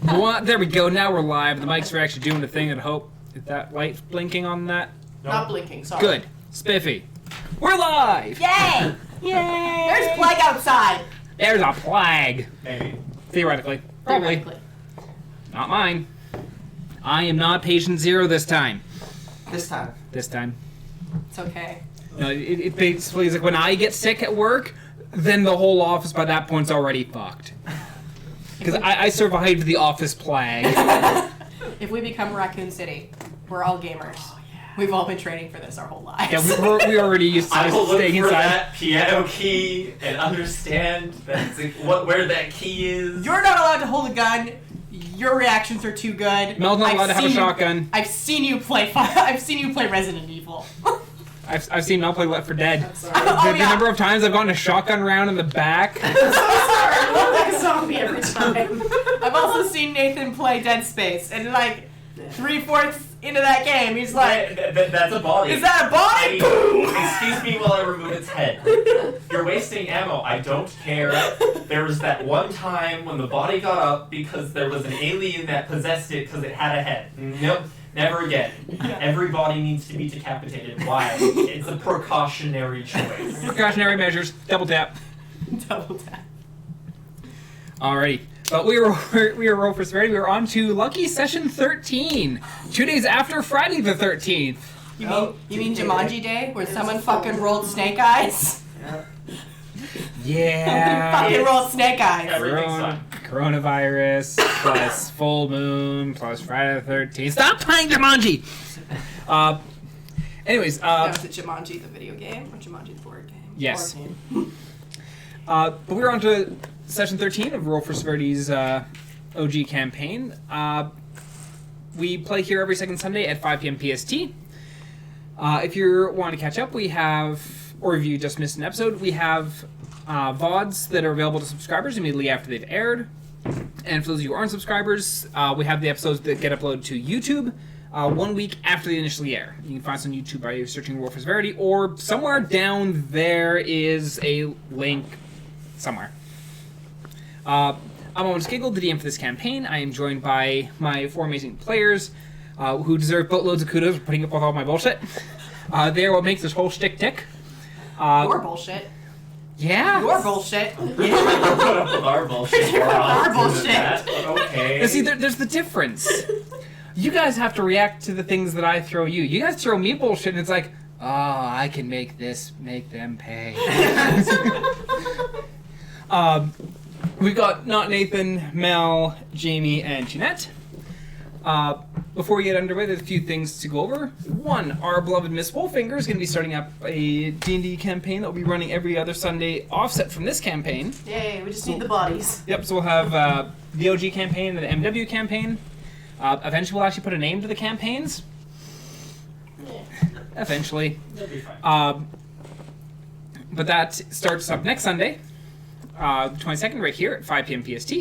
There we go. Now we're live. The mics are actually doing the thing. And hope is that light blinking on that? No. Not blinking. Sorry. Good. Spiffy. We're live. Yay! Yay! There's plague outside. There's a plague. Maybe. Theoretically. Probably. Not mine. I am not patient zero this time. This time. It's okay. No, it basically is like when I get sick at work, then the whole office by that point's already fucked. Because I survived the office plague. If we become Raccoon City, we're all gamers. Oh, yeah. We've all been training for this our whole lives. Yeah, we already used to I will staying look for inside. that piano key and understand where that key is. You're not allowed to hold a gun. Your reactions are too good. Mel's not allowed to have a shotgun. I've seen you play Resident Evil. I've seen Mel play Left 4 Dead. The number of times I've gotten a shotgun round in the back. I'm so sorry. I look like a zombie every time. I've also seen Nathan play Dead Space, and like 3/4 into that game, he's like, That's a body. "Is that a body?" Boom! Excuse me while I remove its head. You're wasting ammo. I don't care. There was that one time when the body got up because there was an alien that possessed it because it had a head. Nope. Never again. Every body needs to be decapitated. Why? It's a precautionary choice. Precautionary measures. Double tap. Double tap. Alrighty. But we were roll for severity. We were on to lucky session 13. 2 days after Friday the 13th. You mean Jumanji Day, where someone fucking rolled snake eyes? Yeah. Fucking rolled snake eyes. Everything's fine. Coronavirus plus full moon plus Friday the 13th. Stop playing Jumanji! Anyways. Was it Jumanji the video game or Jumanji the board game? Yes. But we were on to session 13 of Roll for Severity's OG campaign. We play here every second Sunday at 5 p.m. PST. If you want to catch up, we have, or if you just missed an episode, we have VODs that are available to subscribers immediately after they've aired. And for those of you who aren't subscribers, we have the episodes that get uploaded to YouTube 1 week after they initially air. You can find us on YouTube by searching Roll for Severity, or somewhere down there is a link somewhere. I'm Almost Giggle, the DM for this campaign. I am joined by my 4 amazing players who deserve boatloads of kudos for putting up with all my bullshit. They are what makes this whole shtick tick. Your bullshit. Yeah. Your bullshit. Put up with our bullshit. Our bullshit. That, okay. Now, see, there's the difference. You guys have to react to the things that I throw you. You guys throw me bullshit, and it's like, oh, I can make them pay. We've got Not Nathan, Mel, Jamie, and Jeanette. Before we get underway, there's a few things to go over. One, our beloved Miss Wolfinger is going to be starting up a D&D campaign that will be running every other Sunday, offset from this campaign. Yay, we just need the bodies. Yep, so we'll have the OG campaign and the MW campaign. Eventually we'll actually put a name to the campaigns. Yeah. Eventually. That'll be fine. But that starts up next Sunday, the 22nd, right here at 5 p.m. PST.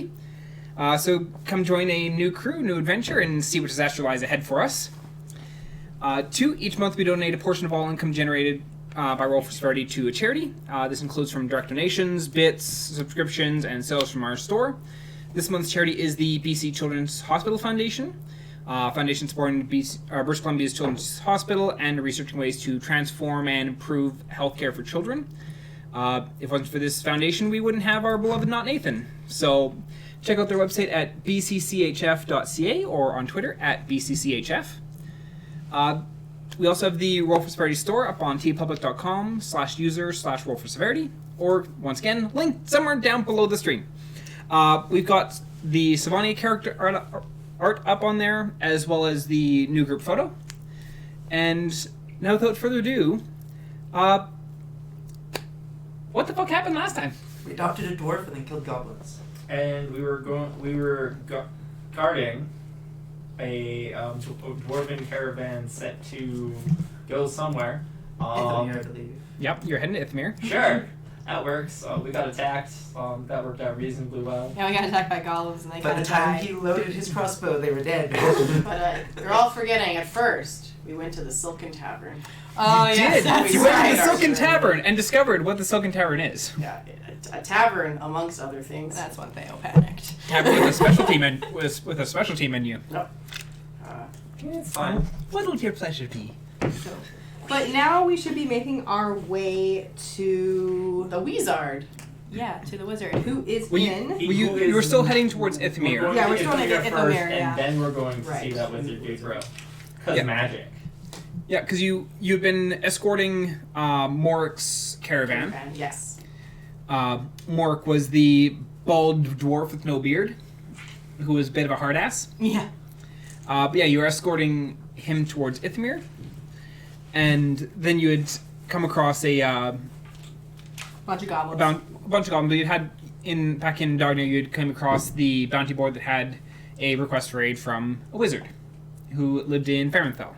So come join a new crew, new adventure, and see what disaster lies ahead for us. 2, each month we donate a portion of all income generated by Roll for Severity to a charity. This includes from direct donations, bits, subscriptions, and sales from our store. This month's charity is the BC Children's Hospital Foundation. Foundation supporting British Columbia's Children's Hospital and researching ways to transform and improve healthcare for children. If it wasn't for this foundation, we wouldn't have our beloved Not Nathan. So check out their website at bcchf.ca or on Twitter at bcchf. We also have the Roll for Severity store up on tpublic.com/user/rollforseverity, or once again, linked somewhere down below the stream. We've got the Sylvania character art up on there, as well as the new group photo. And now, without further ado, what the fuck happened last time? We adopted a dwarf and then killed goblins. And we were guarding a dwarven caravan set to go somewhere. Ithomir, I believe. Yep, you're heading to Ithomir. Sure, that works. We got attacked. That worked out reasonably well. Yeah, we got attacked by golems and they By kind the of time died. he loaded his crossbow, they were dead. But they're all forgetting, at first, we went to the Silken Tavern. Oh, You yes, did. that's You went to right. the Silken Tavern and discovered what the Silken Tavern is. Yeah, a tavern, amongst other things. That's when Theo panicked. Tavern with a specialty with a specialty menu. Uh, It's fine. What'll your pleasure be? But now we should be making our way to the Wizard. to the wizard, who is Well, in. you were still heading towards Ithmir. Yeah, we're still in first, Ithmir, yeah. and then we're going to see Right. that wizard do throw. Because Yeah. magic. Yeah, because you've been escorting Morik's caravan. Yes. Morik was the bald dwarf with no beard, who was a bit of a hard ass. Yeah. But yeah, you were escorting him towards Ithmir, and then you had come across a Bunch of goblins. bunch of goblins. But you had back in Dagnar, you had come across the bounty board that had a request for aid from a wizard who lived in Farenthal.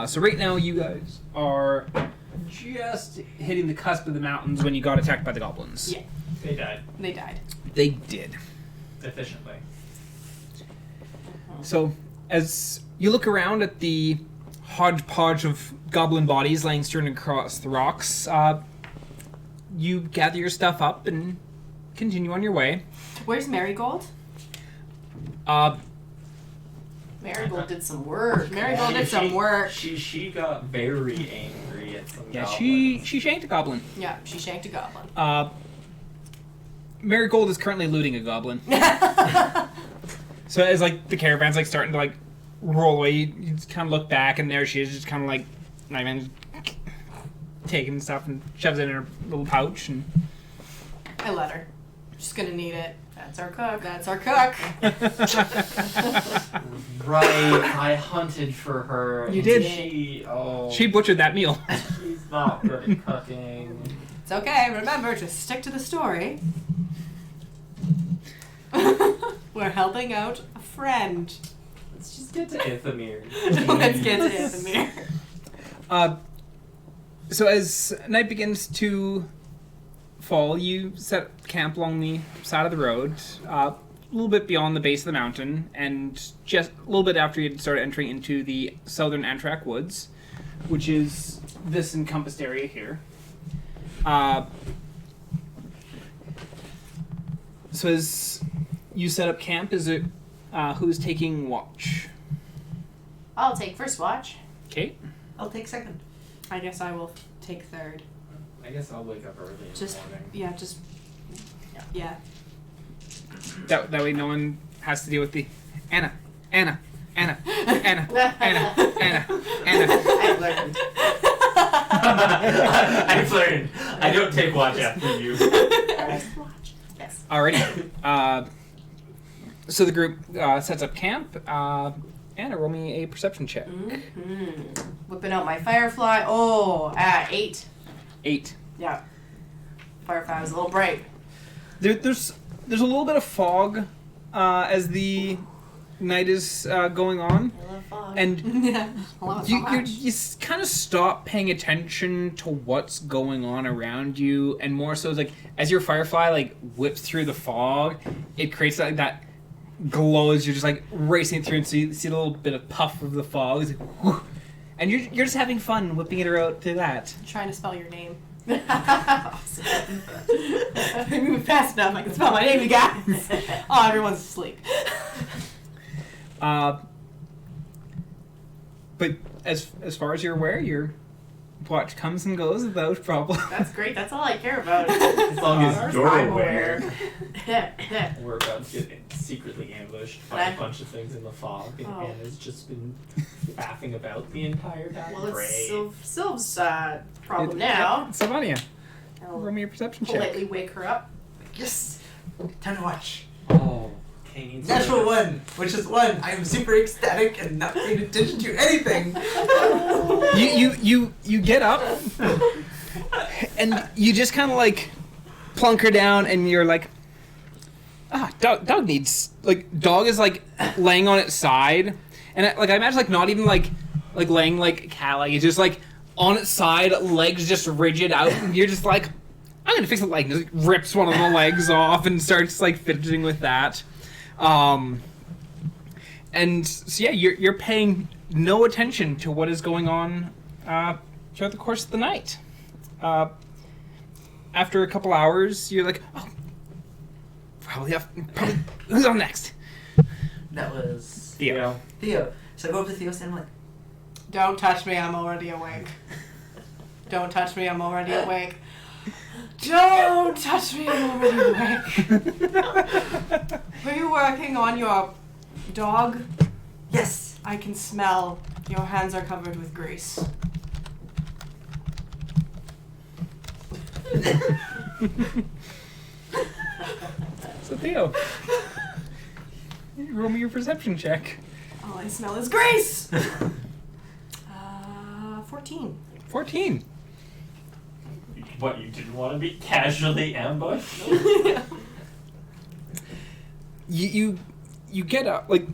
So right now, you guys are just hitting the cusp of the mountains when you got attacked by the goblins. Yeah. They died. They died. They did. Efficiently. So, as you look around at the hodgepodge of goblin bodies laying strewn across the rocks, you gather your stuff up and continue on your way. Where's Marigold? Marigold did some work. Marigold did some work. She got very angry at some Yeah, goblins. she shanked a goblin. Yeah, she shanked a goblin. Marigold is currently looting a goblin. So as like the caravan's like starting to like roll away, you just kind of look back, and there she is, just kind of like, I mean, taking stuff and shoves it in her little pouch. And I let her. She's gonna need it. That's our cook. That's our cook. Right, I hunted for her. You and did. She butchered that meal. she's not good at cooking. It's okay. Remember, just stick to the story. We're helping out a friend. Let's just get to Ithmir. Let's get to Ithmir. So as night begins to fall, you set camp along the side of the road, a little bit beyond the base of the mountain, and just a little bit after you started entering into the southern Antrak woods, which is this encompassed area here. So as you set up camp, is it who's taking watch? I'll take first watch. Okay. I'll take second. I guess I will take third. I guess I'll wake up early in Just the morning. yeah. That way no one has to deal with the Annah. I've learned. I've learned. I don't take watch after you. First watch. Yes. Alrighty. So the group sets up camp. Anna, roll me a perception check. Whipping out my firefly. Oh, 8. 8. Yeah. Firefly was a little bright. There's a little bit of fog as the night is going on, I love fog. and Yeah. I love it so much. you kind of stop paying attention to what's going on around you, and more so like as your firefly like whips through the fog, it creates like that glow as you're just like racing through, and see a little bit of puff of the fog. It's like, whew, and you're just having fun whipping it out through that. I'm trying to spell your name. Awesome. If I move fast enough, I can spell my name, you guys. Oh, everyone's asleep. But as far as you're aware, your watch comes and goes without problem. That's great. That's all I care about. As long as far you're I'm aware. Yeah. We're about to get secretly ambushed by a bunch of things in the fog, and Oh. Anna's just been faffing about the entire time. Well, Great. it's Sylv's problem now. Sylvania, I'll roll me a perception check. politely wake her up. Yes. Time to watch. Oh, Kane. Natural 1, which is 1. I am super ecstatic and not paying attention to anything. You get up and you just kind of like plunk her down, and you're like, dog needs, like, dog is like laying on its side, and I imagine like not even like laying like a cat, like it's just like on its side, legs just rigid out, and you're just like, I'm gonna fix the leg. Just rips one of the legs off and starts like fidgeting with that. And so yeah, you're paying no attention to what is going on throughout the course of the night. after a couple hours, you're like, oh, probably who's on next? That was Theo. Theo. So I go up to Theo and I'm like, Don't touch me, I'm already awake. Don't touch me, I'm already awake. Don't touch me, I'm already awake. Were you working on your dog? yes. I can smell your hands are covered with grease. So Theo, roll me your perception check. All I smell is grease! 14. 14. What, you didn't want to be casually ambushed? You get up, like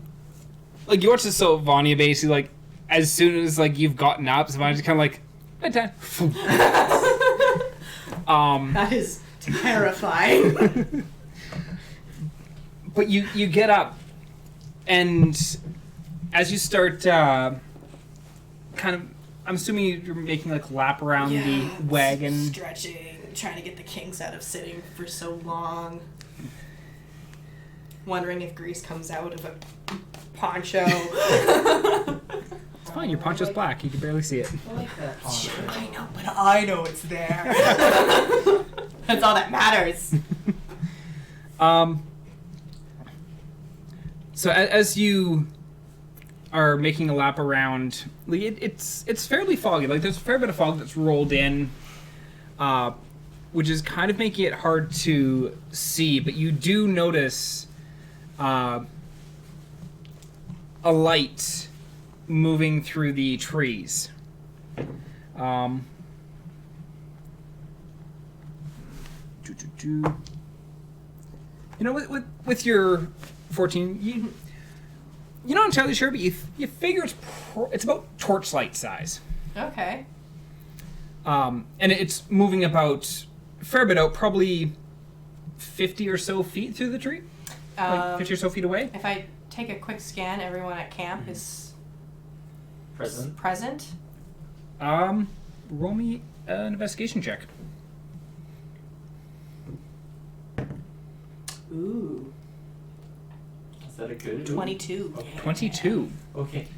you watch the Sylvania basically, like, as soon as, like, you've gotten up, Sylvania's just kind of like, bedtime. That is terrifying. But you get up, and as you start, kind of, I'm assuming you're making, like, lap around the wagon. Stretching, trying to get the kinks out of sitting for so long. Wondering if grease comes out of a poncho. It's fine, your poncho's black, you can barely see it. I like that poncho. I know, but I know it's there. That's all that matters. So as you are making a lap around, like, it's fairly foggy. Like, there's a fair bit of fog that's rolled in, which is kind of making it hard to see. But you do notice a light moving through the trees. You know, with your 14, you're not entirely sure, but you figure it's about torchlight size. Okay. And it's moving about a fair bit out, probably 50 or so feet through the tree. Like 50 or so feet away. If I take a quick scan, everyone at camp is present. Roll me an investigation check. Ooh. Is that a good? 22. Okay. 22. Okay.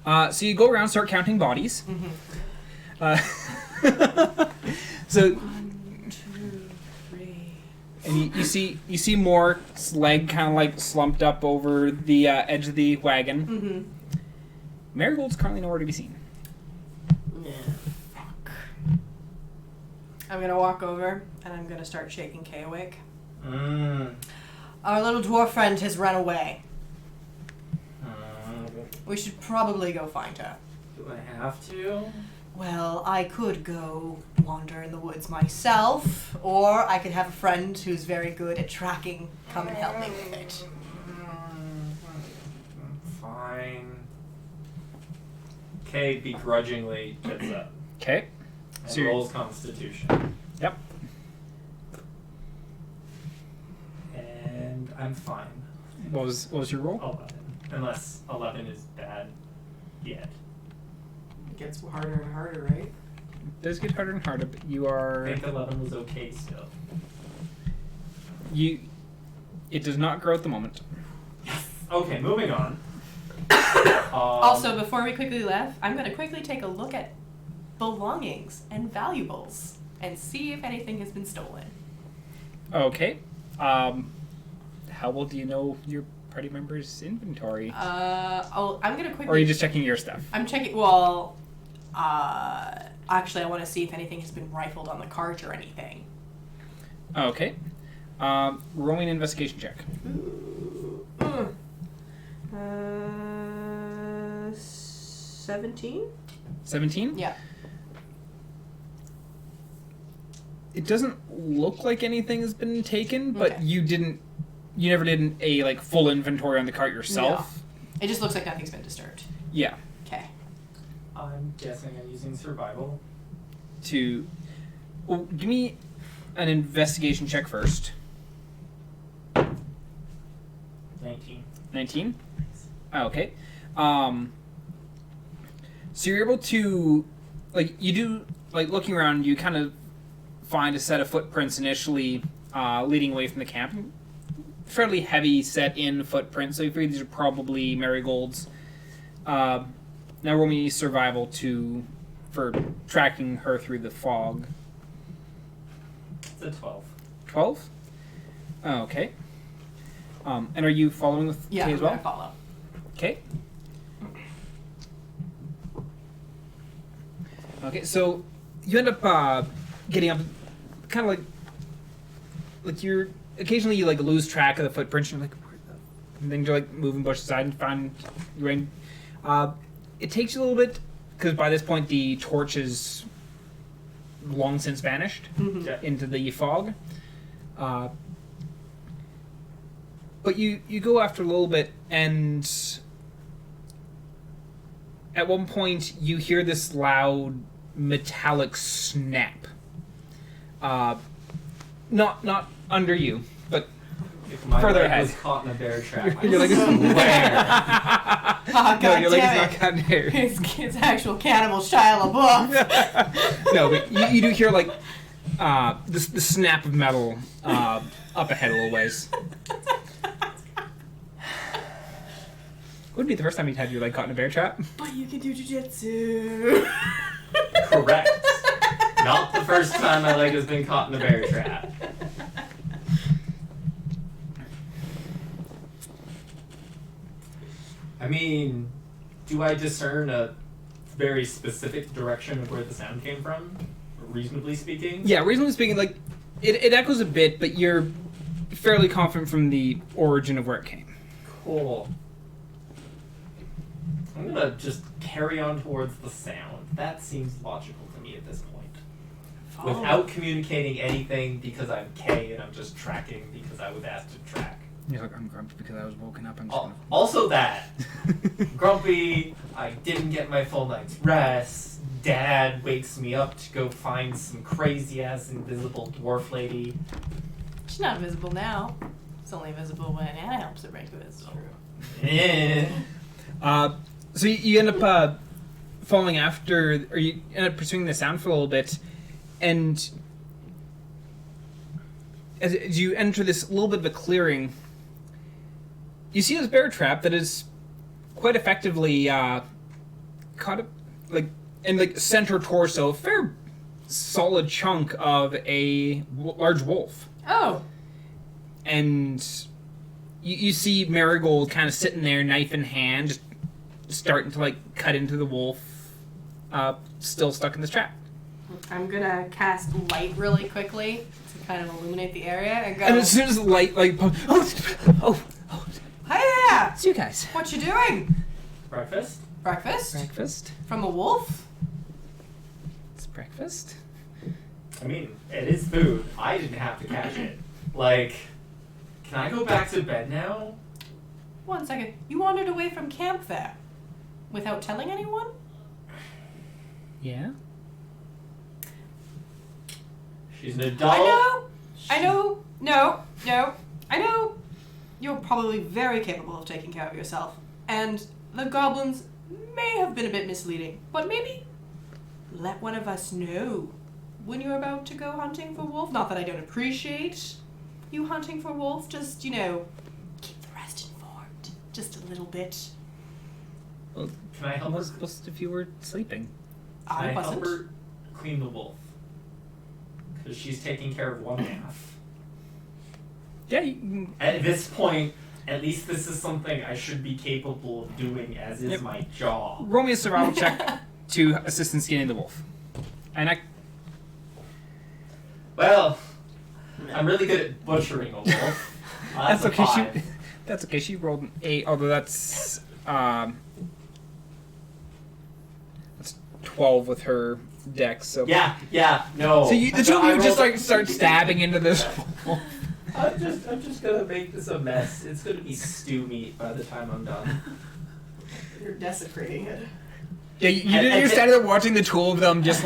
So you go around, start counting bodies. Mm-hmm. So 1, 2, 3. and you see Mork's leg kind of like slumped up over the edge of the wagon. Mm-hmm. Marigold's currently nowhere to be seen. Yeah. Fuck. I'm gonna walk over and I'm gonna start shaking Kay awake. Our little dwarf friend has run away. We should probably go find her. Do I have to? Well, I could go wander in the woods myself, or I could have a friend who's very good at tracking come and help me with it. Fine. Kay begrudgingly gets up Okay. and So you're- rolls Constitution. Yep. And I'm fine. What was your roll? 11. Unless 11 is bad yet. It gets harder and harder, right? It does get harder and harder, but you I are think 11 was okay still. It does not grow at the moment. Okay, moving on. Also, before we quickly leave, I'm going to quickly take a look at belongings and valuables and see if anything has been stolen. Okay. How well do you know your party members' inventory? I'm going to quickly... Or are you just checking your stuff? I'm checking... Well, actually, I want to see if anything has been rifled on the cart or anything. Okay. Roll me an investigation check. 17? 17? Yeah. It doesn't look like anything has been taken, but Okay. you never did a like full inventory on the cart yourself. It just looks like nothing's been disturbed. Yeah. Okay. I'm guessing I'm using survival. Well, give me an investigation check first. 19. 19? Oh, okay. So you're able to, like, you do, like, looking around, you kind of find a set of footprints initially leading away from the camp. Fairly heavy set in footprints, so you figure these are probably marigolds. Now roll me survival for tracking her through the fog. It's a 12. 12? Oh, okay. And are you following with Yeah, Kay I'm as well? gonna follow. Okay. Okay, so you end up getting up, kind of like you're occasionally you like lose track of the footprints. And you're like, and then you're like moving bush aside and find you're in. It takes you a little bit because by this point the torch is long since vanished into the fog. But you go after a little bit, and at one point you hear this loud metallic snap. Not under you, but If my further leg ahead. was caught in a bear trap, You're like, Oh, God no, you're like, damn it's not gotten here. It's actual cannibal Shia LaBeouf. No, but you do hear like the snap of metal up ahead a little ways. Wouldn't be the first time you'd had your leg caught in a bear trap. But you can do jujitsu. correct. Not the first time my leg has been caught in a bear trap. I mean, do I discern a very specific direction of where the sound came from? Reasonably speaking? Yeah, reasonably speaking, like it echoes a bit, but you're fairly confident from the origin of where it came. Cool. I'm gonna just carry on towards the sound. That seems logical to me at this point. Without communicating anything because I'm K and I'm just tracking because I was asked to track. You're like, I'm grumpy because I was woken up. I'm just gonna... Also that. Grumpy, I didn't get my full night's rest. Dad wakes me up to go find some crazy ass invisible dwarf lady. She's not visible now. It's only visible when Anna helps her make it visible. Eh. So you end up falling after, or you end up pursuing the sound for a little bit, and as you enter this little bit of a clearing, you see this bear trap that is quite effectively caught up, in center torso, a fair solid chunk of a large wolf. Oh. And you see Marigold kind of sitting there, knife in hand, just starting to cut into the wolf, still stuck in this trap. I'm gonna cast light really quickly to kind of illuminate the area and go. And as soon as the light oh, Hey there! it's you guys. What you doing? Breakfast? Breakfast? Breakfast. From a wolf? It's breakfast. I mean, it is food. I didn't have to catch it. Can I go back to bed now? 1 second. You wandered away from camp there without telling anyone? Yeah. She's an adult. I know. No. I know. You're probably very capable of taking care of yourself. And the goblins may have been a bit misleading. But maybe let one of us know when you're about to go hunting for wolf. Not that I don't appreciate you hunting for wolf. Just, keep the rest informed. Just a little bit. Well, Can I help her? Just if you were sleeping. Can I I help wasn't. her clean the wolf? Because she's taking care of one half. Yeah. You can, At this point, at least this is something I should be capable of doing, as is Yep. my job. roll me a survival check to assist in skinning the wolf. And Well, I'm really good at butchering a wolf. that's a okay. 5. That's okay. She rolled an 8, although that's 12 with her dex. So Yeah, no. So the two of I you just rolled start stabbing into this wolf. I'm just gonna make this a mess. It's gonna be stew meat by the time I'm done. You're desecrating it. Yeah, you're standing there watching the two of them just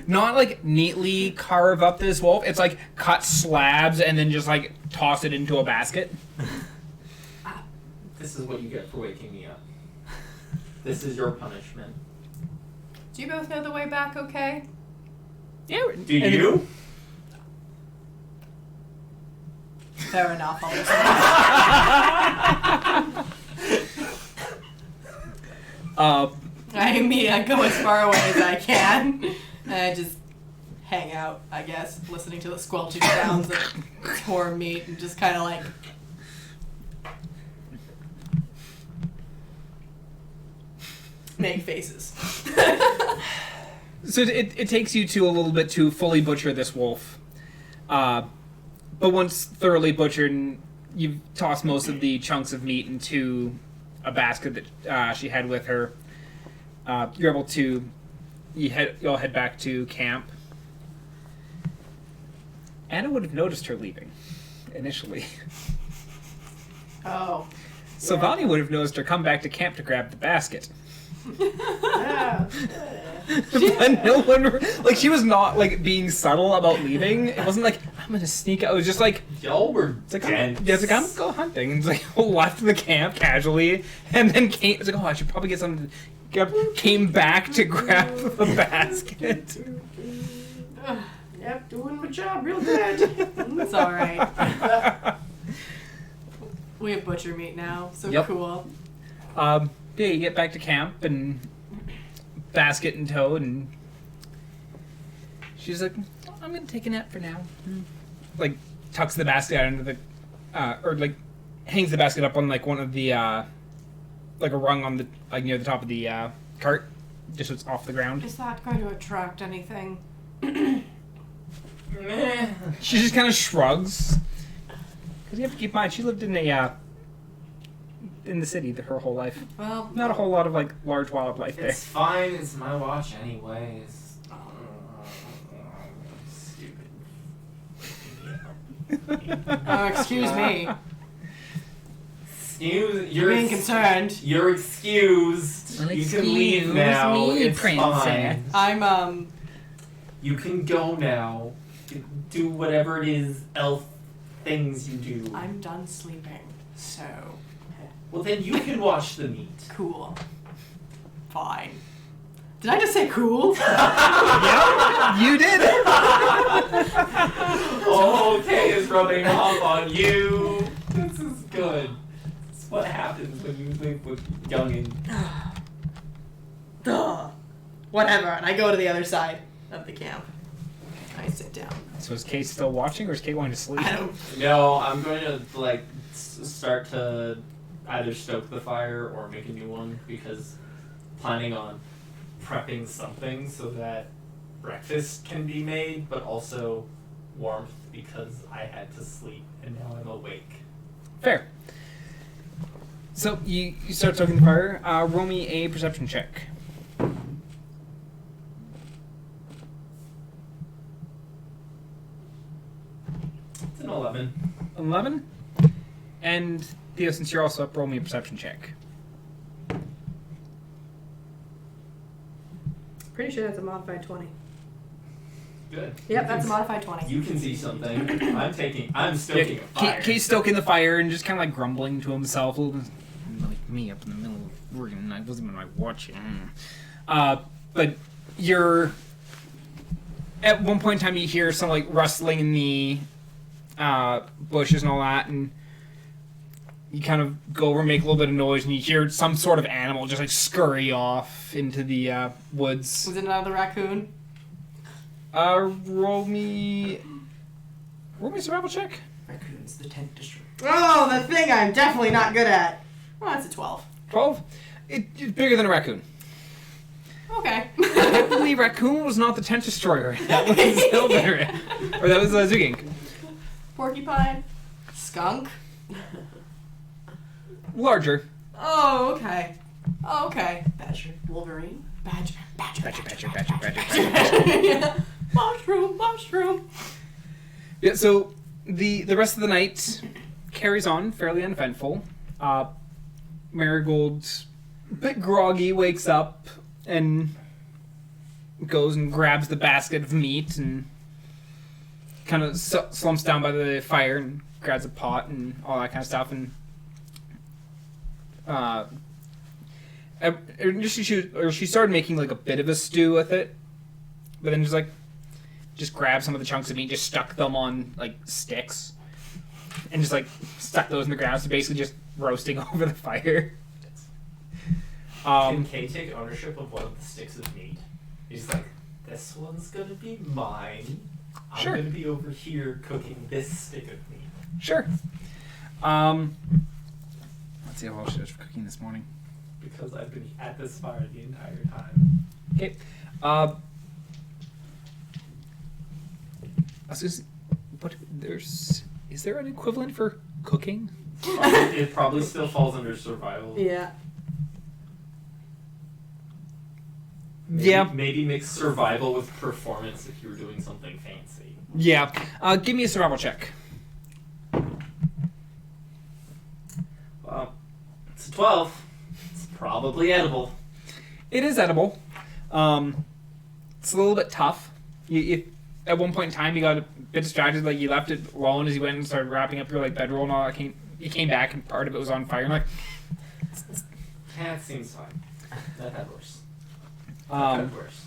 not neatly carve up this wolf. It's cut slabs and then just toss it into a basket. This is what you get for waking me up. This is your punishment. Do you both know the way back okay? Yeah. Do you? Fair enough. I'll listen. I go as far away as I can. And I just hang out, I guess, listening to the squelching sounds of warm meat and just kind of like... make faces. So it takes you to a little bit to fully butcher this wolf. But once thoroughly butchered, you've tossed most of the chunks of meat into a basket that she had with her. You're able to... You all head back to camp. Anna would have noticed her leaving, initially. Oh. Sylvania would have noticed her come back to camp to grab the basket. Yeah. But no one... Like, she was not, like, being subtle about leaving. It wasn't like, I'm gonna sneak out. It was just like... Y'all were It's like, dense. I'm gonna go hunting. And it's like, left the camp casually, and then came... It's like, I should probably get something... Came back to grab the basket. Yep, doing my job real good. It's alright. We have butcher meat now, so Yep. cool. Yeah, you get back to camp, and basket in tow, and she's like, I'm gonna take a nap for now. Like, tucks the basket out into the... or, like, hangs the basket up on, like, one of the, like a rung on the, like, near the top of the, cart, just so it's off the ground. Is that going to attract anything? She just kind of shrugs. Because you have to keep in mind, she lived in a, in the city her whole life. Well, Not a whole lot of, like, large wildlife there. It's fine. It's my watch anyways. Stupid. Oh, excuse me. Excuse. You're being concerned. You're excused. Well, You can leave excuse now. me, It's princess. fine. You can go now. You can do whatever it is elf things you do. I'm done sleeping, so Well, then you can watch the meat. cool. Fine. Did I just say cool? Yeah, you did. Okay, is rubbing off on you. This is good. This is what happens when you live with youngin. Duh. Whatever. And I go to the other side of the camp. I sit down. So is Kate still watching, or is Kate wanting to sleep? I don't. No, I'm going to like start to either stoke the fire or make a new one because planning on prepping something so that breakfast can be made, but also warmth because I had to sleep and now I'm awake. Fair. So you start stoking the fire. Roll me a perception check. It's an 11. 11. And Theo, since you're also up, roll me a perception check. Pretty sure that's a modified 20. Good. Yep, that's a modified 20. You can see something. I'm stoking a fire. Kate's stoking the fire and just kind of like grumbling to himself a little bit. Like me up in the middle of working, and I wasn't even like watching. But you're at one point in time you hear some like rustling in the bushes and all that, and you kind of go over and make a little bit of noise, and you hear some sort of animal just like scurry off into the woods. Was it another raccoon? Roll me a survival check. Raccoon's the tent destroyer. Oh, the thing I'm definitely not good at. Well, that's a 12. 12. It's bigger than a raccoon. Okay. Technically, raccoon was not the tent destroyer. That was Sylvania. Or that was Zugink. Porcupine. Skunk. Larger. Oh, okay. Oh, okay. Badger. Wolverine. Badger. Badger. Mushroom. Yeah, so the rest of the night carries on fairly uneventful. Marigold's a bit groggy, wakes up and goes and grabs the basket of meat and kind of slumps down by the fire and grabs a pot and all that kind of stuff. And she started making like a bit of a stew with it, but then just grabbed some of the chunks of meat, just stuck them on like sticks, and just like stuck those in the ground, so basically just roasting over the fire. Can Kay take ownership of one of the sticks of meat? He's like, this one's gonna be mine. I'm Sure. gonna be over here cooking this stick of meat. Sure. Let's see how well she does for cooking this morning. Because I've been at this fire the entire time. Okay. But is there an equivalent for cooking? It probably still falls under survival. Yeah. Maybe mix survival with performance if you were doing something fancy. Yeah. Give me a survival check. Well, it's a 12. It's probably edible. It is edible. It's a little bit tough. At one point in time, you got a bit distracted. Like you left it alone as you went and started wrapping up your like bedroll and all that. You came back and part of it was on fire. And like, Yeah, it seems fine. That had worse. Worse.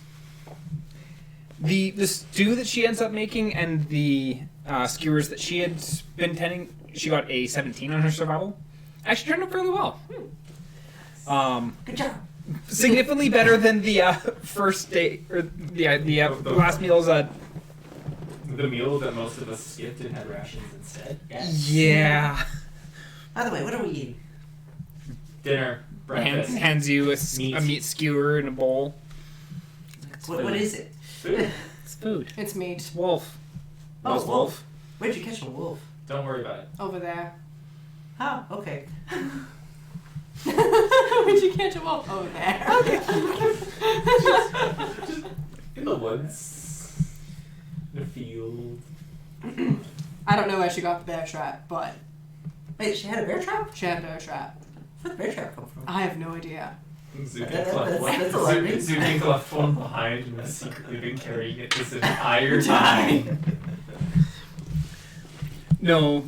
The stew that she ends up making and the skewers that she had been tending, she got a 17 on her survival. Actually turned out fairly well. Good job. Significantly better than the first day or the last meal's. The meal that most of us skipped and had rations instead. Yes. Yeah. By the way, what are we eating? Dinner, breakfast, Hands you a Meat. meat skewer in a bowl. What is it? food. It's food. It's meat. It's wolf. Oh, Roast wolf. Where'd you catch a wolf? Don't worry about it. Over there. Oh, okay. Where'd you catch a wolf? Over there. Just in the woods, in a field. I don't know where she got the bear trap, but Wait, she had a bear trap? she had a bear trap. Where'd the bear trap come from? I have no idea. That's alarming. Zubik left one behind and has secretly been carrying it this entire time. No.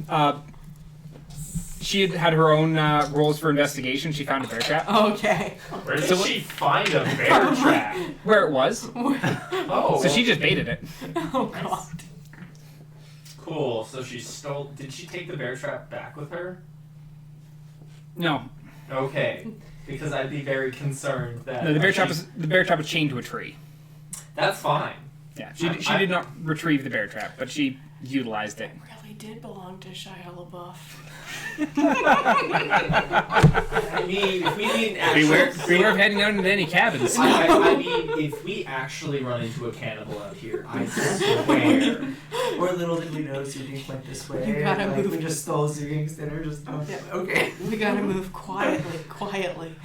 She had her own roles for investigation. She found a bear trap. Okay. Where did So she find a bear trap? Where it was. Oh, So she just baited it. Oh god. Cool. So she stole. Did she take the bear trap back with her? No. Okay, because I'd be very concerned that. No, the bear trap was chained to a tree. That's fine. Yeah. She did not retrieve the bear trap, but she utilized it. Really did belong to Shia LaBeouf. I mean, if we need actual. Beware of heading out into any cabins. I mean, if we actually run into a cannibal out here, I swear. Or little did we know Zubik went this way. You gotta like, move. We just stole Zubik's dinner. Just okay. We gotta move quietly.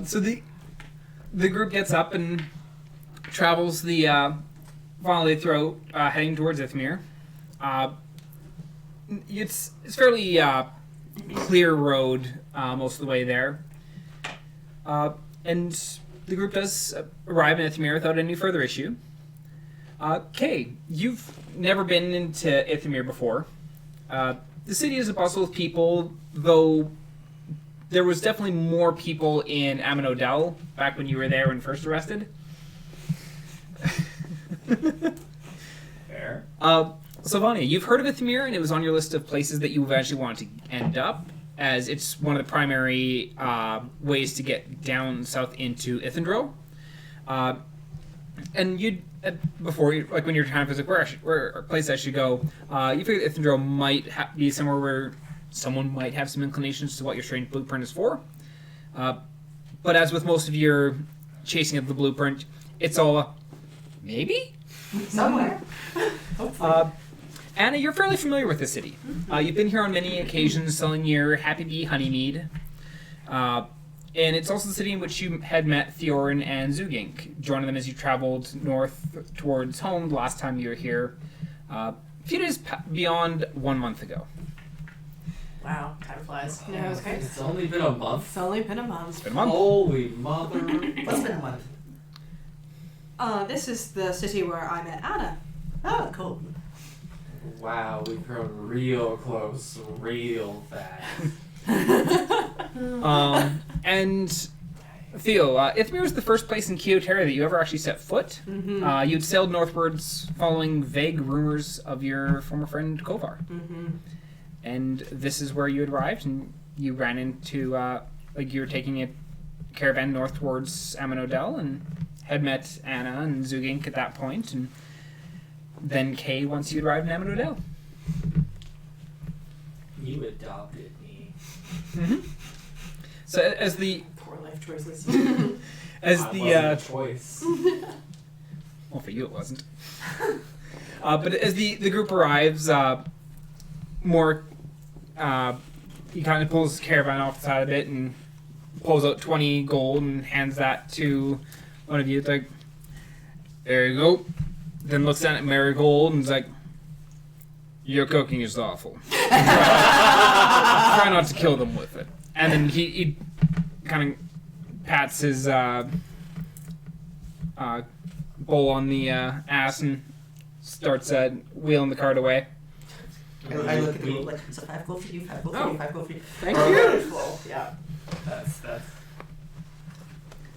So the group gets up and travels the finally throughout, heading towards Ithmir. It's fairly clear road most of the way there, and the group does arrive in Ithmir without any further issue. Kay, you've never been into Ithmir before. The city is a bustle of people, though there was definitely more people in Amanodel back when you were there when first arrested. Fair. Sylvania, you've heard of Ithmir, and it was on your list of places that you eventually want to end up, as it's one of the primary ways to get down south into Ithendro. And you'd before, like when you're trying to visit where a place I should go, you figured Ithendro might be somewhere where someone might have some inclinations to what your strange blueprint is for. But as with most of your chasing of the blueprint, it's all maybe. Somewhere. Hopefully. Anna, you're fairly familiar with the city. You've been here on many occasions selling your Happy Bee honeymead. And it's also the city in which you had met Theioryn and Zugink, joining them as you traveled north towards home the last time you were here, a few days beyond 1 month ago. Wow, time flies. Yeah, it was great. It's only been a month. It's only been a month. It's been a month. Holy mother. What's been a month? This is the city where I met Anna. Oh, cool. Wow, we've grown real close, real fast. And Theo, Ithmir was the first place in Kyotera that you ever actually set foot. Mm-hmm. You'd sailed northwards following vague rumors of your former friend Kovar. Mm-hmm. And this is where you had arrived, and you ran into, you were taking a caravan north towards Amanodel, and had met Annah and Zugink at that point, and then Kay once you arrived in Amanodel. You adopted me. So as the Poor life choices. as I the wasn't a choice. well, for you it wasn't. But as the group arrives, he kind of pulls his caravan off the side of it and pulls out 20 gold and hands that to one of you. It's like, there you go. Then looks down at Marigold and is like, your cooking is awful. Try not to kill them with it. And then he kind of pats his bowl on the ass and starts wheeling the cart away. I look at the room like, it's a 5 gold for you, 5 gold for you, 5 gold for you. Thank you. Yeah. That's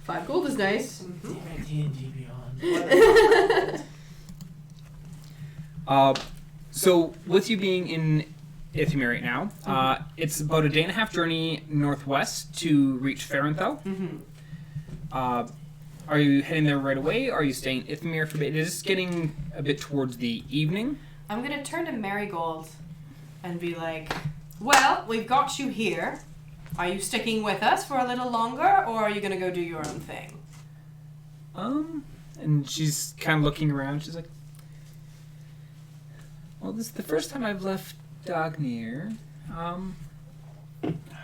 5 gold is nice. D&D Beyond. So with you being in Ithmir right now, it's about a day and a half journey northwest to reach Farenthal. Are you heading there right away? Are you staying in Ithmir for a bit? It is getting a bit towards the evening. I'm gonna turn to Marigold and be like, well, we've got you here. Are you sticking with us for a little longer, or are you gonna go do your own thing? And she's kind of looking around. She's like, well, this is the first time I've left Dagnir.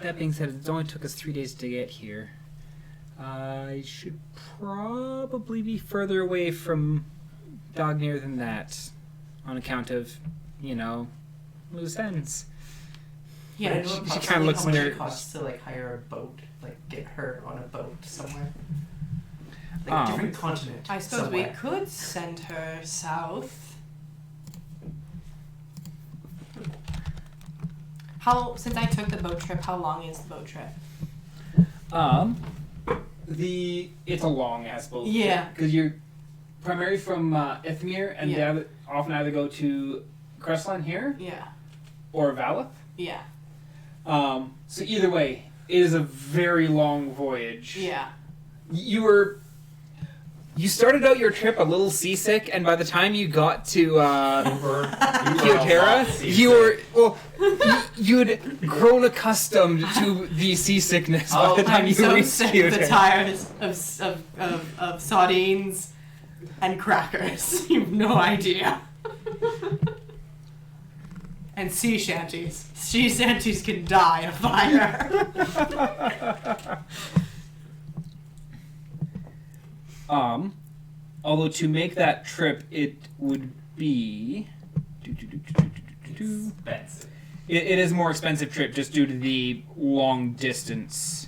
That being said, it only took us 3 days to get here. I should probably be further away from Dagnir than that, on account of, loose ends. Yeah, But I know she kind of looks how in much there. it costs to like hire a boat, like get her on a boat somewhere. Like a Um, different continent. I suppose somewhere. we could send her south. Since I took the boat trip, how long is the boat trip? It's a long ass boat. Yeah. Because you're primarily from Ithmir, and Yeah. they often either go to Crestline here Yeah. or Valeth. Yeah. So either way, it is a very long voyage. Yeah. You started out your trip a little seasick, and by the time you got to Kyotera, you'd grown accustomed to the seasickness by the time I'm you so reached sick Kyotera. of the tires of sardines and crackers. You've no idea. And sea shanties. Sea shanties can die in a fire. Although to make that trip, it would be... Expensive. It is a more expensive trip just due to the long distance.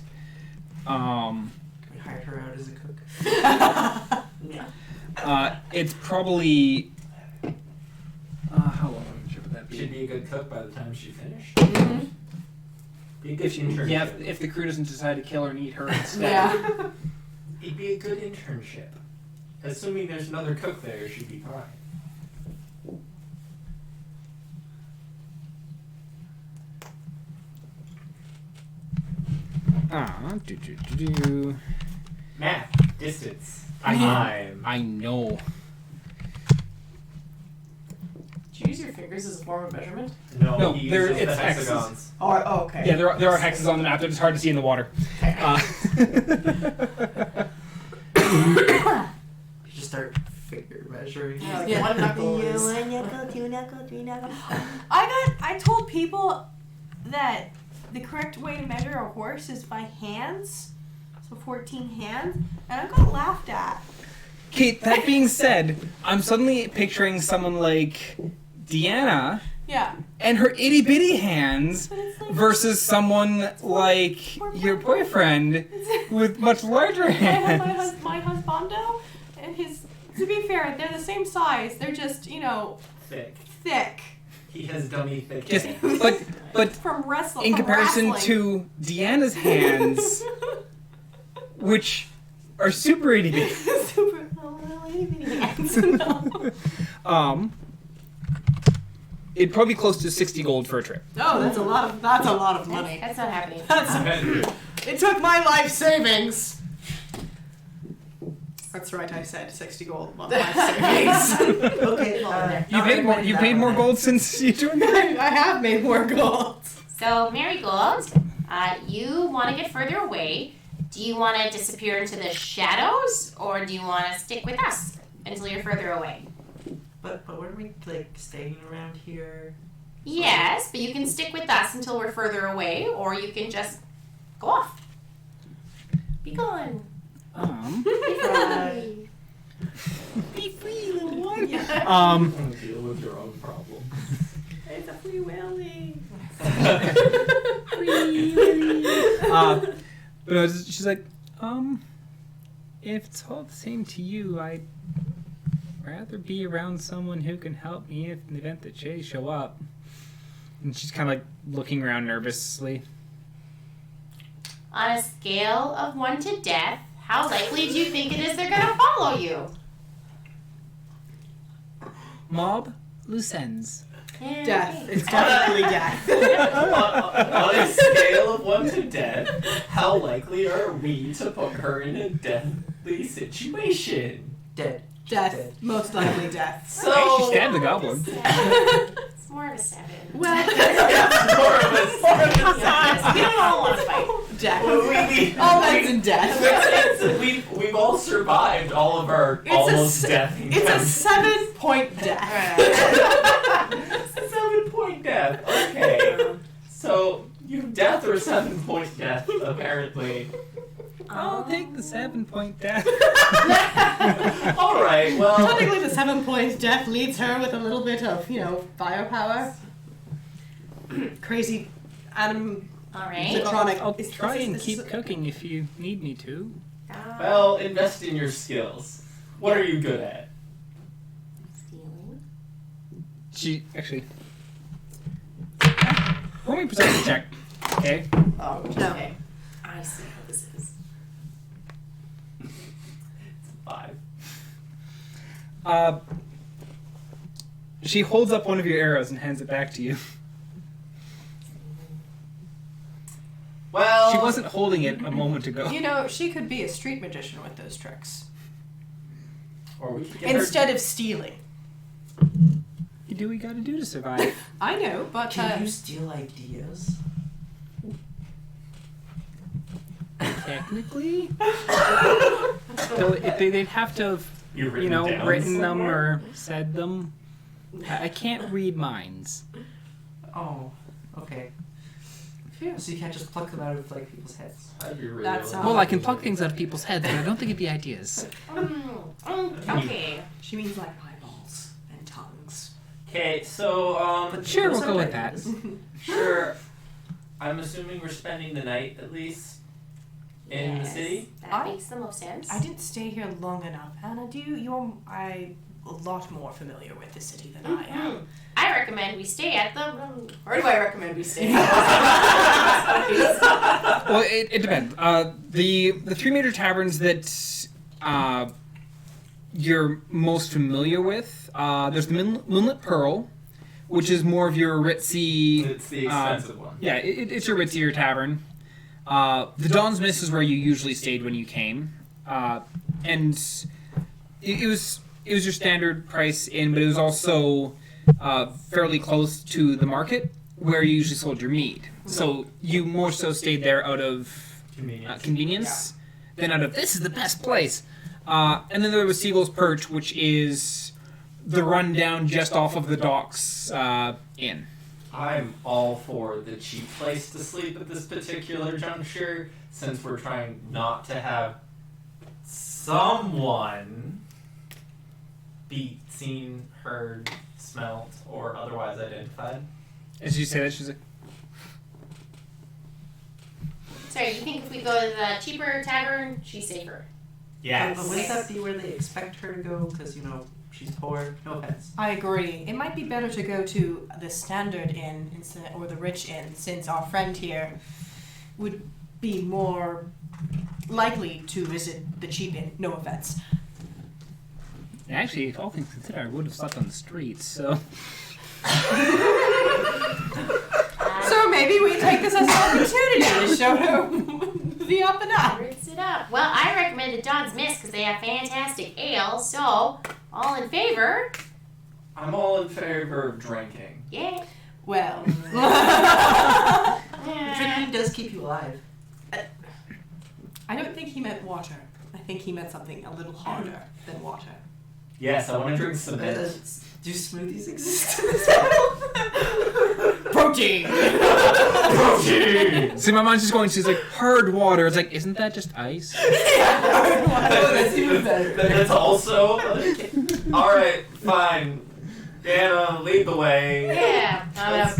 We hired her out as a cook. It's probably... how long of a trip would that She'd be? be a good cook by the time she finished. Mm-hmm. Be a good internship. Yeah, if the crew doesn't decide to kill her and eat her instead. Yeah. It'd be a good internship. Assuming there's another cook there, she'd be fine. Math, distance, time. I know. Do you use your fingers as a form of measurement? No, he there- uses the it's X's. hexagons. Oh, okay. Yeah, there are hexes on the map. They're just hard to see in the water. You just start finger measuring. Yeah, like Yeah. one knuckle is... One knuckle, 2 knuckle, 3 knuckle. I told people that the correct way to measure a horse is by hands, so 14 hands, and I got laughed at. Kate, that being said, I'm suddenly picturing someone like Deanna Yeah. and her itty bitty hands But it's like, versus someone like your boyfriend with much larger I have hands. my husbando and his. To be fair, they're the same size. They're just Thick. thick He has dummy thick Just, hands. but from wrestling. in from comparison wrestling. to Deanna's hands, which are super itty bitty. Super little itty bitty hands. No. It'd probably be close to 60 gold for a trip. Oh, that's a lot of money. That's not happening. It took my life savings. That's right, I said 60 gold, not life savings. Okay, You paid more gold since you joined the I have made more gold. So, Marigold, you want to get further away. Do you want to disappear into the shadows, or do you want to stick with us until you're further away? But weren't we like staying around here? Yes, but you can stick with us until we're further away, or you can just go off. Be gone. Be free, little one. Deal with your own problem. It's a free willy. But she's like, if it's all the same to you, I'd rather be around someone who can help me if in the event that Jay show up. And she's kind of like looking around nervously. On a scale of 1 to death, how likely do you think it is they're going to follow you? Mob, loose ends. Death. It's definitely death. On a scale of 1 to death, how likely are we to put her in a deathly situation? Dead. Death. Most likely death. So Hey, she stabbed the goblin. It's more of a 7. Well, more of a We don't all want to fight. death. All ends in death. We've all survived all of our almost death. It's a 7-point death. It's a 7-point death. Okay. So you have death or a 7-point death, apparently. I'll take the 7-point death. All right. Well. Technically, the 7-point death leads her with a little bit of, firepower. Crazy anim. All right. Electronic. I'll try and keep cooking if you need me to. Well, invest in your skills. What are you good at? Stealing. She actually. Roll me a perception check. Okay. Oh, Okay. I see how this is. 5. She holds up one of your arrows and hands it back to you. Well, She wasn't holding it a moment ago. She could be a street magician with those tricks. Or we could get her. Instead of stealing. You do what you gotta do to survive. I know, but Can you steal ideas? Technically. So they'd have to have, You've down written them somewhere? or said them. I can't read minds. Oh, okay. So you can't just pluck them out of people's heads. That'd be really That's really Well, I can pluck things out of people's heads, but I don't think it'd be ideas. Okay. she means like eyeballs and tongues. Okay, so Sure, we'll Those go are with that. ideas. sure. I'm assuming we're spending the night at least in the Yes, city. That makes the most sense. I didn't stay here long enough. Anna, you're a lot more familiar with the city than I am. I recommend we stay at the. Where do I recommend we stay? Well, it depends. The 3-meter taverns that you're most familiar with, there's the Moonlit Pearl, which is more of your ritzy. It's the expensive one. Yeah, it's your ritzier tavern. The Dawn's Miss is where you usually stayed when you came, and it was your standard price inn, but it was also fairly close to the market where you usually sold your mead. So you more so stayed there out of convenience than out of this is the best place. And then there was Seagull's Perch, which is the rundown just off of the docks inn. I'm all for the cheap place to sleep at this particular juncture, since we're trying not to have someone be seen, heard, smelt, or otherwise identified. As you say that, she's like, Sorry, you think if we go to the cheaper tavern, she's safer? Yes. But wouldn't that be where they expect her to go? Because, she's poor. No offense. I agree. It might be better to go to the standard inn instead, or the rich inn, since our friend here would be more likely to visit the cheap inn. No offense. Actually, all things considered, I would have slept on the streets, so... So maybe we take this as an opportunity to show her the up and up. Rinse it up. Well, I recommend the Don's Mist because they have fantastic ale. So, all in favor? I'm all in favor of drinking. Yeah. Well, Drinking does keep you alive. I don't think he meant water. I think he meant something a little harder than water. Yes, I want to drink cement. Do smoothies exist in this world? Protein! Protein! See, my mind's just going, she's like, hard water. It's like, isn't that just ice? Oh, that's even better. That's also... Alright, fine. Anna, lead the way. Yeah. I'm I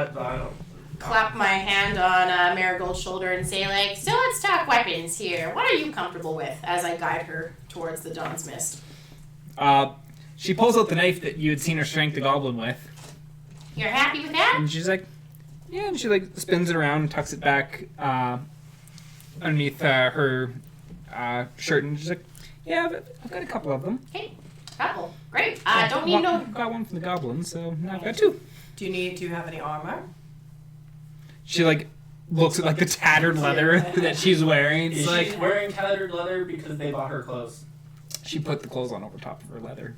gonna don't... clap my hand on Marigold's shoulder and say, like, so let's talk weapons here. What are you comfortable with? As I guide her towards the Dawn's Mist. She pulls out the knife that you had seen her shank the goblin with. You're happy with that? And she's like, yeah, and she like spins it around and tucks it back underneath her shirt, and she's like, yeah, but I've got a couple of them. Okay. Couple. Great. Don't need no... I've got one from the goblin, so now I've got two. Do you have any armor? She like looks at like the tattered leather that she's wearing. It's Is like she wearing tattered leather because they bought her clothes? she put the clothes on over top of her leather.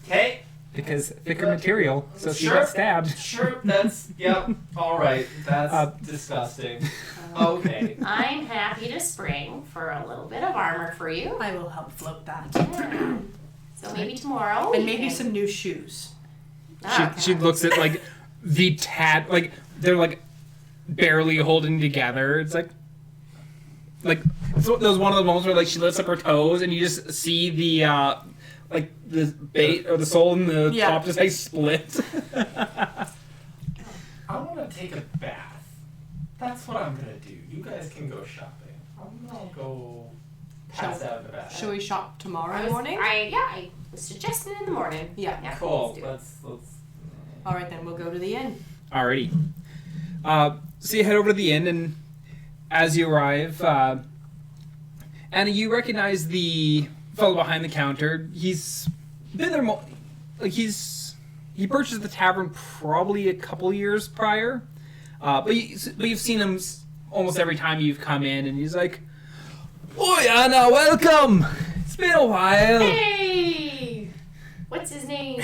Okay. Because thicker material, so she Sure. got stabbed. Sure, that's... Yep. Alright. That's disgusting. Okay. I'm happy to spring for a little bit of armor for you. I will help float that. Yeah. So maybe tomorrow. And we maybe can- some new shoes. Okay. She looks at like the like they're like barely holding together. It's like so there was one of the moments where like she lifts up her toes and you just see the like the bait or the sole and the Yeah. top just like split. I want to take a bath. That's what I'm gonna do. You guys can go shopping. I'm gonna go pass out in the bath. Shall we shop tomorrow I morning? I was suggesting in the morning. Yeah. Cool. Let's do it. Let's. All right, then we'll go to the inn. Alrighty. So you head over to the inn, and as you arrive, Anna, you recognize the fellow behind the counter. He's been there, he purchased the tavern probably a couple years prior, but you've seen him almost every time you've come in, and he's like, "Oi, Anna, welcome! It's been a while." Hey! What's his name?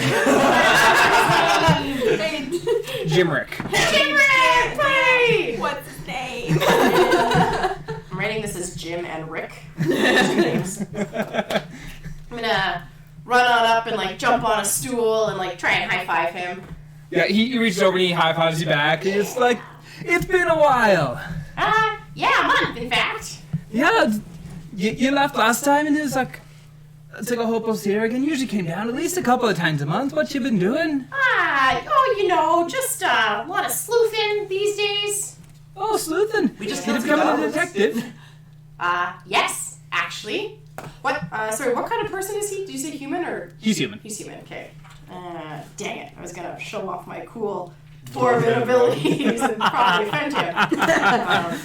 Jimrick. Jimrick! Hey! What's his name? I'm writing this as Jim and Rick. Two names. I'm gonna run on up and like jump on a stool and like try and high five him. Yeah, he reaches over and he high fives you back. And it's like, "It's been a while." Yeah, a month in fact. Yeah, you left last time and it was like, it's like a hope I'll see her again. Usually came down at least a couple of times a month. What you been doing? You know, just a lot of sleuthing these days. Oh, sleuthing. We just You're killed some becoming a goblins. detective. Yes, actually. What, sorry, what kind of person is he? Did you say human or? He's human. He's human, okay. Dang it, I was gonna show off my cool dwarven abilities and probably offend him.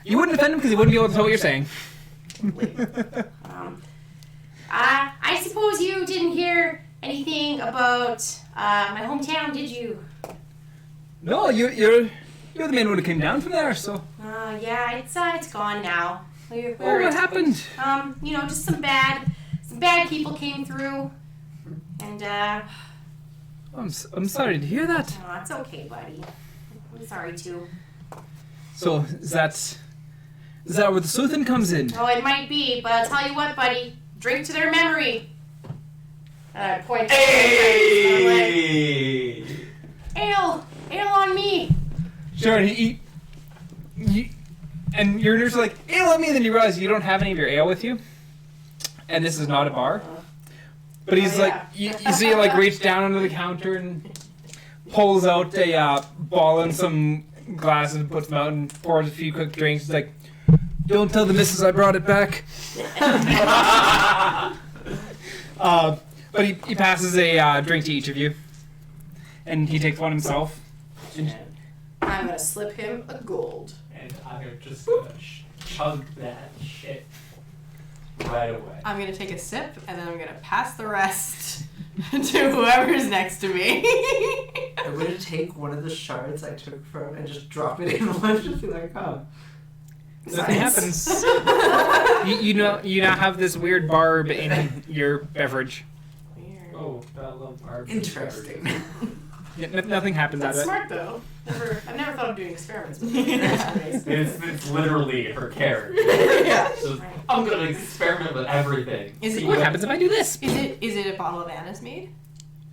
You wouldn't offend him because he wouldn't be able to tell what you're saying. I suppose you didn't hear anything about my hometown, did you? No, you're the main one who came down from there. So, Yeah, it's gone now. what happened? You know, just some bad people came through, and I'm sorry to hear that. oh, it's okay, buddy. I'm sorry too. So is that where the sleuthing comes in? Oh, it might be, but I'll tell you what, buddy. Drink to their memory. And I point. Hey! Ale on me. Sure, and and your nurse is like, "Ale on me," and then you realize you don't have any of your ale with you, and this is not a bar. But he's Oh, like, yeah. you see him like reach down under the counter and pulls out a ball and some glasses and puts them out and pours a few quick drinks. He's like, "Don't tell the missus I brought it back." But he passes a drink to each of you. And he takes one himself. And I'm gonna slip him a gold. And I'm just gonna chug that shit right away. I'm gonna take a sip and then I'm gonna pass the rest to whoever's next to me. I'm gonna take one of the shards I took from and just drop it in one. Just be like, oh. Nothing happens. you now have this weird barb in your beverage. Weird. Oh, that little barb. Interesting. Yeah, nothing happens out That's of it. smart though. I've never thought of doing experiments with it. It's literally her character. Yeah. So, I'm gonna experiment with everything. Is it See What happens if I do this? Is it a bottle of Anna's mead?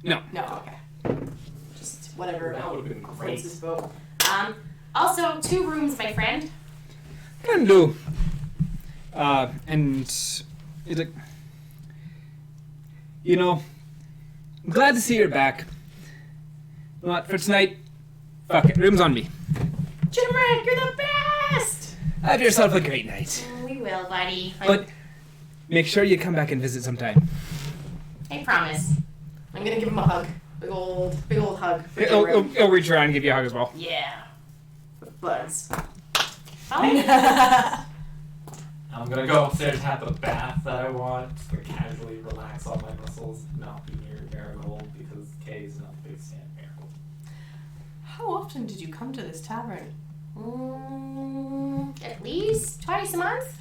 No. No. Okay. Just whatever. That would have been floats great. his boat. Also 2 rooms, my friend. Can do. And it's like, I'm glad to see you're back. But for tonight, fuck it, room's on me. Jimrick, you're the best! Have yourself a great night. We will, buddy. But make sure you come back and visit sometime. I promise. I'm gonna give him a hug. Big old hug. for He'll Jimrick. reach around and give you a hug as well. Yeah. With buds. I'm gonna go upstairs and have the bath that I want to casually relax all my muscles, not be near Marigold because Kay is not a big fan of Marigold. How often did you come to this tavern? At least twice a month.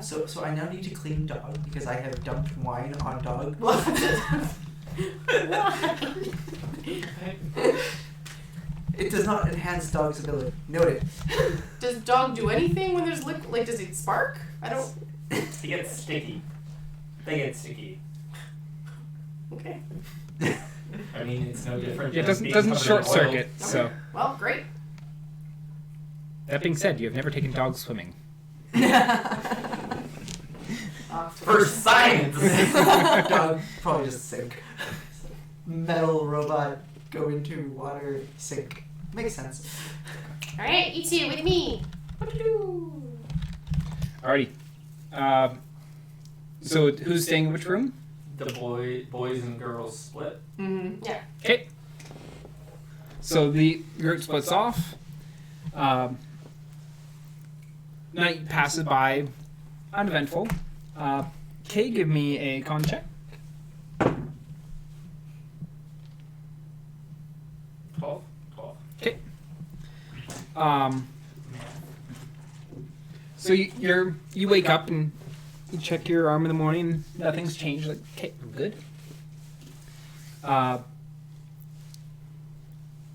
So I now need to clean dog because I have dumped wine on dog. It does not enhance dog's ability. Noted. Does dog do anything when there's liquid? Like, does it spark? I don't. They get sticky. Okay. I mean, it's no different. It than being doesn't covered in short oil. circuit, so. Well, great. That being said, you have never taken dogs swimming. For science! Dog probably just sink. Metal robot go into water, sink. Makes sense. All right, you two with me. What-a-doo. Alrighty. So who's staying in which room? The boys and girls split. Mm-hmm. Yeah. Okay. So the group splits off. Night passes by, uneventful. Kay, give me a con check. 12. Okay. So you wake up and you check your arm in the morning. Nothing's changed. Like, okay, I'm good.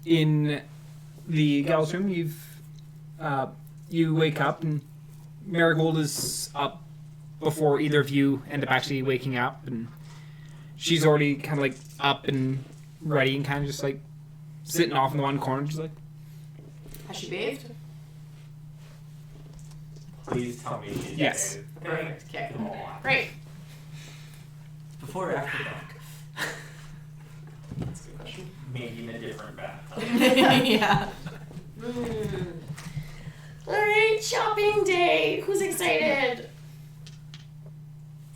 In the gal's room, you wake up and Marigold is up before either of you end up actually waking up, and she's already kind of like up and ready and kind of just like sitting off in the one corner, just like. Has she bathed? Please tell me she Yes. did. Perfect. Okay. Oh, Great. Before or after dog? that's a good question. Maybe in a different bathtub. Yeah. All right, shopping day. Who's excited?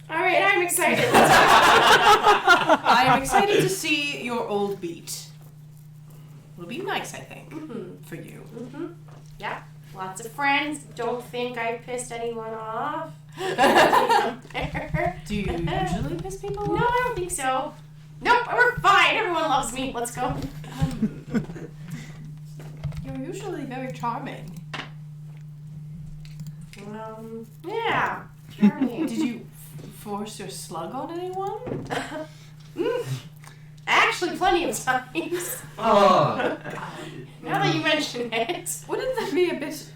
All right, I'm excited. I am excited to see your old beat. It'll be nice, I think, for you. Yeah, lots of friends. Don't think I pissed anyone off. Do you usually piss people No, off? I don't think so. Nope, we're fine. Everyone loves me. Let's go. You're usually very charming. Yeah. Charming. Did you force your slug on anyone? Actually, plenty of times. Oh, Now that you mention it. Wouldn't that be a bit...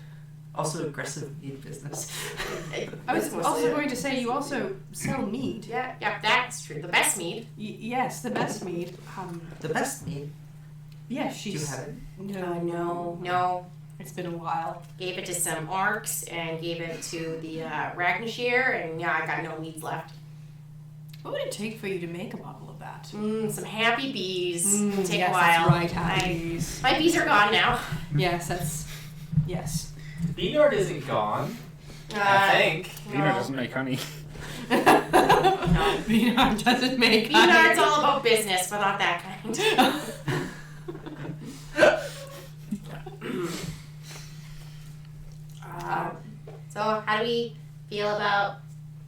Also aggressive meat business. I was also going to say you also sell mead. Yeah, that's true. The best mead. Yes, the best mead. The best meat. Yes, Do you she's... have it? No. It's been a while. Gave it to some orcs and gave it to the Ragnashir, and yeah, I got no meats left. What would it take for you to make a bottle of that? Some happy bees. Take yes, a while. That's right, happy bees. My bees are gone now. Yes, that's... Yes. Beanard isn't gone. I think. Beaner doesn't make honey. Beanard doesn't make Beanard's all about business, but not that kind. How do we feel about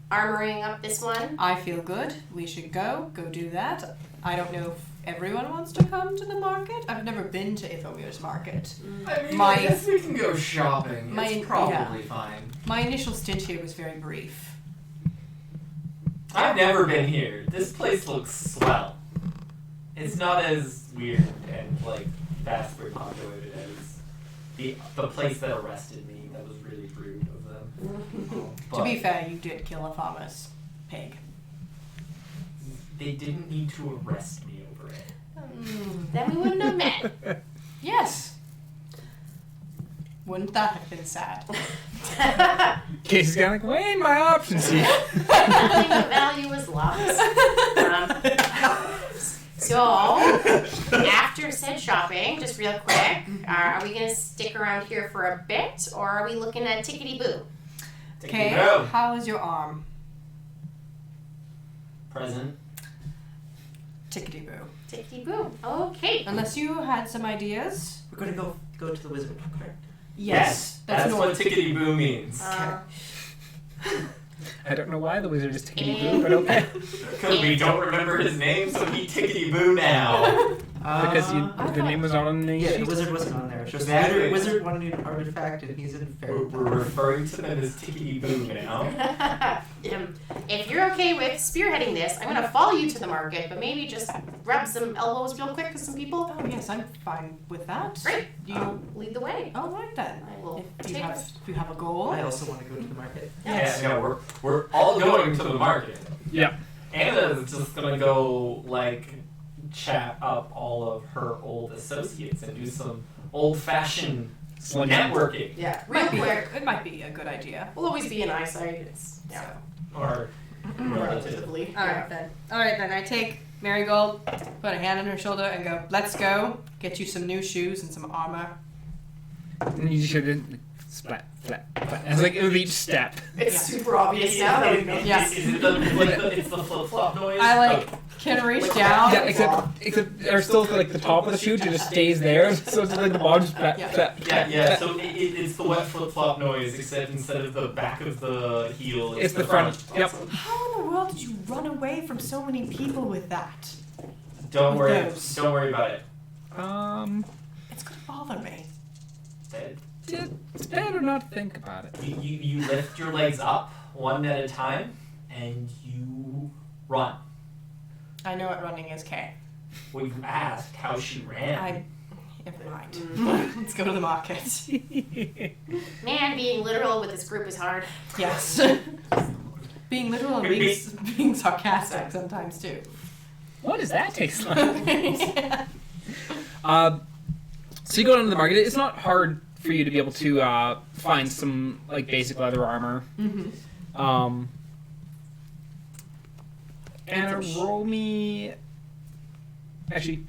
armoring up this one? I feel good. We should go do that. I don't know if everyone wants to come to the market. I've never been to Ithomir's market. I mean, My- I guess we can go shopping. my- It's probably fine. My initial stint here was very brief. I've never been here. This place looks swell. It's not as weird and like vastly populated as the place that arrested me. That was really rude of them. To be fair, you did kill a farmer's pig. They didn't need to arrest me over it. Then we wouldn't have met. Yes. Wouldn't that have been sad? Casey's kind of like, weighing my options here. Nothing of value was lost. So, after said shopping, just real quick, are we going to stick around here for a bit, or are we looking at tickety-boo? Okay, Go. how is your arm? Present. Tickety-boo. Tickety-boo. Okay. Unless you had some ideas. We're gonna go to the wizard, correct? Yes, That's normal. what tickety boo means. I don't know why the wizard is tickety boo, but okay. Because we don't remember his name, so he tickety boo now. Because the name was not on the Yeah, the sheet. wizard wasn't on there. It's just Exactly. wizard wanted an artifact, and he's in We're Verdan. referring to them as tickety boo now. If you're okay with spearheading this, I'm going to follow you to the market, but maybe just grab some elbows real quick with some people. Oh yes, I'm fine with that. Great. You. Lead the way. All right then. I will If you take have a goal. I also want to go to the market. Yes. Yeah, no, we're all going to the market. Yeah. Anna's just gonna go like chat up all of her old associates and do some old-fashioned networking. Yeah, real Might be, quick. it might be a good idea. We'll always be in eyesight. It's yeah, Or relative. relatively. All right then. All right then. I take Marigold, put a hand on her shoulder, and go. Let's go. Get you some new shoes and some armor. And you should have splat, flat, flat. It's like with each step. It's super obvious now that we know. Yes. Is it it's the flip-flop noise? I like can reach down. Yeah, except there's still like the top of the shoe just stays there, so it's like the bottom just flat, Yeah. flat. Yeah, so it's the wet flip-flop noise, except instead of the back of the heel, It's the front. Yep. How in the world did you run away from so many people with that? Don't With worry, those. don't worry about it. It's gonna bother me. It's better not to think about it. You lift your legs up one at a time, and you run. I know what running is, Kay. Well, you asked how she ran. Never mind. Let's go to the market. Man, being literal with this group is hard. Yes. Being literal and being sarcastic sometimes too. What does that taste like? So you go down to the market. It's not hard for you to be able to find some like basic leather armor. Mm-hmm. And roll me. Actually,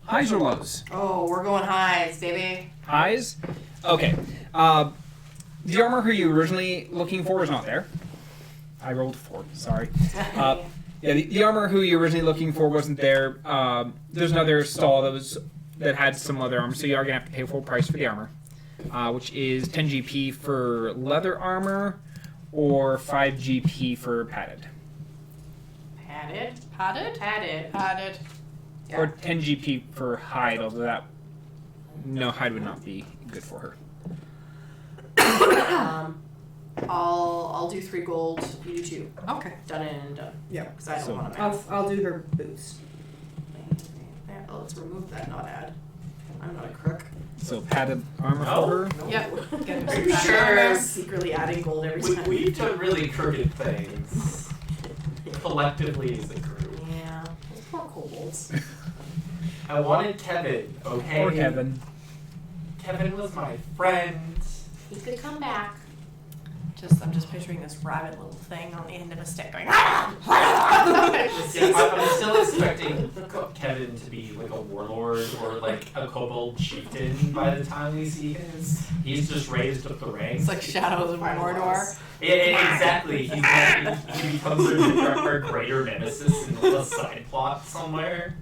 highs or lows? Oh, we're going highs, baby. Highs. Okay. The armor who you were originally looking for is not there. I rolled 4. Sorry. Yeah, the armor who you were originally looking for wasn't there. There's another stall that had some leather armor, so you are gonna have to pay full price for the armor, which is 10 GP for leather armor, or 5 GP for padded, Padded. Padded? Padded. Padded. Yeah. or 10 GP for hide. Although hide would not be good for her. I'll do 3 gold. You do 2. Okay. Done and done. Yeah. Because I don't So- want to I'll do her boots. Oh, let's remove that, not add. I'm not a crook. So padded armor No. for her. Yep. Get her Are some you padded sure? armor. Secretly adding gold every time. We've done really crooked things collectively as a group. Yeah. Those poor kobolds. I wanted Kevin, okay? Or Kevin. Kevin was my friend. He could come back. I'm just picturing this rabbit little thing on the end of a stick going. Yeah, I'm still expecting Kevin to be like a warlord or like a kobold chieftain by the time we see him. He's just raised up the ranks. It's like Shadows of Mordor. Yeah, exactly. He becomes our greater nemesis in a side plot somewhere.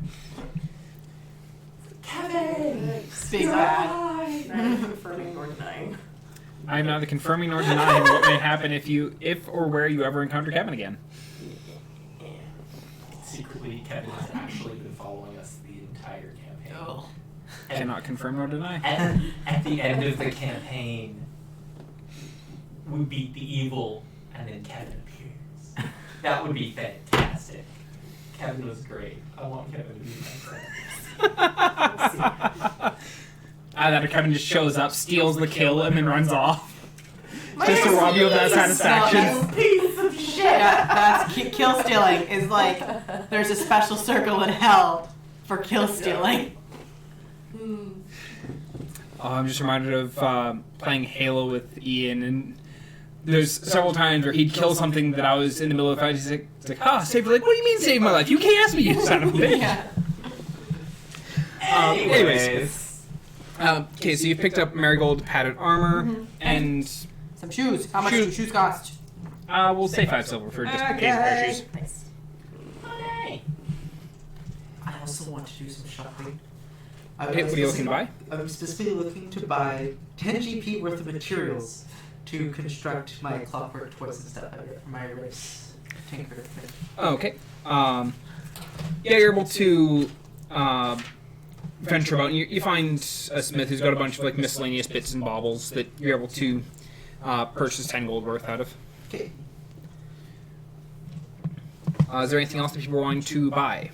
Kevin! Big bad. I'm confirming or denying. I'm neither confirming nor denying what may happen if or where you ever encounter Kevin again. Secretly, Kevin has actually been following us the entire campaign. Oh. Cannot confirm nor deny. At the end of the campaign, we beat the evil, and then Kevin appears. That would be fantastic. Kevin was great. I want Kevin to be my friend. That Kevin just shows up, steals the kill, and then runs off. Just to rob you of that satisfaction. Piece of shit. That's kill stealing. Is like there's a special circle in hell for kill stealing. I'm just reminded of playing Halo with Ian, and there's several times where he'd kill something that I was in the middle of the fight. He's like, save my life. What do you mean save my life? You can't ask me, you son of a bitch. Yeah. Anyways. Okay, so you've picked up marigold padded armor, and Some shoes. How much do shoes cost? we'll say 5 silver for just a case of pair of shoes. Nice. Hey. I also want to do some shopping. Okay, what are you looking to buy? I'm specifically looking to buy 10 GP worth of materials to construct my clockwork toys and stuff I get for my race tinker thing. Okay. Yeah, you're able to venture about. You find a smith who's got a bunch of like miscellaneous bits and baubles that you're able to purchase 10 gold worth out of. Okay. Is there anything else that people are wanting to buy?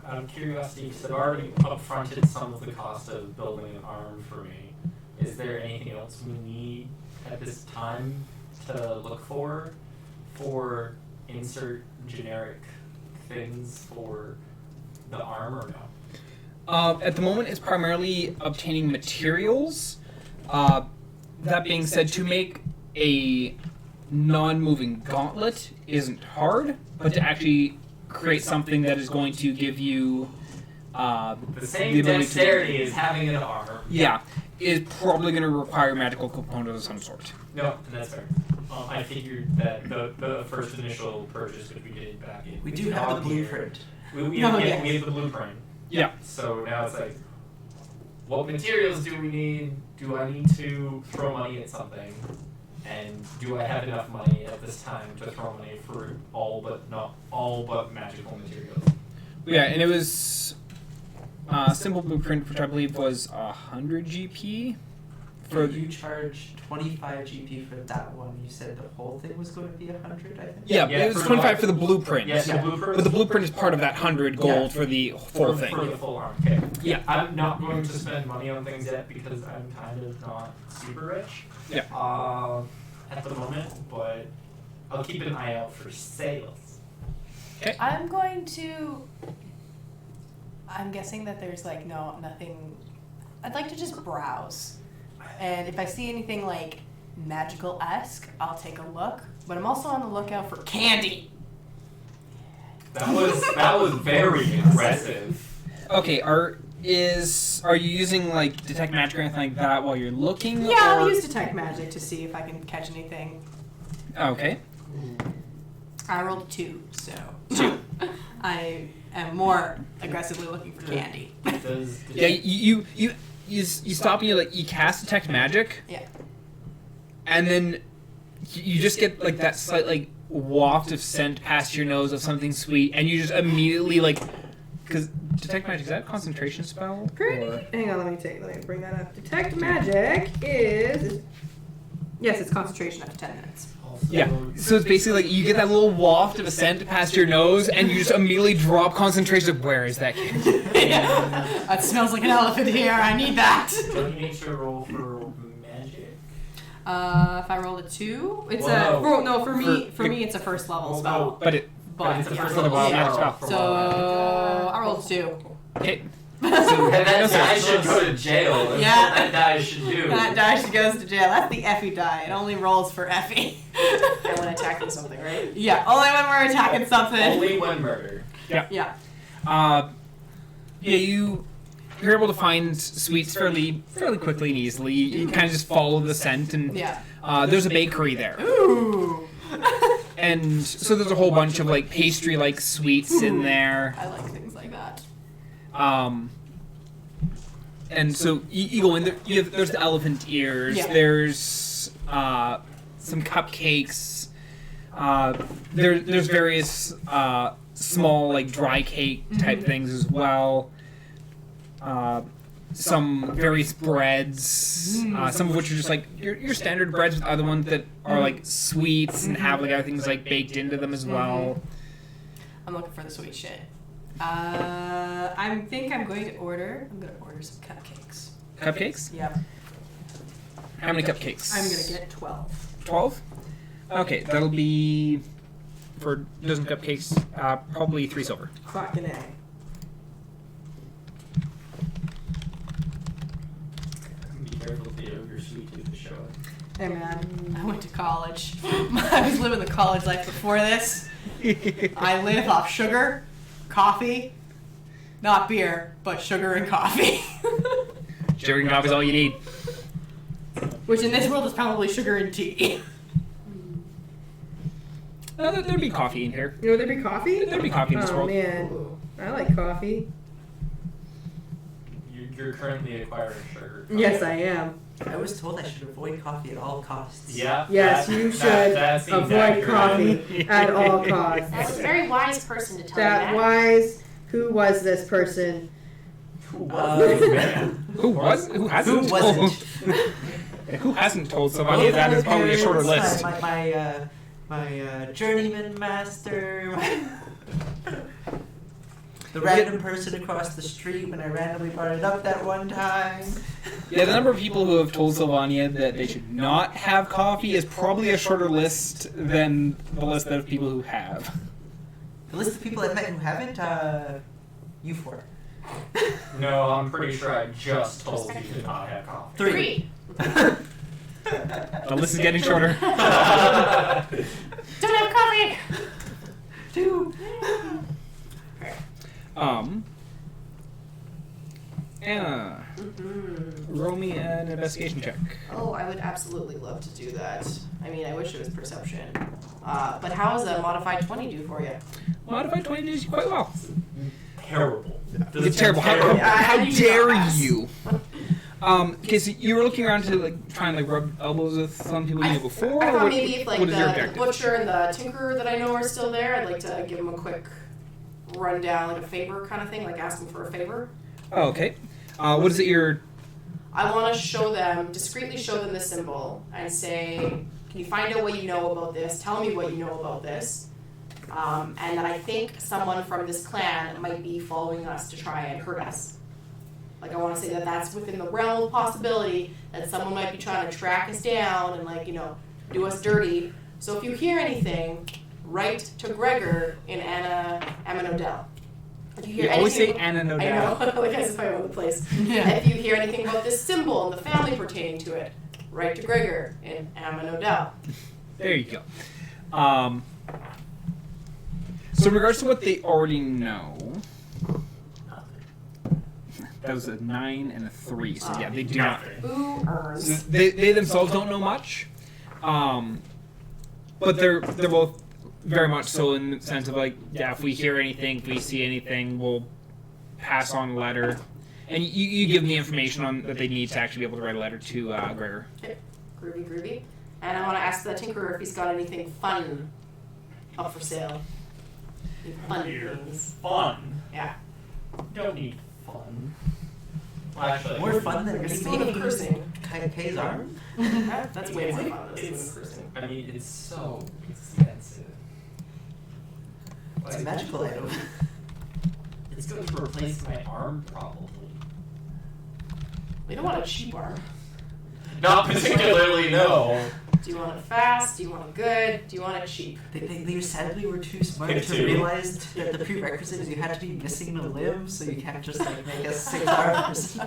Out of curiosity, so I've already upfronted some of the cost of building an arm for me. Is there anything else we need at this time to look for insert generic things for the arm or no? At the moment, it's primarily obtaining materials. That being said, to make a non-moving gauntlet isn't hard, but to actually create something that is going to give you The same the ability dexterity as having an arm. Yeah, is probably going to require magical component of some sort. No, and that's fair. I figured that the first initial purchase, which we did back in. We do have the blueprint. We have the blueprint. Yeah. So now it's like, what materials do we need? Do I need to throw money at something? And do I have enough money at this time to throw money for not all but magical materials? Yeah, and it was simple blueprint, which I believe was 100 GP. For you charge 25 GP for that one. You said the whole thing was going to be 100, I think. Yeah, it was 25 for the blueprint. Yes, the blueprint. But the blueprint is part of that 100 gold for the full thing. For the full arm, okay. Yeah. I'm not going to spend money on things yet because I'm kind of not super rich. Yeah. At the moment, but I'll keep an eye out for sales. I'm guessing that there's like nothing. I'd like to just browse. And if I see anything like magical-esque, I'll take a look. But I'm also on the lookout for candy. That was very impressive. Okay, are you using like detect magic or anything like that while you're looking? Yeah, or... I'll use detect magic to see if I can catch anything. Okay. I rolled a 2, so 2. I am more aggressively looking for candy. Yeah, you stop and you cast detect magic. Yeah. And then you just get like that slight like waft of scent past your nose of something sweet, and you just immediately because detect magic, is that a concentration spell? Or? Hang on, let me bring that up. Detect magic is yes, it's concentration after 10 minutes. Yeah, so it's basically like you get that little waft of a scent past your nose, and you just immediately drop concentration. Of, where is that kid? Yeah. That smells like an elephant here. I need that. Don't you need to roll for magic? If I rolled a 2, it's for me it's a first level spell. But it's a first level magic spell. So I rolled a 2. Okay. And that guy should go to jail. Yeah. That die should do. That die goes to jail. That's the Effie die. It only rolls for Effie. And when attacking something, right? Yeah, only when we're attacking something. Only one murder. Yeah. Yeah. You're able to find sweets fairly quickly and easily. You kind of just follow the scent, and there's a bakery there. Ooh. And so there's a whole bunch of like pastry-like sweets in there. I like things like that. and so you go in there. There's the elephant ears. Yeah. There's some cupcakes. There's various small like dry cake type things as well. Some various breads, some of which are just like your standard breads, with other ones that are like sweets and have like other things like baked into them as well. I'm looking for the sweet shit. I think I'm going to order some cupcakes. Cupcakes? Yep. How many cupcakes? I'm gonna get 12. 12? Okay, that'll be for a dozen cupcakes, probably 3 silver. Fucking A. Be careful, Theo. Your sweet tooth is showing. Hey man, I went to college. I was living the college life before this. I live off sugar, coffee, not beer, but sugar and coffee. Sugar and coffee is all you need. Which in this world is probably sugar and tea. There'd be coffee in here. You know, there'd be coffee? There'd be coffee in this world. Man, I like coffee. You're currently acquiring sugar. Yes, I am. I was told I should avoid coffee at all costs. Yeah. Yes, you should that seems avoid accurate. coffee at all costs. That was a very wise person to tell That you that. wise. Who was this person? Man. Who was? Who hasn't? Who wasn't? Who hasn't told somebody that is probably a shorter list. My journeyman master. The random person across the street when I randomly brought it up that one time. Yeah, the number of people who have told Sylvania that they should not have coffee is probably a shorter list than the list of people who have. The list of people I've met who haven't, you four. No, I'm pretty sure I just told you to not have coffee. 3. The list is getting shorter. Don't have coffee! 2. Anna, roll me an investigation check. Oh, I would absolutely love to do that. I mean, I wish it was perception. But how does a modified 20 do for you? Modified 20 does quite well. Terrible. It's terrible. How I do dare not pass. you? Okay, so you were looking around to like try and like rub elbows with some people you knew before. I or thought what, maybe if like what is your the objective? butcher and the tinkerer that I know are still there, I'd like to give them a quick rundown, like a favor kind of thing, like ask them for a favor. Oh, okay. What is it you're? I want to discreetly show them the symbol and say, can you find out what you know about this? Tell me what you know about this. And that I think someone from this clan might be following us to try and hurt us. Like, I want to say that that's within the realm of possibility that someone might be trying to track us down and, like, you know, do us dirty. So if you hear anything, write to Gregor in Annah Odell. If you hear You always say anything, Anna no I doubt. know, like as if I own the place. Yeah. If you hear anything about this symbol and the family pertaining to it, write to Gregor in Annah Odell. There you go. So in regards to what they already know, that was a 9 and a 3. So yeah, they do not. Who earns? They themselves don't know much, but they're both very much so in the sense of like, yeah, if we hear anything, if we see anything, we'll pass on a letter, and you give them the information on that they need to actually be able to write a letter to Gregor. Okay. Groovy. And I want to ask the tinkerer if he's got anything fun up for sale. Any fun things. Fun. Yeah. Don't need fun. Well, actually, More fun than Like a me spoon of making cursing. Kay's arm? That's way more fun than a spoon of It's, cursing. I mean, it's so expensive. It's a magical item. It's going to replace my arm, probably. We don't want a cheap arm. Not particularly, no. Do you want it fast? Do you want it good? Do you want it cheap? They sadly were too smart Pick to two. realize that the prerequisite is you had to be missing a limb, so you can't just like make us 6 arms.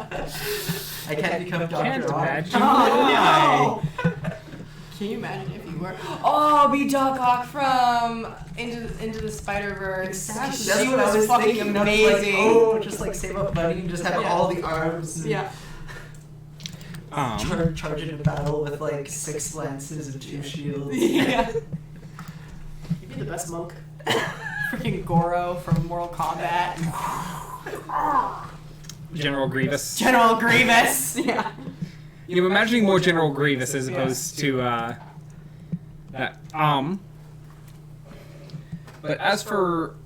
I can't become Dr. Can't Ock. imagine Oh, why. Can you imagine if you were? Oh, be Doc Ock from Into the Spider-Verse. Exactly. She That's what I was was fucking thinking of, amazing. like, oh, just like save up money and just have Yeah. all the arms. And Yeah. charge into battle with like 6 lances and 2 shields. Yeah. You'd be the best monk. Freaking Goro from Mortal Kombat. General Grievous. General Grievous. Yeah. You know, imagining more General Grievous as opposed to that. But as for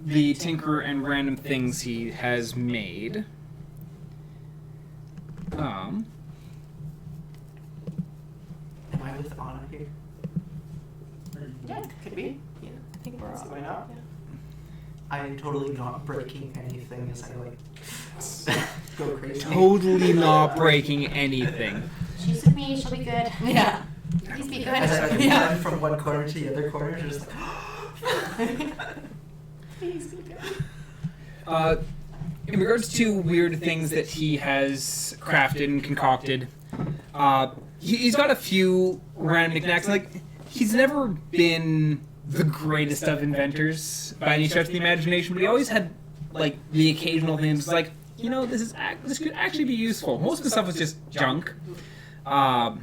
the tinker and random things he has made, Am I with Anna here? Yeah, could be. Yeah, I think we're all. Why not? I'm totally not breaking anything as I like go crazy. totally not breaking anything. She's with me. She'll be good. Yeah. Please be As I good. like Yeah. run from one corner to the other corner, just like Please be good. In regards to weird things that he has crafted and concocted, he's got a few random knickknacks. Like, he's never been the greatest of inventors by any stretch of the imagination, but he always had, like, the occasional things like, you know, this could actually be useful. Most of the stuff was just junk. Like,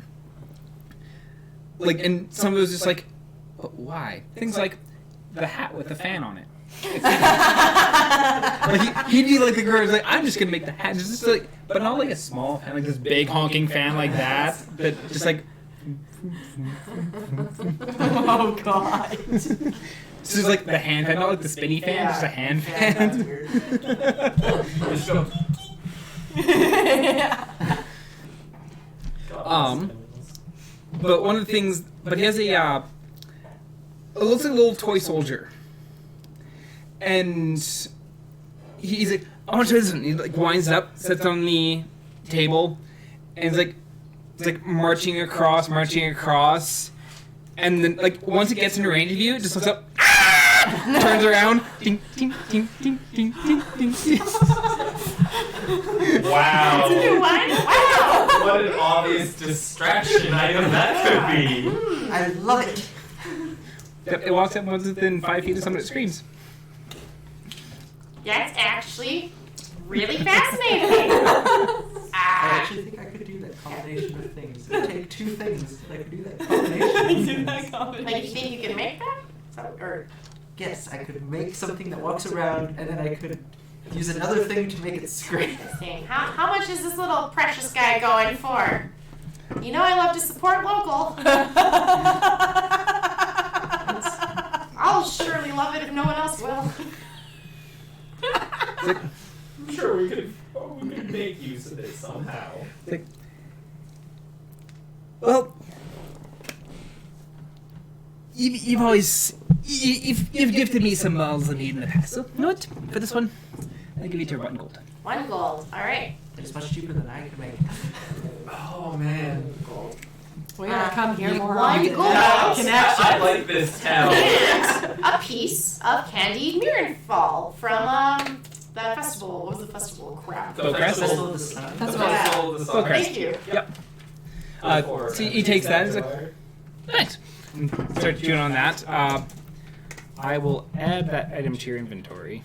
and some of it was just like, but why? Things like the hat with the fan on it. Like he'd be like the girl who's like, I'm just gonna make the hat, just like, but not like a small fan, like this big honking fan like that, but just like. Oh god. So it's like the hand fan, not like the spinny fan, just a hand that's fan. weird. Just go, But one of the things, but he has it looks like a little toy soldier, and he's like, I want to try this, and he like winds it up, sets it on the table, and it's like marching across, and then like once it gets into range of you, it just looks up, turns around, ding, ding, ding, ding, ding, ding, ding, ding. wow. Wow. What an obvious distraction item that could be. I love it. It walks up once within 5 feet of someone, it screams. That's actually really fascinating. I actually think I could do that combination of things. It would take two things, but I could do that combination of things. Like, you think you can make that? Or Yes, I could make something that walks around, and then I could use another thing to make it scream. interesting. How much is this little precious guy going for? You know I love to support local. I'll surely love it if no one else will. I'm sure we could make use of it somehow. Well, you've always you've gifted me some balls of meat in the past. So you know what? For this one, I'll give you your 1 gold. 1 gold. All right. It's much cheaper than I could make. Oh man. We gotta come here more 1 often. gold. I like this town. And a piece of candied Mirenfall from that festival. What was the festival? Crap. Go Crest. Festival of the Sun. The That's festival of the Go sun. Crest. Thank you. Yep. So he takes that and he's like, nice. And start chewing on that. I will add that item to your inventory.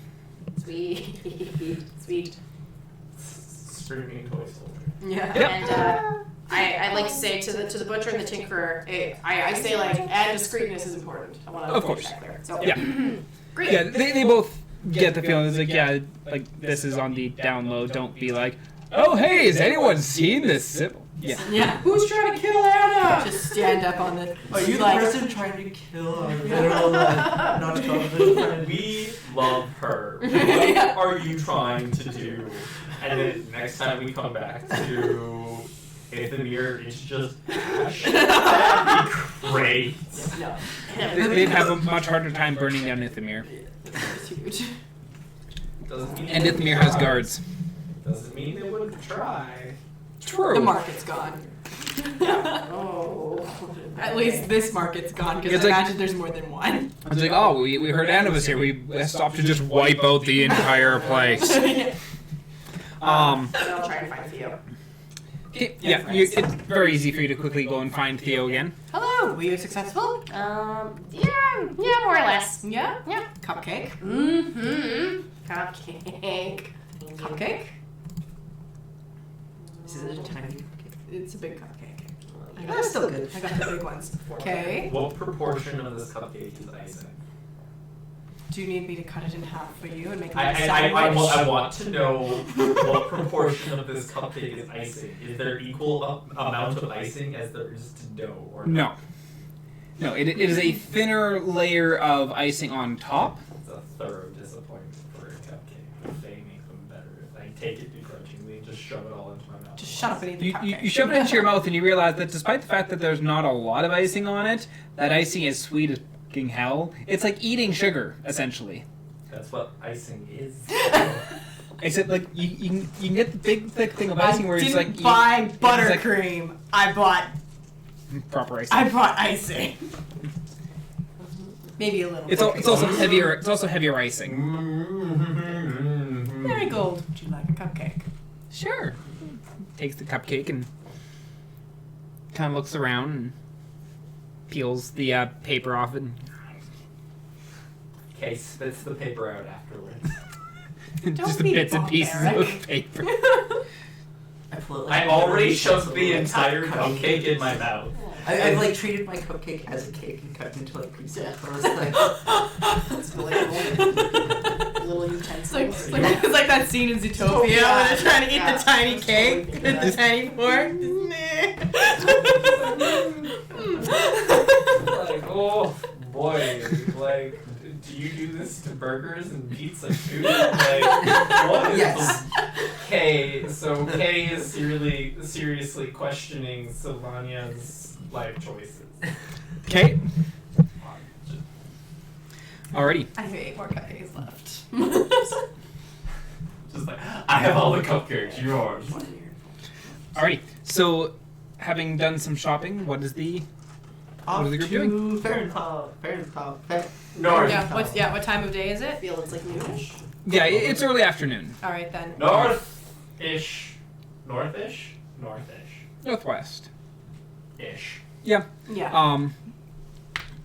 Sweet. Sweet. Streaming toy soldier. Yeah. Yep. And I like to say to the butcher and the tinkerer, I say like, and discreetness is important. I want to Of course. that clear. So Yeah. great. Yeah, they both get the feeling. It's like, yeah, like this is on the download. Don't be like, oh hey, has anyone seen this symbol? Yeah. Yeah. Who's trying to kill Anna? Just stand up on the. Are you the like, person trying to kill our literal not covenant friend? We love her. What are you trying to do? And then next time we come back to Ithemir, it's just ash. That'd be great. No. They'd have a much harder time burning down Ithemir. It's huge. Doesn't mean And Ithemir has guards. Doesn't mean they wouldn't try. True. The market's gone. Oh. At least this market's gone, because It's I like- imagine there's more than one. It's like, oh, we heard Annah was here. We stopped to just wipe out the entire place. I'll try and find Theo. Yeah, it's very easy for you to quickly go and find Theo again. Hello, were you successful? Yeah, more or less. Yeah? Yeah. Cupcake? Mm-hmm. Cupcake. Cupcake? Is it a tiny cupcake? It's a big cupcake. That's still good. I got the big ones. Okay. What proportion of this cupcake is icing? Do you need me to cut it in half for you and make it I, a I, sandwich? I want to know what proportion of this cupcake is icing. Is there equal amount of icing as there is to dough? Or No. No, it is a thinner layer of icing on top. It's a thorough disappointment for a cupcake. If they make them better, if I take it begrudgingly, just shove it all into my mouth. Just shut up and eat the You cupcake. shove it into your mouth and you realize that despite the fact that there's not a lot of icing on it, that icing is sweet as fucking hell. It's like eating sugar, essentially. That's what icing is. Except, like, you can get the big, thick thing of icing where it's like... didn't buy it's like buttercream. I bought proper icing. icing. Maybe a little. It's also heavier. It's also heavier icing. Marigold. Would you like a cupcake? Sure. Takes the cupcake and kind of looks around and peels the paper off it. Okay, spits the paper out afterwards. Just the be bits and pieces barbaric. of paper. I already shoved the entire cupcake in my mouth. I've like treated my cupcake as a cake and cut it into like pieces. Yeah. So it's like, It's really little utensils. It's like that scene in Zootopia when they're trying to eat the tiny that's cake totally with the good. tiny fork. Like, oh boy, like, do you do this to burgers and pizza too? Like, what is yes. Kay? So Kay is seriously questioning Sylvania's life choices. Okay. Alrighty. I have 8 more cupcakes left. Just like, I have all the cupcakes, yours. Alrighty. So, having done some shopping, what is the... Off What are the group to doing? Farentop. North. Yeah, what time of day is I it? feel it's like noonish. Yeah, it's early afternoon. Alright then. North-ish. North-ish? North-ish. Northwest. Ish. Yeah. Yeah.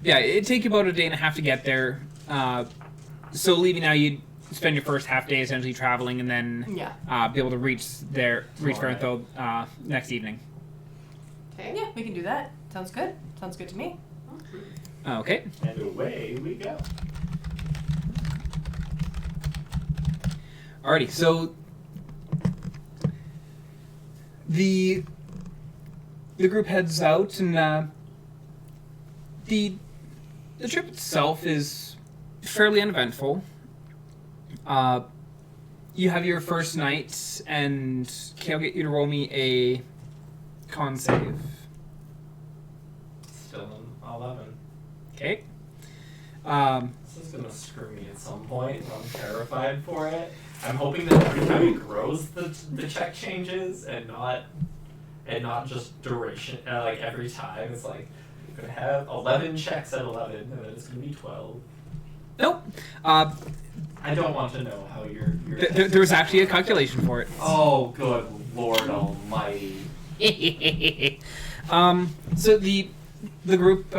Yeah, it'd take you about a day and a half to get there. So leaving now, you'd spend your first half day essentially traveling, and then Yeah. be able to reach Alright. Farenthal next evening. Okay. Yeah, we can do that. Sounds good. Sounds good to me. Okay. And away we go. Alrighty. So the group heads out, and the trip itself is fairly uneventful. You have your first night, and Kay, I'll get you to roll me a con save. Still in 11. Okay. This is gonna screw me at some point, and I'm terrified for it. I'm hoping that every time it grows, the check changes, and not just duration. Like every time, it's like you're gonna have 11 checks at 11, and then it's gonna be 12. Nope. I don't want to know how you're. There was actually a calculation for it. Oh, good Lord Almighty! So the group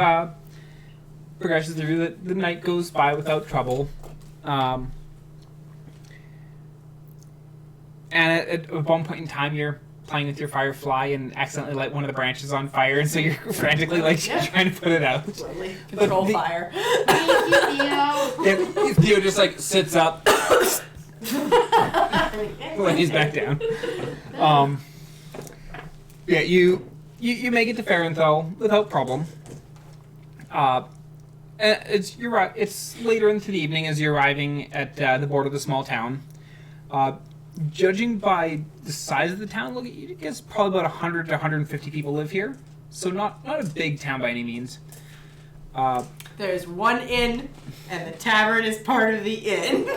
progresses through. The night goes by without trouble. And at one point in time, you're playing with your firefly and accidentally light one of the branches on fire, and so you're frantically trying to put it out. Totally. Control the- fire. Thank you, Theo. And Theo just like sits up when he's back down. Yeah, you make it to Farenthal without problem. It's later into the evening as you're arriving at the border of the small town. Judging by the size of the town, look, you guess probably about 100 to 150 people live here. So not a big town by any means. There's one inn, and the tavern is part of the inn.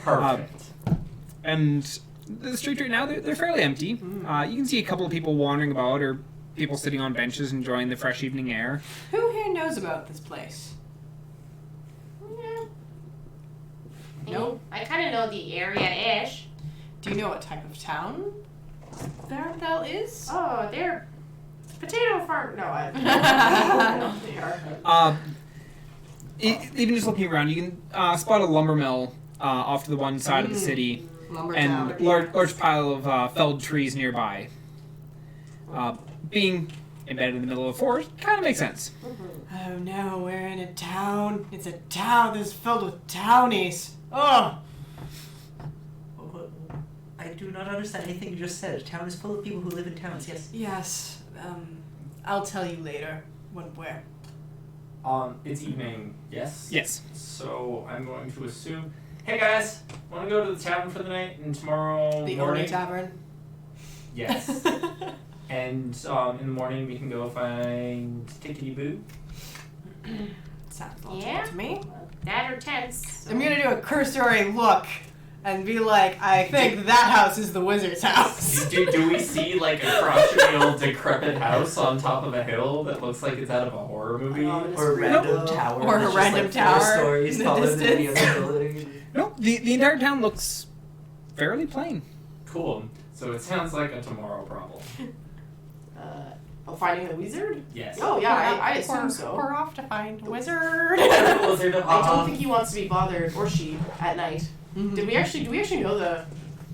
Perfect. And the streets right now, they're fairly empty. You can see a couple of people wandering about, or people sitting on benches enjoying the fresh evening air. Who here knows about this place? Nope. I kind of know the area-ish. Do you know what type of town Verdan is? Oh, they're potato farm. No, I don't know they are. Even just looking around, you can spot a lumber mill off to the one side of the city, and Lumbertown. large pile of felled trees nearby. Being embedded in the middle of a forest. Kind of makes sense. Oh no, we're in a town. It's a town that's filled with townies. Oh! I do not understand anything you just said. A town is full of people who live in towns, yes. Yes, I'll tell you later when where. It's evening, yes? Yes. So I'm going to assume. Hey guys, want to go to the tavern for the night and tomorrow The morning? only tavern? Yes. And in the morning we can go find Tickety Boo. Sounds logical Yeah. to me. That or tents. I'm gonna do a cursory look and be like, I think that house is the wizard's house. Do we see like a crotchety old decrepit house on top of a hill that looks like it's out of a horror movie? Or a random tower. Or a that's just, random like, tower 4 stories in the taller than any distance. other building. No, the entire town looks fairly plain. Cool. So it sounds like a tomorrow problem. Finding the wizard? Yes. Oh yeah, I assume so. We're off to find a wizard. Wizard of I don't think he wants to be bothered, or she, at night. Mhm. Do we actually know the?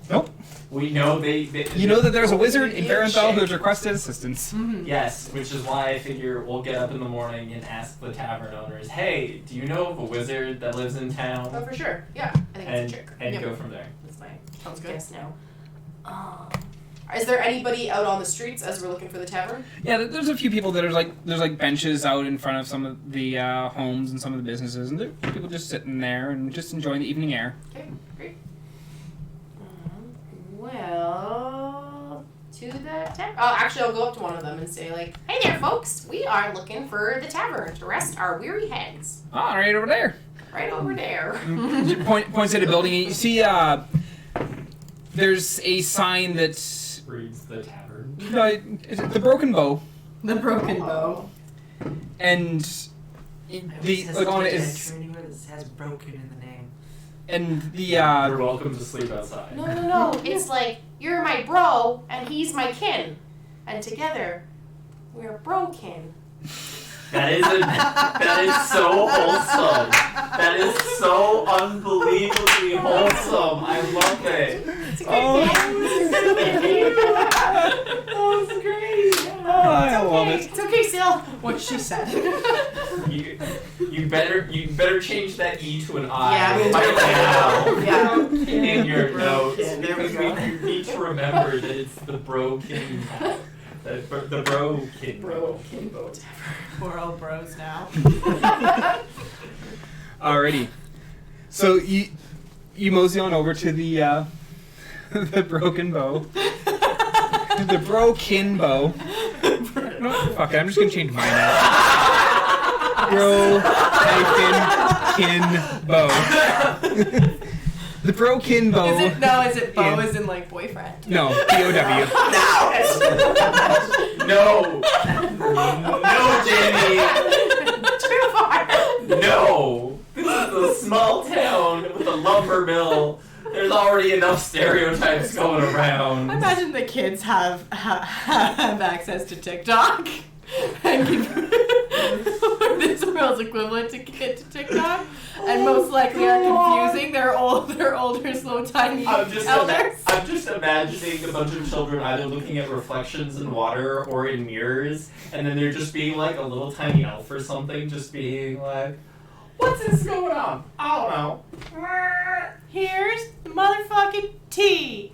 Nope. We know they You know that there's a wizard in Yeah, Verdan shit. who's requested assistance. Mhm. Yes, which is why I figure we'll get up in the morning and ask the tavern owners, hey, do you know of a wizard that lives in Oh, town? for sure. Yeah, I think it's And a chick. and Yep. go from there. That's my Sounds good. guess now. Is there anybody out on the streets as we're looking for the tavern? Yeah, there's a few people that are there's like benches out in front of some of the homes and some of the businesses, and there are people just sitting there and just enjoying the evening air. Okay, great. Well, to the tavern. Oh, actually, I'll go up to one of them and say, like, hey there, folks. We are looking for the tavern to rest our weary heads. Ah, right over there. Right over there. Points at a building, and you see there's a sign that's Reads the tavern. is it the Broken Bow, The broken bow. and the like on it is Anywhere that has broken in the name. and the You're welcome to sleep outside. No. It's like, you're my bro, and he's my kin. And together, we're broken. That is so wholesome. That is so unbelievably wholesome. I love it. It's a good thing. Oh, it's great. I love it. It's okay, Sil. What she said. You better change that E to an I Yeah. right now Yeah. in your notes There we because go. we need to remember that it's the broken town. The broken Broken boat. We're all bros now. Alrighty. So you mosey on over to the the Broken Bow. The Broken Bow. No, fuck it, I'm just gonna change mine now. Kin Bow. The Broken Bow. Is it bow In- as in like boyfriend? No, B-O-W. No, Jamie. Too far. No. This is a small town with a lumber mill. There's already enough stereotypes going around. I imagine the kids have access to TikTok and can this world's equivalent to TikTok, and most likely are confusing their older, slow, tiny I'm just elders. imagining a bunch of children either looking at reflections in water or in mirrors, and then they're just being like a little tiny elf or something, just being like, what's this going on? I don't know. Here's the motherfucking tea,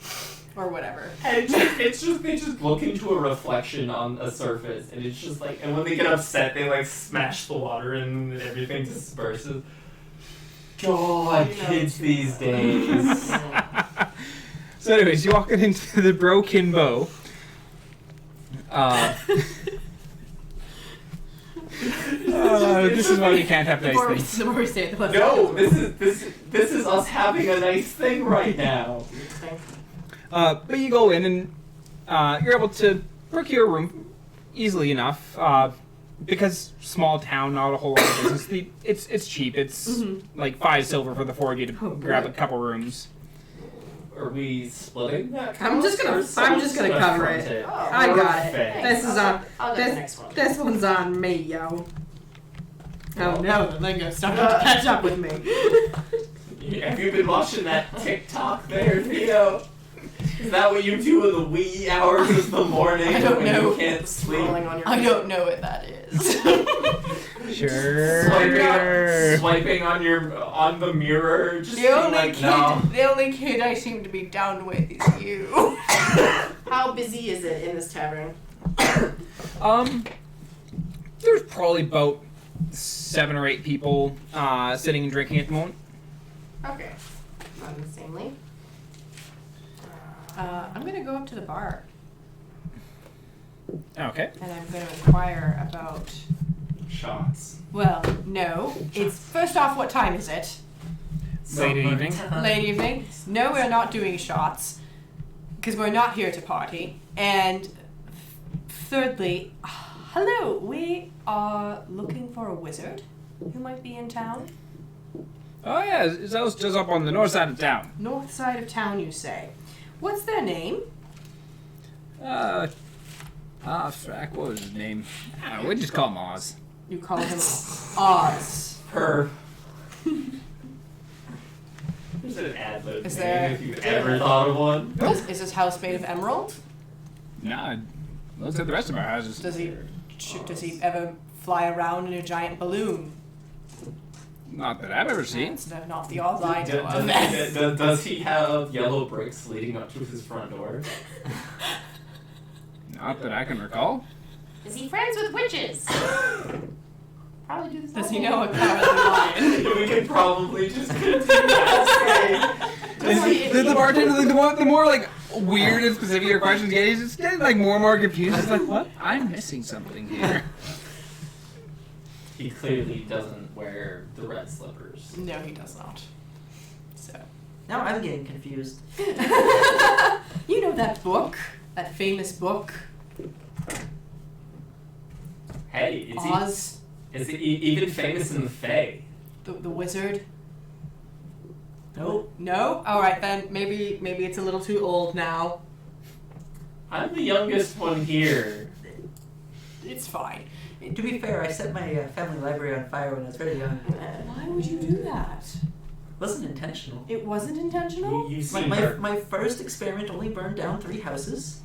or whatever. And they just look into a reflection on a surface, and it's just like, and when they get upset, they like smash the water and everything disperses. God, kids these days. So anyways, you walk into the Broken Bow. This is why we can't have nice things. The more we say it, the less. No, this is us having a nice thing right now. But you go in and you're able to procure a room easily enough because small town, not a whole lot of business. It's cheap. It's like 5 silver for the 4 of you to grab a couple rooms. Are we splitting that? I'm just gonna cover it. I got it. This is on. I'll get the next one. This one's on me, yo. Oh no, the lingo started to catch up with me. Have you been watching that TikTok there, Theo? Is that what you do in the wee hours of the morning I don't when know. you can't sleep? Scrolling on your I don't know what that is. Sure. Swiping on the mirror, just The being only like, kid, no. the only kid I seem to be down with is you. How busy is it in this tavern? There's probably about 7 or 8 people sitting and drinking at the moment. Okay. Not insanely. I'm gonna go up to the bar Okay. and I'm gonna inquire about. Shots. Well, no. It's first off, what time is it? Late evening. Late evening. No, we're not doing shots because we're not here to party. And thirdly, hello. We are looking for a wizard who might be in town. Oh yeah, that was just up on the north side of town. North side of town, you say. What's their name? Frack, what was his name? We just call him Oz. You call him Oz. Her. There's an ad-lib Is name there- if you've ever thought of one. Is his house made of emerald? Nah, looks like the rest of our houses. Does he ever fly around in a giant balloon? Not that I've ever seen. That's not the Oz I know of. Does he have yellow bricks leading up to his front door? Not that I can recall. Is he friends with witches? Probably do this. Does all he day. know a cowardly lion? We could probably just continue that. The bartender, like, the more like weird and specific your questions get, he's just getting like more and more confused. He's like, what? I'm missing something here. He clearly doesn't wear the red slippers. No, he does not. So. Now I'm getting confused. You know that book? That famous book? Hey, Oz, is he even famous in the Fae? the wizard? Nope. No? Alright then, maybe it's a little too old now. I'm the youngest one here. It's fine. To be fair, I set my family library on fire when I was very young. Why would you do that? It wasn't intentional. It wasn't intentional? You My, see my, her. my first experiment only burned down 3 houses.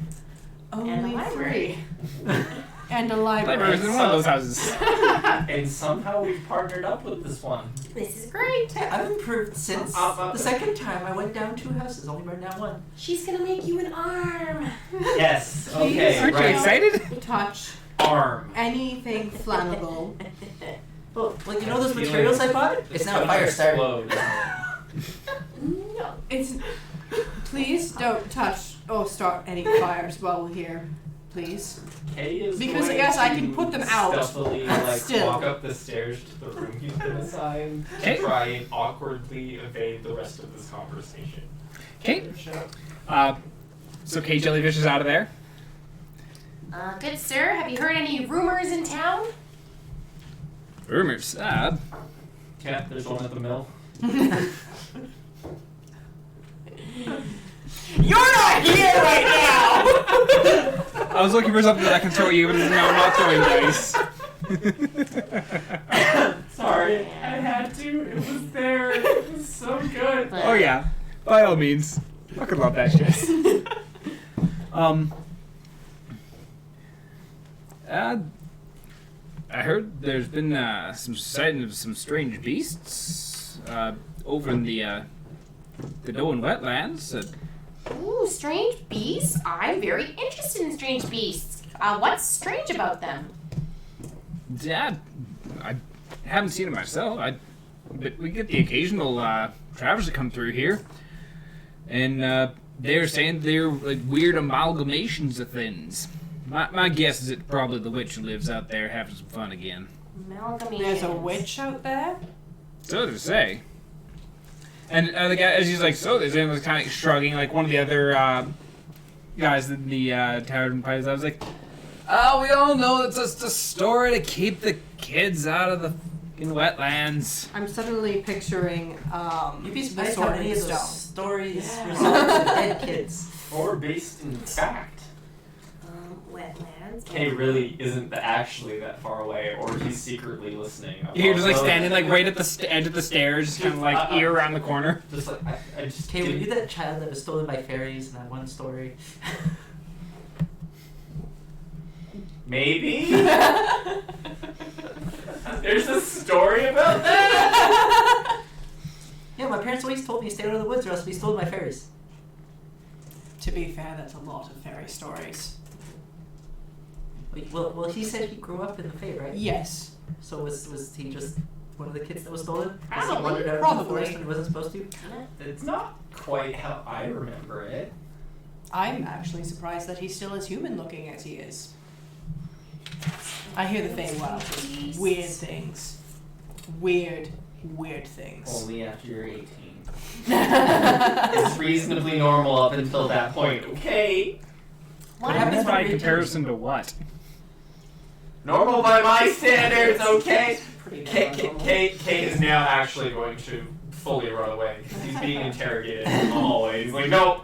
Only And a library. 3. And a library. Library's in one of those houses. And somehow we've partnered up with this one. This is great. Hey, I've improved since the second time I went down 2 houses, only burned down 1. She's gonna make you an arm. Yes. Please. Okay. Aren't you right. excited? Touch Arm. anything flammable. Well, like, you know those materials I bought? It's now a fire starter. No. It's. Please don't touch or start any fires while we're here. Please. Kay is Because, going yes, I can to put them out, stealthily, but like, still. walk up the stairs to the room he's been assigned Okay. to try and awkwardly evade the rest of this conversation. Okay. So Kate Jellyfish is out of there. Good sir, have you heard any rumors in town? Rumors. Yeah, there's one at the mill. You're not here right now! I was looking for something that I can throw at you, but no, I'm not throwing dice. Sorry, I had to. It was there. It was so good. Oh yeah, by all means. Fucking love that shit. I heard there's been some sighting of some strange beasts over in the Doan wetlands. Ooh, strange beasts? I'm very interested in strange beasts. What's strange about them? Dad, I haven't seen it myself. But we get the occasional travelers that come through here, and they're saying they're like weird amalgamations of things. My guess is it's probably the witch who lives out there having some fun again. Amalgamation. There's a witch out there? So they say. And the guy, as he's like, so there's was kind of shrugging, like one of the other guys in the tavern parties. I was like, oh, we all know it's just a story to keep the kids out of the fucking wetlands. I'm suddenly picturing You'd be the surprised sword how many and of those stone. stories Yeah. result in dead kids. Or based in fact. Wetlands. Kay really isn't actually that far away, or he's secretly listening. You're just like standing like right at the edge of the stairs, just kind of like ear around the corner. Just like I just. Okay, were you that child that was stolen by fairies in that one story? Maybe. There's a story about that. Yeah, my parents always told me to stay out of the woods or else I'd be stolen by fairies. To be fair, that's a lot of fairy stories. Well, he said he grew up in the Fae, right? Yes. So was he just one of the kids that was stolen? Was he Probably. wandered out of the forest when he wasn't supposed to? It's not quite how I remember it. I'm actually surprised that he's still as human looking as he is. I hear the Feywild does weird things. Weird things. Only after you're 18. It's reasonably normal up until that point. Okay. What happens By when we comparison to what? Normal by my standards. Okay. Pretty Kay is now actually going to fully run away because he's being interrogated in the hallway. He's like, no.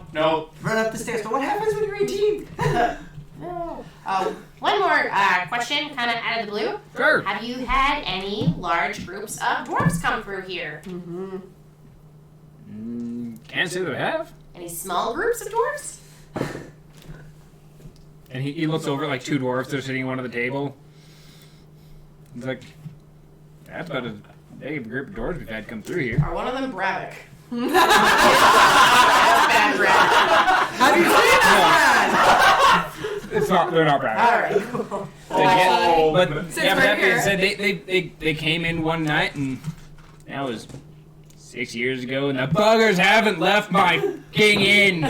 Run up the stairs. But what happens when you're 18? No. One more question, kind of out of the blue. Sure. Have you had any large groups of dwarves come through here? Mm-hmm. Can't say that I have. Any small groups of dwarves? And he looks over at like two dwarves that are sitting at one of the table. He's like, that's about as big of a group of dwarves we've had come through here. Are one of them Bravik? How Bad Bravik. do you say that? It's not. They're not bad. Alright, cool. But Since yeah, but we're that being here. said, they came in one night and that was 6 years ago, and the buggers haven't left my king inn.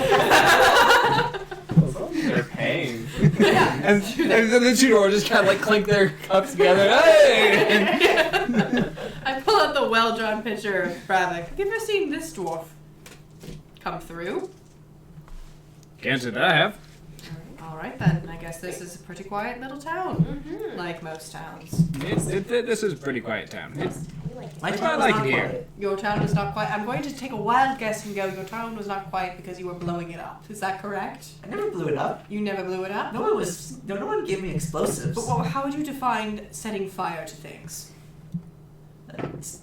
They're paying. And the two dwarves just kind of like clink their cups together. Hey! I pull out the well-drawn picture of Bravik. Have you ever seen this dwarf come through? Can't say that I have. Alright then, I guess this is a pretty quiet little town. Mm-hmm. Like most towns. This is a pretty quiet town. My I town was like not it here. quiet. Your town was not quiet. I'm going to take a wild guess and go, your town was not quiet because you were blowing it up. Is that correct? I never blew it up. You never blew it up? No one gave me explosives. But how would you define setting fire to things?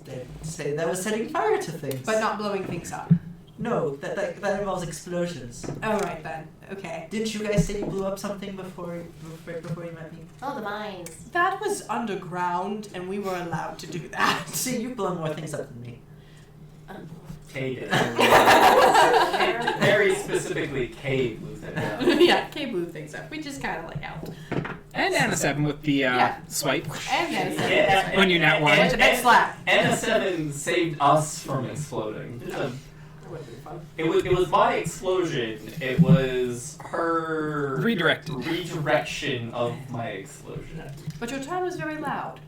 They say that was setting fire to things. But not blowing things up. No, that involves explosions. Oh, right then. Okay. Didn't you guys say you blew up something before you met me? Oh, the mines. That was underground, and we were allowed to do that. See, you've blown more things up than me. Kay did. Very specifically, Kay blew that down. Yeah, Kay blew things up. We just kind of like helped. And Anna 7 with the swipe. And then Yeah, When you nat one. With the big slap. Anna 7 saved us from exploding. It was my explosion. It was her redirection of my explosion. But your town was very loud.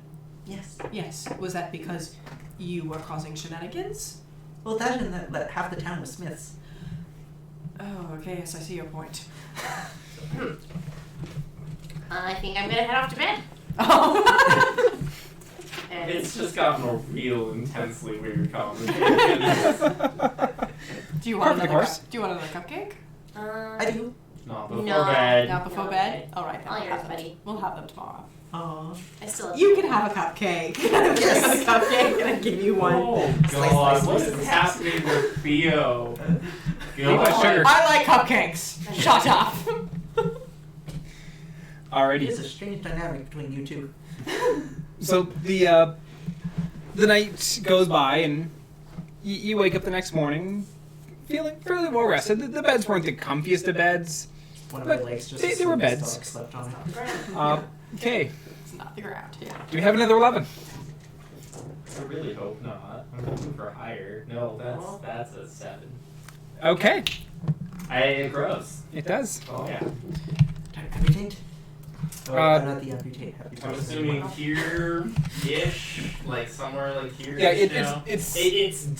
Yes. Yes. Was that because you were causing shenanigans? Well, that and that half the town was Smiths. Oh, okay. Yes, I see your point. I think I'm gonna head off to bed. Oh. And It's just gotten a real intensely weird conversation. Do you want Perfect another? horse. Do you want another cupcake? I do. Not before No. bed. Not before No, bed. All right. Then All we'll yours, have them. buddy. We'll have them tomorrow. Aww. I still have You can have a cupcake. Yes. A cupcake, and I give you one. Oh Slice, god, slice, what slice. is happening with Theo? my sugar. I like cupcakes. Shut up. Alrighty. It's a strange dynamic between you two. So the night goes by and you wake up the next morning feeling fairly well rested. The beds weren't the comfiest of beds. One of But my legs just they were asleep, beds. dog slept on it. Okay. It's not the ground. Yeah. Do we have another 11? I really hope not. I'm looking for higher. No, that's a 7. Okay. It grows. It does. Oh yeah. Amputate? Oh, not the amputate. I'm assuming here-ish, like somewhere like here. Yeah, it's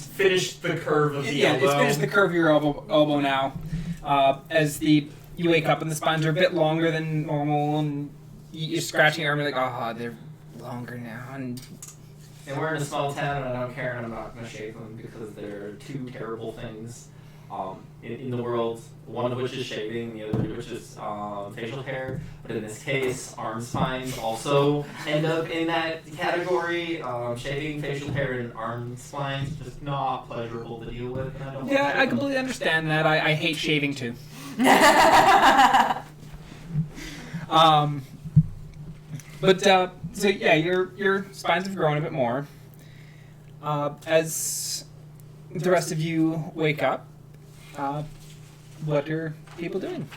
finished the curve of the yeah, elbow. it's finished the curve of your elbow now. As you wake up and the spines are a bit longer than normal, and you're scratching your arm, you're like, oh, they're longer now. And And we're in a small town, and I don't care, and I'm not gonna shave them because they're two terrible things. in the world, one of which is shaving, the other which is facial hair. But in this case, arm spines also end up in that category. Shaving, facial hair, and arm spines just not pleasurable to deal with. And I don't Yeah, want to I completely understand that. I hate shaving too. But so yeah, your spines have grown a bit more. As the rest of you wake up, what are people doing?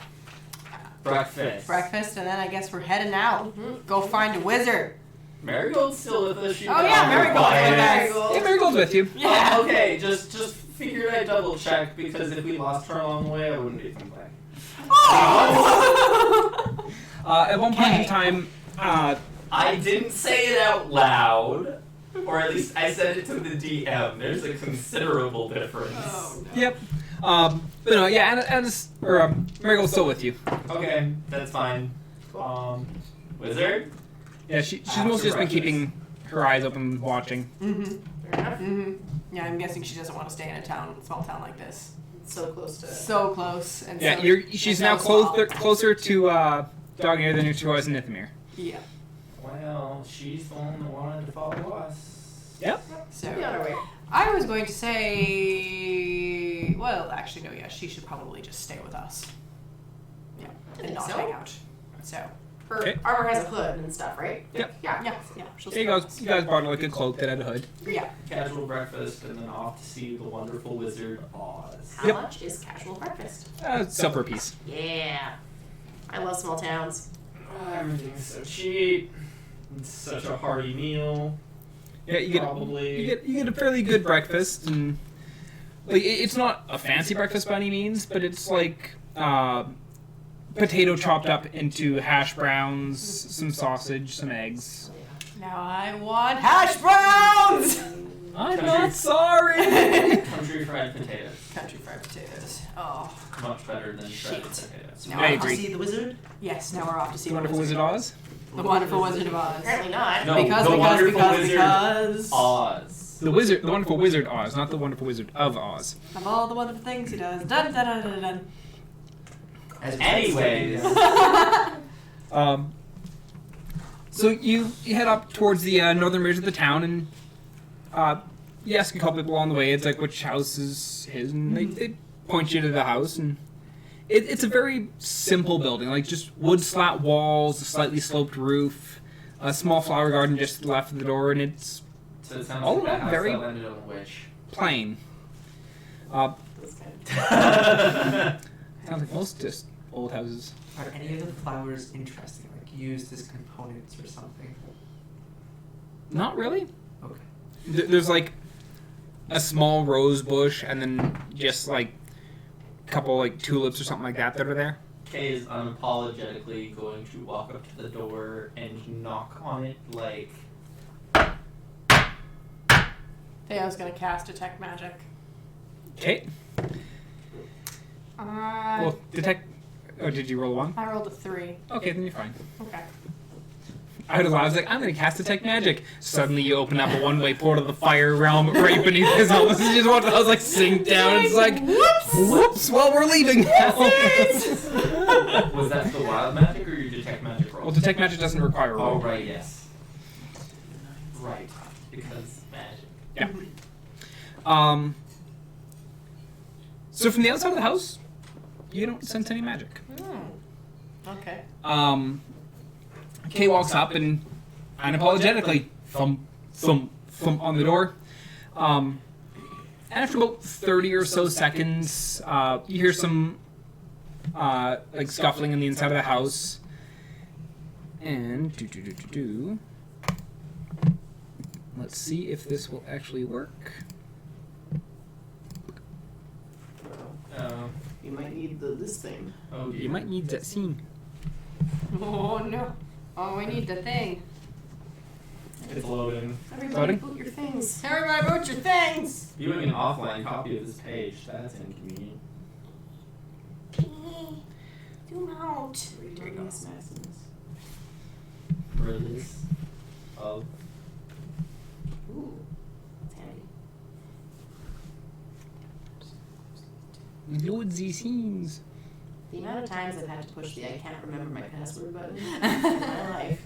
Breakfast. Breakfast, and then I guess we're heading out. Go find a wizard. Marigold's still with us. Oh yeah, Marigold's with us. Yeah, Marigold's with you. Yeah. Okay, just figured I'd double check because if we lost her along the way, I wouldn't be complaining. Oh! At one point in time, I didn't say it out loud, or at least I said it to the DM. There's a considerable difference. Oh, no. yep. But no, yeah, Marigold's still with you. Okay, that's fine. Wizard? Yeah, she's After mostly just been breakfast. keeping her eyes open, watching. Fair enough. Yeah, I'm guessing she doesn't want to stay in a small town like this. So close to. So close. And Yeah, so, she's and now so small. closer to Doggear than she was in Nithmir. Yeah. Well, she's the one that wanted to follow us. Yep. So Be on our way. I was going to say, well, actually, no, yeah, she should probably just stay with us. Yeah, and think not so. hang out. So, Her Okay. armor has a hood and stuff, right? Yep. Yeah. yeah, she'll There you stay go. with You guys brought like a cloak that had a hood. us. Yeah. Casual breakfast, and then off to see the wonderful wizard Oz. How Yep. much is casual breakfast? Silver piece. Yeah. I love small towns. Everything's so cheap. It's such a hearty meal. Yeah, you get Probably. you get a fairly good breakfast, and like it's not a fancy breakfast by any means, but it's like potato chopped up into hash browns, some sausage, some eggs. Now I want hash browns! I'm Country- not sorry. Country fried potatoes. Country fried potatoes. Oh, Much better than shredded Shit. potatoes. No, I I To agree. see the wizard? yes, now we're off to see The wonderful Wizard Oz. The Wonderful Wizard of Oz. Apparently not. No, Because, the wonderful wizard because Oz. The wonderful Wizard Oz, not the wonderful Wizard of Oz. of all the wonderful things he does. Dun dun dun dun dun. As we Anyways. So you head up towards the northern ridge of the town, and you ask a couple people along the way. It's like, which house is his, and they point you to the house, and it's a very simple building, like just wood slat walls, a slightly sloped roof, a small flower garden just to the left of the door, and it's So it sounds Oh, like that house very- that landed on a witch. plain. This kind Sounds like most just old houses. Are any of the flowers interesting? Like used as components or something? Not really. Okay. There's like a small rose bush, and then just like a couple like tulips or something like that are there. Kay is unapologetically going to walk up to the door and knock on it like. Theo's gonna cast Detect Magic. Okay. Well, detect. Oh, did you roll one? I rolled a 3. Okay, then you're fine. Okay. I was like, I'm gonna cast Detect Magic. Suddenly, you open up a one-way portal to the fire realm right beneath his house. You just watch the house like sink down. It's like, whoops! Well, we're leaving now. Was that the wild magic or your detect magic roll? Well, Detect Magic doesn't require a roll. Oh, right, yes. Right, because magic. Yeah. So from the outside of the house, you don't sense any magic. Okay. Kay walks up and unapologetically thump, thump, thump on the door. And after about 30 or so seconds, you hear some like scuffling in the inside of the house. And let's see if this will actually work. You might need this thing. Oh, dear. You might need that scene. Oh no. Oh, we need the thing. It's loading. Everybody Loading? boot your things. Everybody vote your things! Viewing an offline copy of this page, that's inconvenient. Zoom out. Release Maximus. Release of. Ooh, that's handy. load the scenes. The amount of times I've had to push the I can't remember my password button in my life.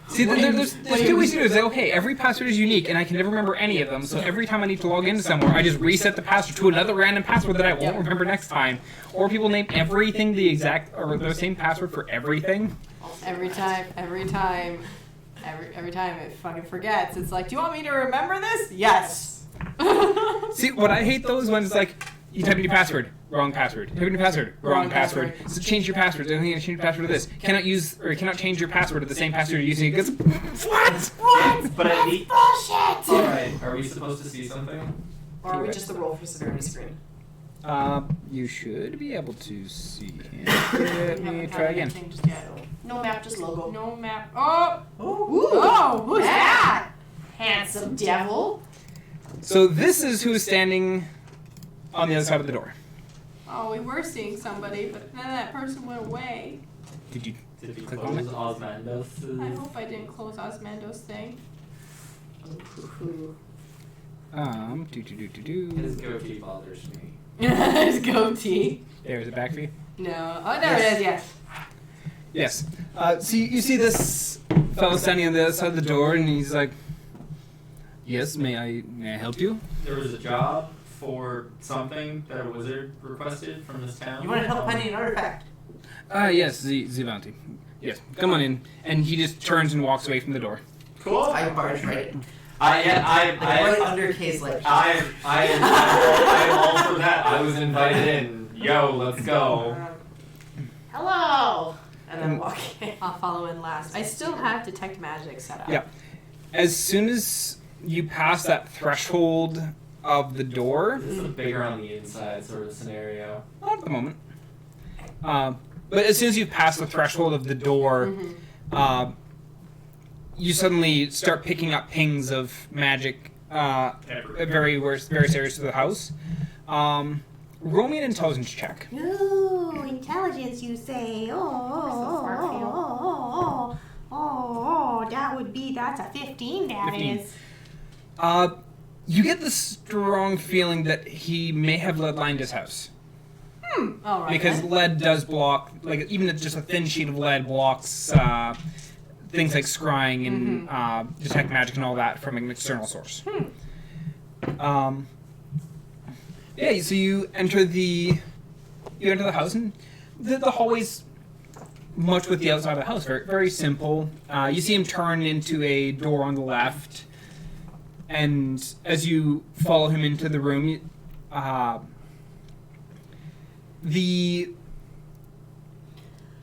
See, there's two ways to do it. It's like, okay, every password is unique, and I can never remember any of them, so every time I need to log into somewhere, I just reset the password to another random password that I won't remember next time. Or people name everything the exact, or the same password for everything. Every time it fucking forgets. It's like, do you want me to remember this? Yes. See, what I hate those ones is like, you type in your password, wrong password. Type in your password, wrong password. So change your password. I think you change your password to this. Cannot change your password to the same password you're using. It goes, what? But at least. Bullshit! Alright, are we supposed to see something? Or are we just the roll for severity screen? You should be able to see him. Let me try again. No map, just logo. No map. Oh! Ooh. Oh! Who's that? Handsome devil. So this is who's standing on the other side of the door. Oh, we were seeing somebody, but then that person went away. Did you Did we click on close it? Osmandos'? I hope I didn't close Osmando's thing. His goatee bothers me. His goatee. There's a back for you. No. Oh, there it is, yes. Yes. So you see this fellow standing on the other side of the door, and he's like, "Yes, may I help you?" There was a job for something that a wizard requested from this town. You want to help finding an artifact? Yes, the bounty. Yes, come on in. And he just turns and walks away from the door. Cool. I barge right. Right under Kay's leg. I am all for that. I was invited in. Yo, let's go. Hello! And then walk in. I'll follow in last. I still have detect magic set up. Yeah. As soon as you pass that threshold of the door, This is a bigger on the inside sort of scenario. not at the moment. But as soon as you pass the threshold of the door, you suddenly start picking up pings of magic, very serious to the house. Roll me an intelligence check. Ooh, intelligence, you say? That's a 15, that 15. is. You get the strong feeling that he may have lead lined his house. All right. Because then. lead does block, like even just a thin sheet of lead blocks things like scrying and detect magic and all that from an external source. Yeah, so you enter the house, and the hallway's much with the outside of the house. Very, very simple. You see him turn into a door on the left, and as you follow him into the room,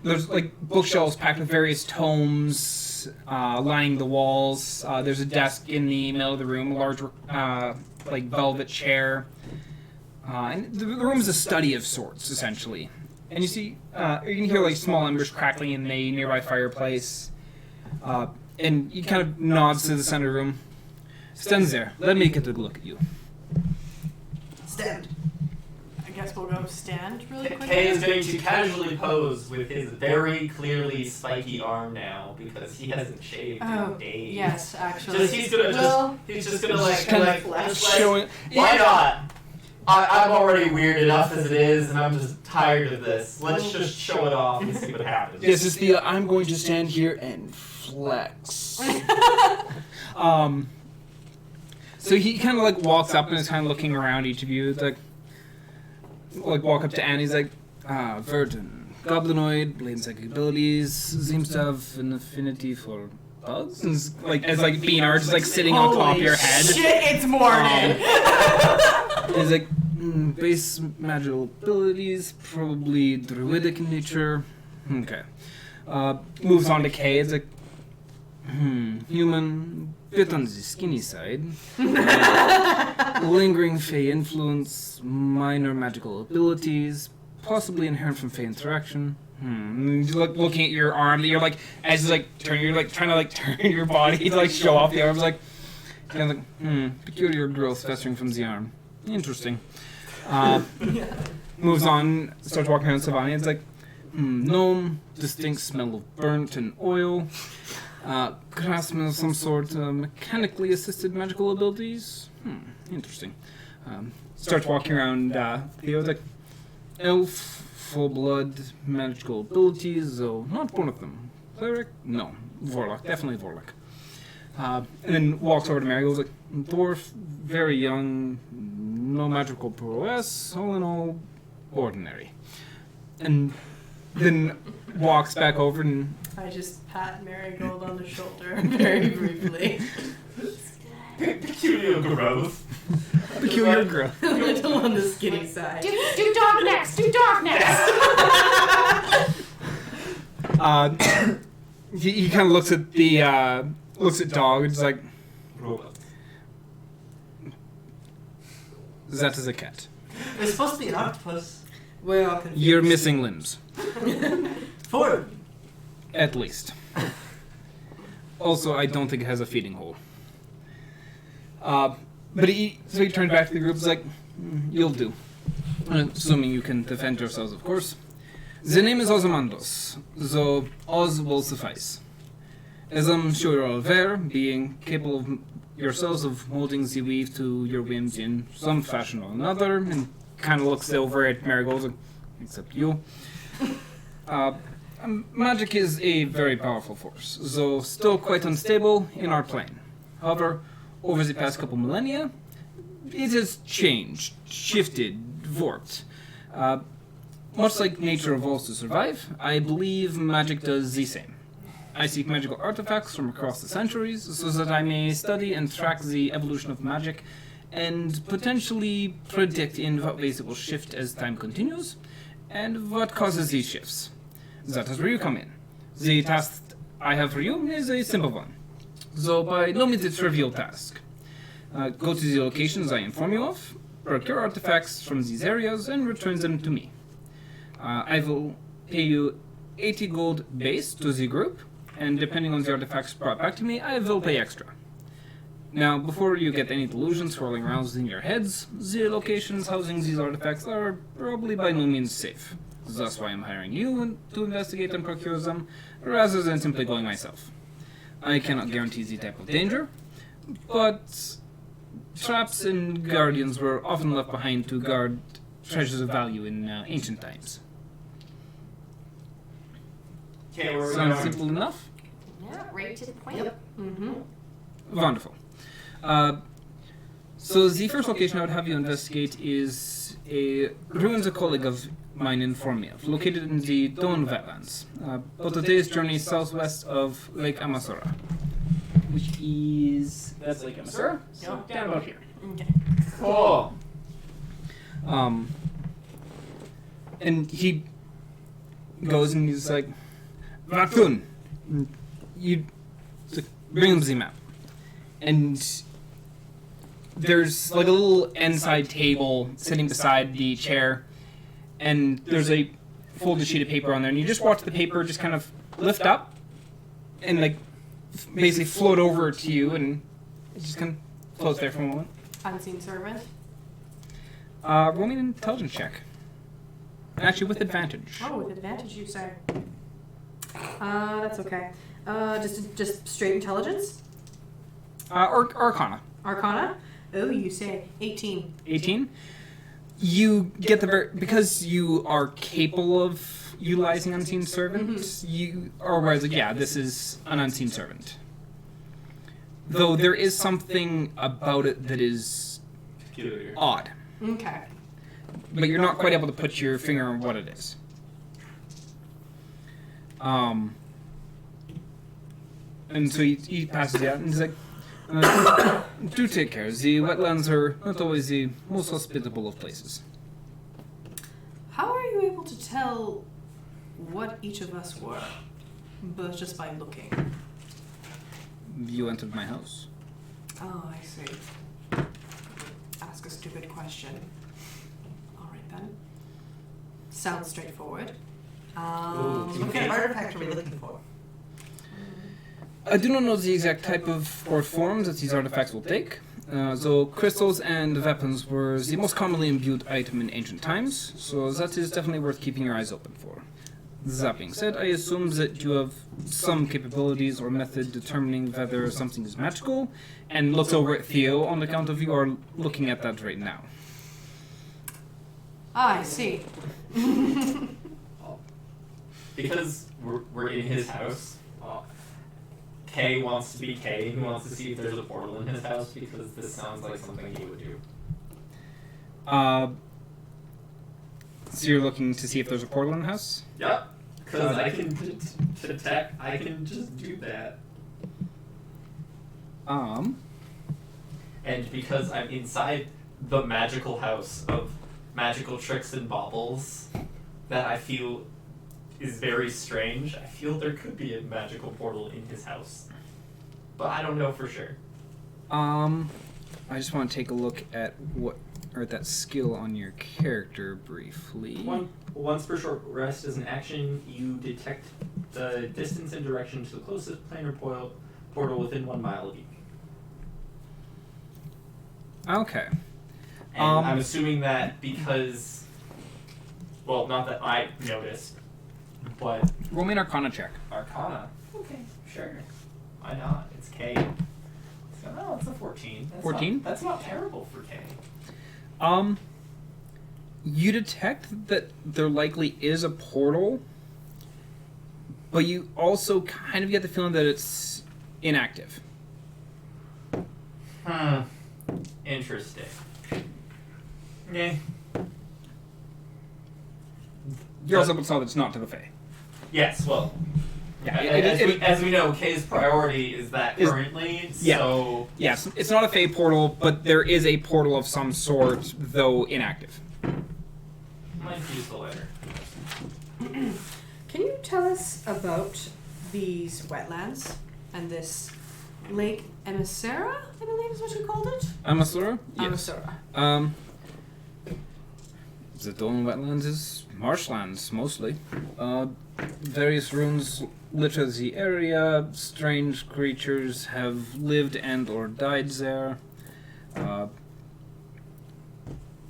there's like bookshelves packed with various tomes lining the walls. There's a desk in the middle of the room, a large like velvet chair. And the room is a study of sorts, essentially. And you see, you can hear like small embers crackling in a nearby fireplace. And he kind of nods to the center of the room. Stand there. Let me get a look at you. Stand. I guess we'll go stand really quick. Kay is going to casually pose with his very clearly spiky arm now because he hasn't shaved in days. Yes, actually. He's just gonna like showing. why not? I'm already weird enough as it is, and I'm just tired of this. Let's just show it off and see what happens. This is the I'm going to stand here and flex. So he kind of like walks up and is kind of looking around each of you. It's like walk up to Annie. He's like, Verdan, goblinoid, blade psychic abilities, seems to have an affinity for bugs. And it's like being arched, like sitting on top of your head. Shit, it's morning. He's like, base magical abilities, probably druidic in nature. Okay. Moves on to Kay. It's like, human, bit on the skinny side. Lingering Fey influence, minor magical abilities, possibly inherent from Fey interaction. You're looking at your arm. You're like, as you like turn, you're like trying to like turn your body to like show off the arms. Like, kind of like, peculiar growth festering from the arm. Interesting. Moves on, starts walking around Sylvania. It's like, gnome, distinct smell of burnt and oil. Craftsman of some sort, mechanically assisted magical abilities. Interesting. Starts walking around. Theo's like, elf, full blood, magical abilities, though not one of them. Cleric? No. Warlock, definitely Warlock. And then walks over to Mary, goes like, dwarf, very young, no magical prowess, all in all, ordinary. And then walks back over and... I just pat Marigold on the shoulder very briefly. Peculiar growth. Peculiar growth. A little on the skinny side. Do dog next. Do dog next. He kind of looks at the looks at dog and is like, that is a cat. It's supposed to be an octopus. We're all confused. You're missing limbs, 4. at least. Also, I don't think it has a feeding hole. But he turns back to the group. He's like, "You'll do, assuming you can defend yourselves, of course. The name is Ozymandias, so Oz will suffice. As I'm sure you're all aware, being capable of yourselves of molding the weave to your whims in some fashion or another," and kind of looks over at Marigold, except you. Magic is a very powerful force, though still quite unstable in our plane. However, over the past couple millennia, it has changed, shifted, warped. Much like nature evolves to survive, I believe magic does the same. I seek magical artifacts from across the centuries so that I may study and track the evolution of magic and potentially predict in what ways it will shift as time continues and what causes these shifts. That is where you come in. The task I have for you is a simple one, though by no means a trivial task. Go to the locations I inform you of, procure artifacts from these areas, and return them to me. I will pay you 80 gold base to the group, and depending on the artifacts brought back to me, I will pay extra. Now, before you get any delusions swirling around in your heads, the locations housing these artifacts are probably by no means safe. That's why I'm hiring you to investigate and procure them, rather than simply going myself. I cannot guarantee the type of danger, but traps and guardians were often left behind to guard treasures of value in ancient times. Okay, where are we Sounds going? simple enough? Yeah, right to the point. Yep. Mm-hmm. Wonderful. So the first location I would have you investigate is a ruins a colleague of mine informed me of, located in the Don Wetlands, about a day's journey southwest of Lake Amasura, which is that's Lake Amasura, so down about here. Okay. Cool. And he goes and he's like, Vakun, you bring him the map. And there's like a little inside table sitting beside the chair, and there's a folded sheet of paper on there, and you just watch the paper just kind of lift up and like basically float over to you, and it just kind of floats there for a moment. Unseen servant. Roll me an intelligence check. Actually, with advantage. Oh, with advantage, you say. That's okay. Just straight intelligence. Arcana. Arcana. Oh, you say 18. 18. You get the because you are capable of utilizing unseen servant. You are aware that this is an unseen servant. Though there is something about it that is Peculiar. odd, Okay. but you're not quite able to put your finger on what it is. And so he passes it out, and he's like, do take care. The wetlands are not always the most hospitable of places. How are you able to tell what each of us were, but just by looking? You entered my house. Oh, I see. Ask a stupid question. All right then. Sounds straightforward. What kind of artifact are we looking for? I do not know the exact type of or forms that these artifacts will take. Though crystals and weapons were the most commonly imbued item in ancient times, so that is definitely worth keeping your eyes open for. That being said, I assume that you have some capabilities or method determining whether something is magical, and looks over at Theo on account of you are looking at that right now. Ah, I see. Because we're in his house, Kay wants to be Kay. He wants to see if there's a portal in his house because this sounds like something he would do. So you're looking to see if there's a portal in the house? Yep. Because I can detect. I can just do that. And because I'm inside the magical house of magical tricks and baubles that I feel is very strange, I feel there could be a magical portal in his house. But I don't know for sure. I just want to take a look at that skill on your character briefly. Once per short rest as an action, you detect the distance and direction to the closest planar portal within 1 mile of you. Okay. And I'm assuming that because, well, not that I noticed, but Roll me an Arcana check. Arcana. Okay, sure. Why not? It's K. So, it's a 14. 14? That's not terrible for K. You detect that there likely is a portal, but you also kind of get the feeling that it's inactive. Interesting. Yeah. You're also able to tell that it's not to the Fae. Yes, well, Yeah, as we know, Kay's priority is that currently, yeah. so... Yes, it's not a Fae portal, but there is a portal of some sort, though inactive. Might be useful later. Can you tell us about these wetlands and this Lake Emissara, I believe is what you called it? Amasura? Yes. Emissara. The Dolan wetlands is marshlands, mostly. Various ruins litter the area. Strange creatures have lived and or died there.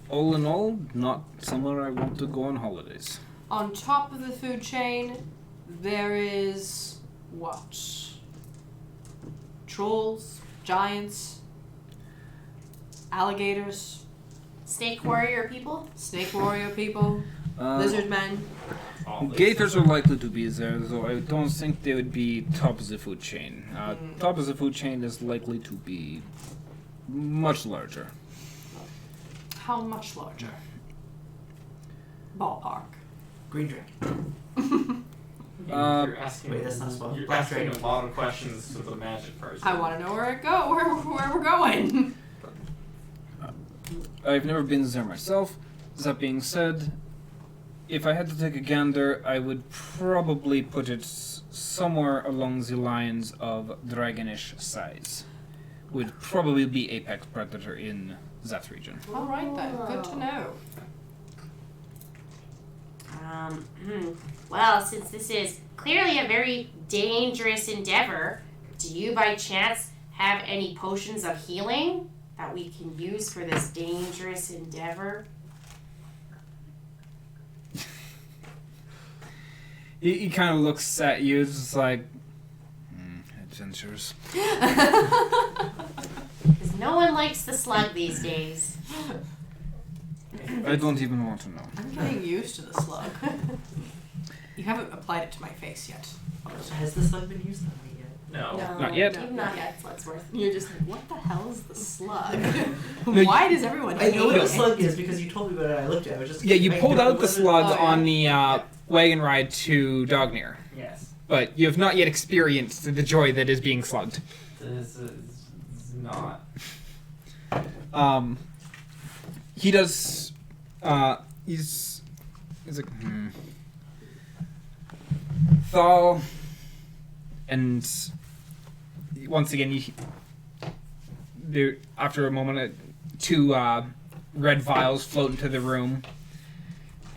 All in all, not somewhere I want to go on holidays. On top of the food chain, there is what? Trolls, giants, alligators, Snake warrior people? snake warrior people, lizard men. Gators are likely to be there, though I don't think they would be top of the food chain. Top of the food chain is likely to be much larger. How much larger? Ballpark. Green dragon. You're asking, wait, that's not spelled. you're Black asking dragon. a lot of questions to the magic person. I want to know where we're going. I've never been there myself. That being said, if I had to take a gander, I would probably put it somewhere along the lines of dragonish size. Would probably be apex predator in that region. All right then, good to know. Well, since this is clearly a very dangerous endeavor, do you by chance have any potions of healing that we can use for this dangerous endeavor? He kind of looks at you, just like, adventures. Because no one likes the slug these days. I don't even want to know. I'm getting used to the slug. You haven't applied it to my face yet. Has this slug been used on me yet? No. Not yet. Not yet, Slugsworth. You're just like, what the hell is the slug? No, Why does everyone I know what hate the it? slug is because you told me about it. I looked at it. I was just Yeah, you I pulled don't out the know slug Oh, yeah. on the wagon ride to Dognir, Yes. but you have not yet experienced the joy that is being slugged. This is not. He does. He's like, Thal, and once again, there. After a moment, two red vials float into the room,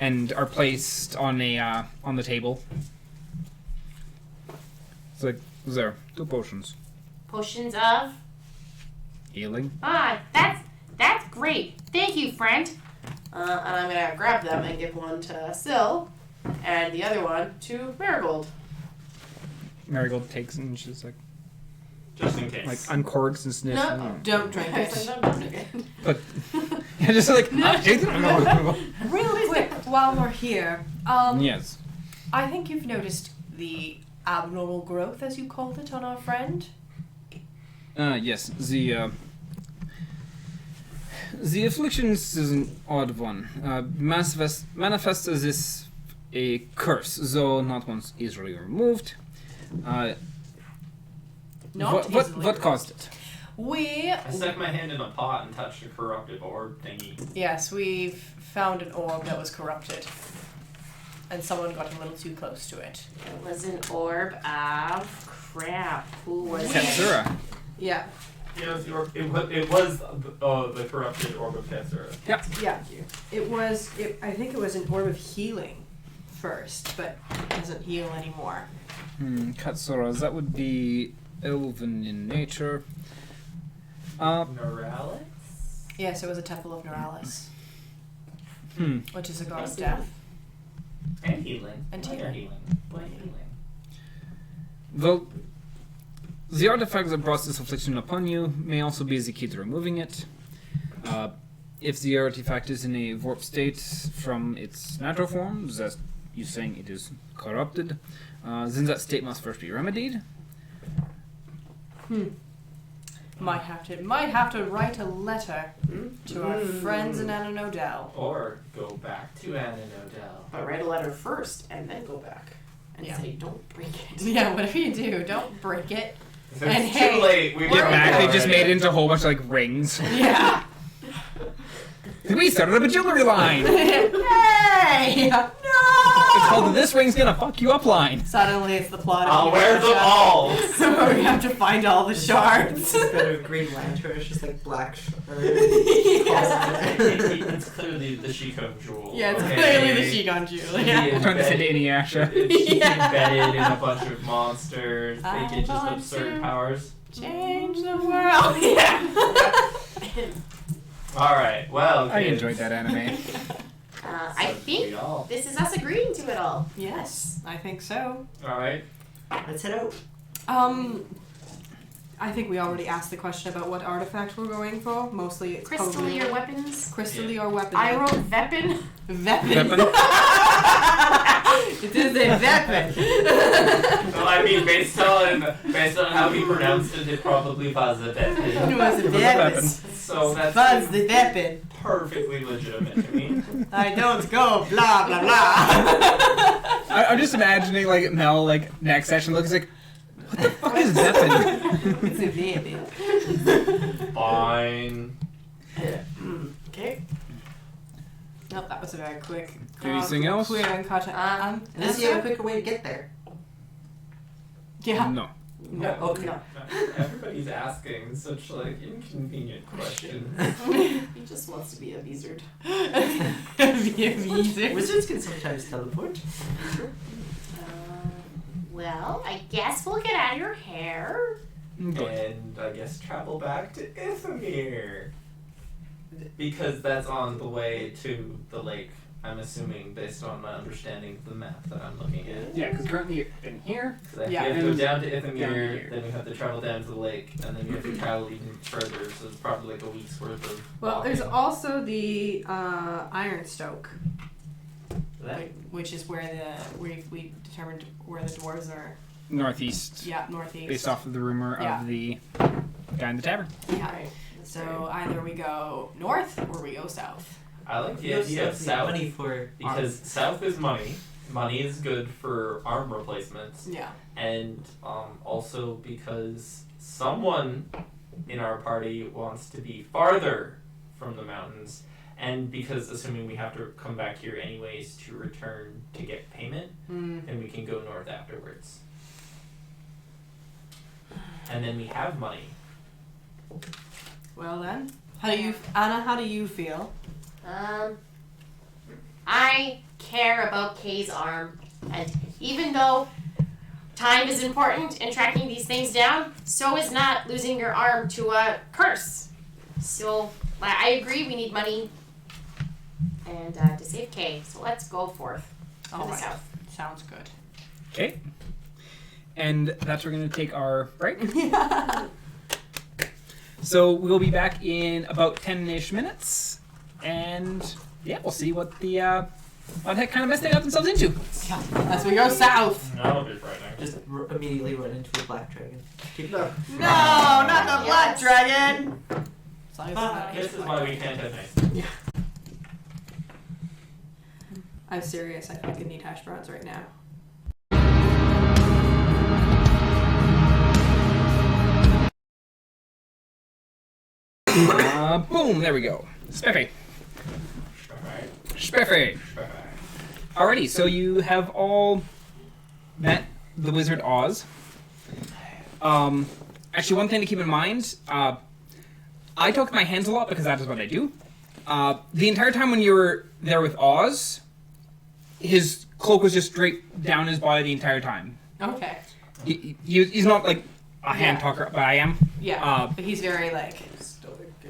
and are placed on the table. It's like, there, 2 potions. Potions of? Healing. Ah, that's great. Thank you, friend. And I'm gonna grab them and give one to Syl. and the other one to Marigold. Marigold takes it and she's like Just in case. uncorks and sniffs. No, don't drink it. But yeah, just like Real quick, while we're here, yes. I think you've noticed the abnormal growth, as you called it, on our friend. Yes, the afflictions is an odd one. Manifests as is a curse, though not once easily removed. What caused it? I stuck my hand in a pot and touched a corrupted orb thingy. Yes, we've found an orb that was corrupted. And someone got a little too close to it. It was an orb of crap. Who was it? Katsura. Yeah. Yeah, it was the corrupted orb of Katsura. Yeah. Yeah. It was, I think it was an orb of healing first, but it doesn't heal anymore. Katsuras, that would be elven in nature. Neuralis? Yes, it was a temple of Neuralis, which is a god of Nice death. And healing. And Minor healing. healing. Though the artifact that brought this affliction upon you may also be the key to removing it. If the artifact is in a warped state from its natural form, that you saying it is corrupted, then that state must first be remedied. Might have to write a letter to our friends in Annah Nodell. Or go back to Annah Nodell. But write a letter first and then go back and Yeah. say, don't break it. Yeah, whatever you do, don't break it. It's And too hey, late. We Get broke back, it they just already. made it into a whole bunch of rings. Yeah. We started a jewelry line! Hey! No! It's called the This Ring's Gonna Fuck You Up line. Suddenly it's the plot of I'll wear them all. So we have to find all the shards. Instead of Green Lantern, it's just like black shards. It's clearly the Shikon jewel. Yeah, it's okay? clearly the Shigon Jewel. Yeah. I'm trying to send to Inuyasha. It's Yeah. embedded in a bunch of monsters. They I get just want absurd to- powers. Change the world. Yeah. Alright, well, I kids. enjoyed that anime. I So think we all. this is us agreeing to it all. Yes, I think so. Alright. Let's head out. I think we already asked the question about what artifact we're going for. Mostly it's probably Crystally or weapons? crystally or weapon. I wrote weapon. weapon. Weapon? It is a weapon. Well, I mean, based on how he pronounced it, it probably was a It bit. was a It was a weapon. weapon. So that's Buzz the weapon. perfectly legitimate to me. I don't go blah blah blah. I'm just imagining like Mel next session looks like, what the fuck is weapon? It's a weapon. Fine. Okay. Nope, that was a very quick. Anything else? Clear and cut. Unless you have a quicker way to get there. Yeah. No. No. Okay. No. Everybody's asking such inconvenient questions. He just wants to be a wizard. Be a wizard. Wizards can sometimes teleport. Well, I guess we'll get out of your hair. And I guess travel back to Ithamir. Because that's on the way to the lake, I'm assuming, based on my understanding of the map that I'm looking at. Yeah, because currently you're in here. So that Yeah, you have to go and down to down to Ithamir, here. then we have to travel down to the lake, and then you have to travel even further, so it's probably like a week's worth of Well, there's walking. also the Ironstoke, That- which is where we determined where the dwarves are. Northeast. Yeah, northeast. Based off of the rumor Yeah. of the guy in the tavern. Yeah. So either we go north or we go south. I like the You'll idea of save south, money for because south is money. Money is good for arm replacements. Yeah. And also because someone in our party wants to be farther from the mountains, and because assuming we have to come back here anyways to return to get payment, then we can go north afterwards. And then we have money. Well then, Anna? How do you feel? I care about Kay's arm, and even though time is important in tracking these things down, so is not losing your arm to a curse. So I agree we need money and to save Kay. So let's go forth. to All the right. south. Sounds good. Okay. And that's where we're going to take our break. So we'll be back in about 10-ish minutes. And yeah, we'll see what the what heck kind of mess they got themselves into. As we go south. That'll be frightening. Just immediately run into a black dragon. No, not the black dragon. As long as it's not This is black. why we can't have nice. I'm serious. I fucking need hash browns right now. Boom, there we go. Spiffy. Spiffy. Alrighty, so you have all met the Wizard Oz. Actually, one thing to keep in mind, I took my hands a lot because that is what I do. The entire time when you were there with Oz, his cloak was just straight down his body the entire time. Okay. He's not like a hand talker, but I am. Yeah. But he's very like.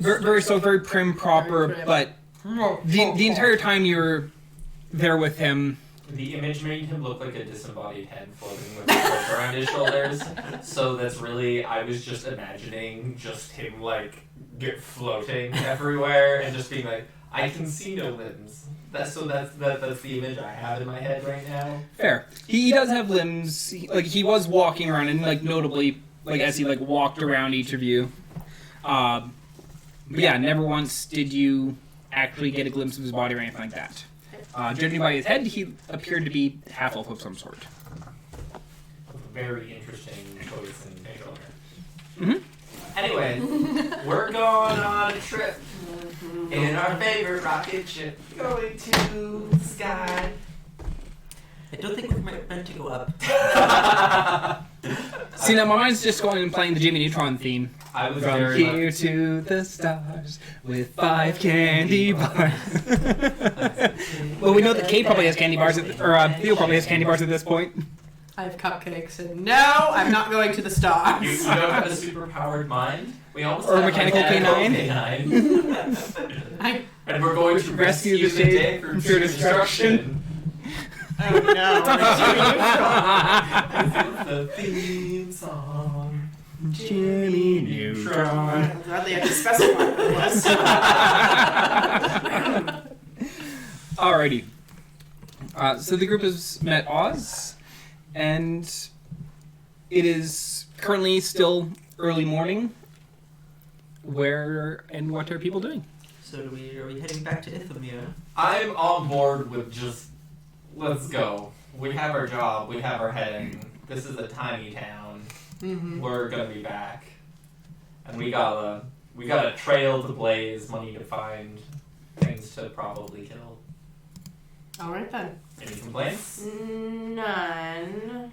Very prim, proper, Very prim. but the entire time you were there with him. The image made him look like a disembodied head floating with a cloak around his shoulders. So that's really, I was just imagining just him like floating everywhere and just being like, I can see no limbs. That's the image I have in my head right now. Fair. He does have limbs. He was walking around, and like notably, like as he like walked around each of you. But yeah, never once did you actually get a glimpse of his body or anything like that. Judging by his head, he appeared to be half elf of some sort. Very interesting choice in facial Mm-hmm. hair. Anyway, we're going on a trip in our favorite rocket ship, going to the sky. I don't think we're meant to go up. See, now my mind's just going and playing the Jimmy Neutron theme. I was From very here to the stars with 5 candy bars. Well, we know that Kate probably has candy bars, or Theo probably has candy bars at this point. I have cupcakes, and no, I'm not going to the stars. You don't have a super-powered mind? We almost Or have mechanical canine. And we're going to rescue the day from pure destruction. Oh no. The theme song. Jimmy Neutron. I'm glad they have to specify what it was. Alrighty. So the group has met Oz, and it is currently still early morning. Where and what are people doing? So are we heading back to Ithomir? I'm on board with just, let's go. We have our job, we have our heading. This is a tiny town. Mm-hmm. We're gonna be back. And we got a trail to blaze, money to find, things to probably kill. All right then. Any complaints? None.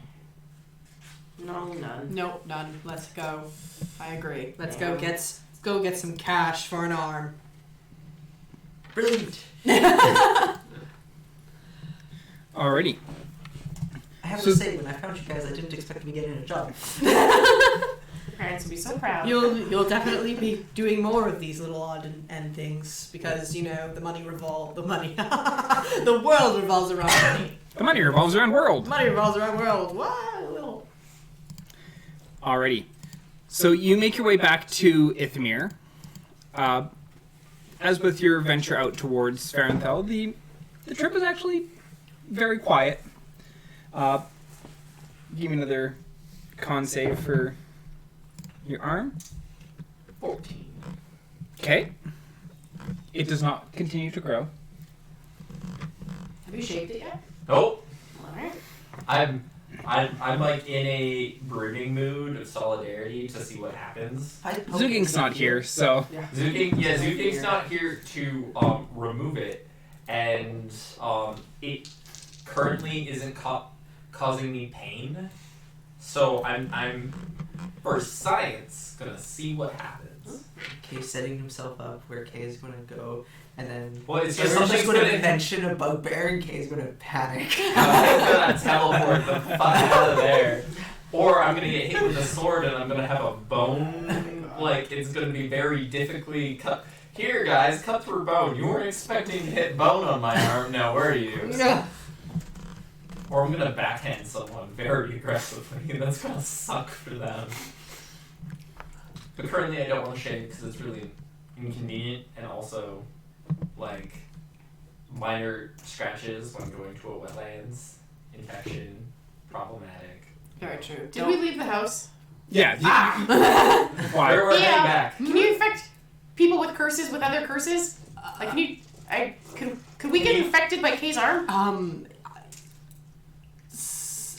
No, none. Nope, none. Let's go. I agree. Let's go get some cash for an arm. Brilliant. Alrighty. I have So- to say, when I found you guys, I didn't expect to be getting a job. Your parents will be so proud. You'll definitely be doing more of these little odd and things because the world revolves around money. The money revolves around world. Money revolves around world. Wow. Alrighty. So you make your way back to Ithomir. As with your venture out towards Farenthel, the trip is actually very quiet. Give me another con save for your arm. 14. Okay. It does not continue to grow. Have you shaped it yet? Nope. Alright. I'm like in a brooding mood of solidarity to see what happens. Zuging's not here, so Zuging's not here to remove it, and it currently isn't causing me pain. So I'm for science gonna see what happens. Kay's setting himself up where Kay is going to go, and then Well, it's there's just just something's going to gonna mention a bugbear, and Kay's going to panic. I'm gonna teleport the fuck out of there, or I'm gonna get hit with a sword and I'm gonna have a bone. Like it's gonna be very difficultly cut. Here, guys, cut through bone. You weren't expecting to hit bone on my arm, now were you? Or I'm gonna backhand someone very aggressively, and that's gonna suck for them. But currently I don't want to shave because it's really inconvenient, and also, like, minor scratches when going to a wetlands, infection, problematic. Very true. Did we leave the house? Yeah. Why? We're heading back. Can you infect people with curses with other curses? Like, can you? Could we get infected by Kay's arm?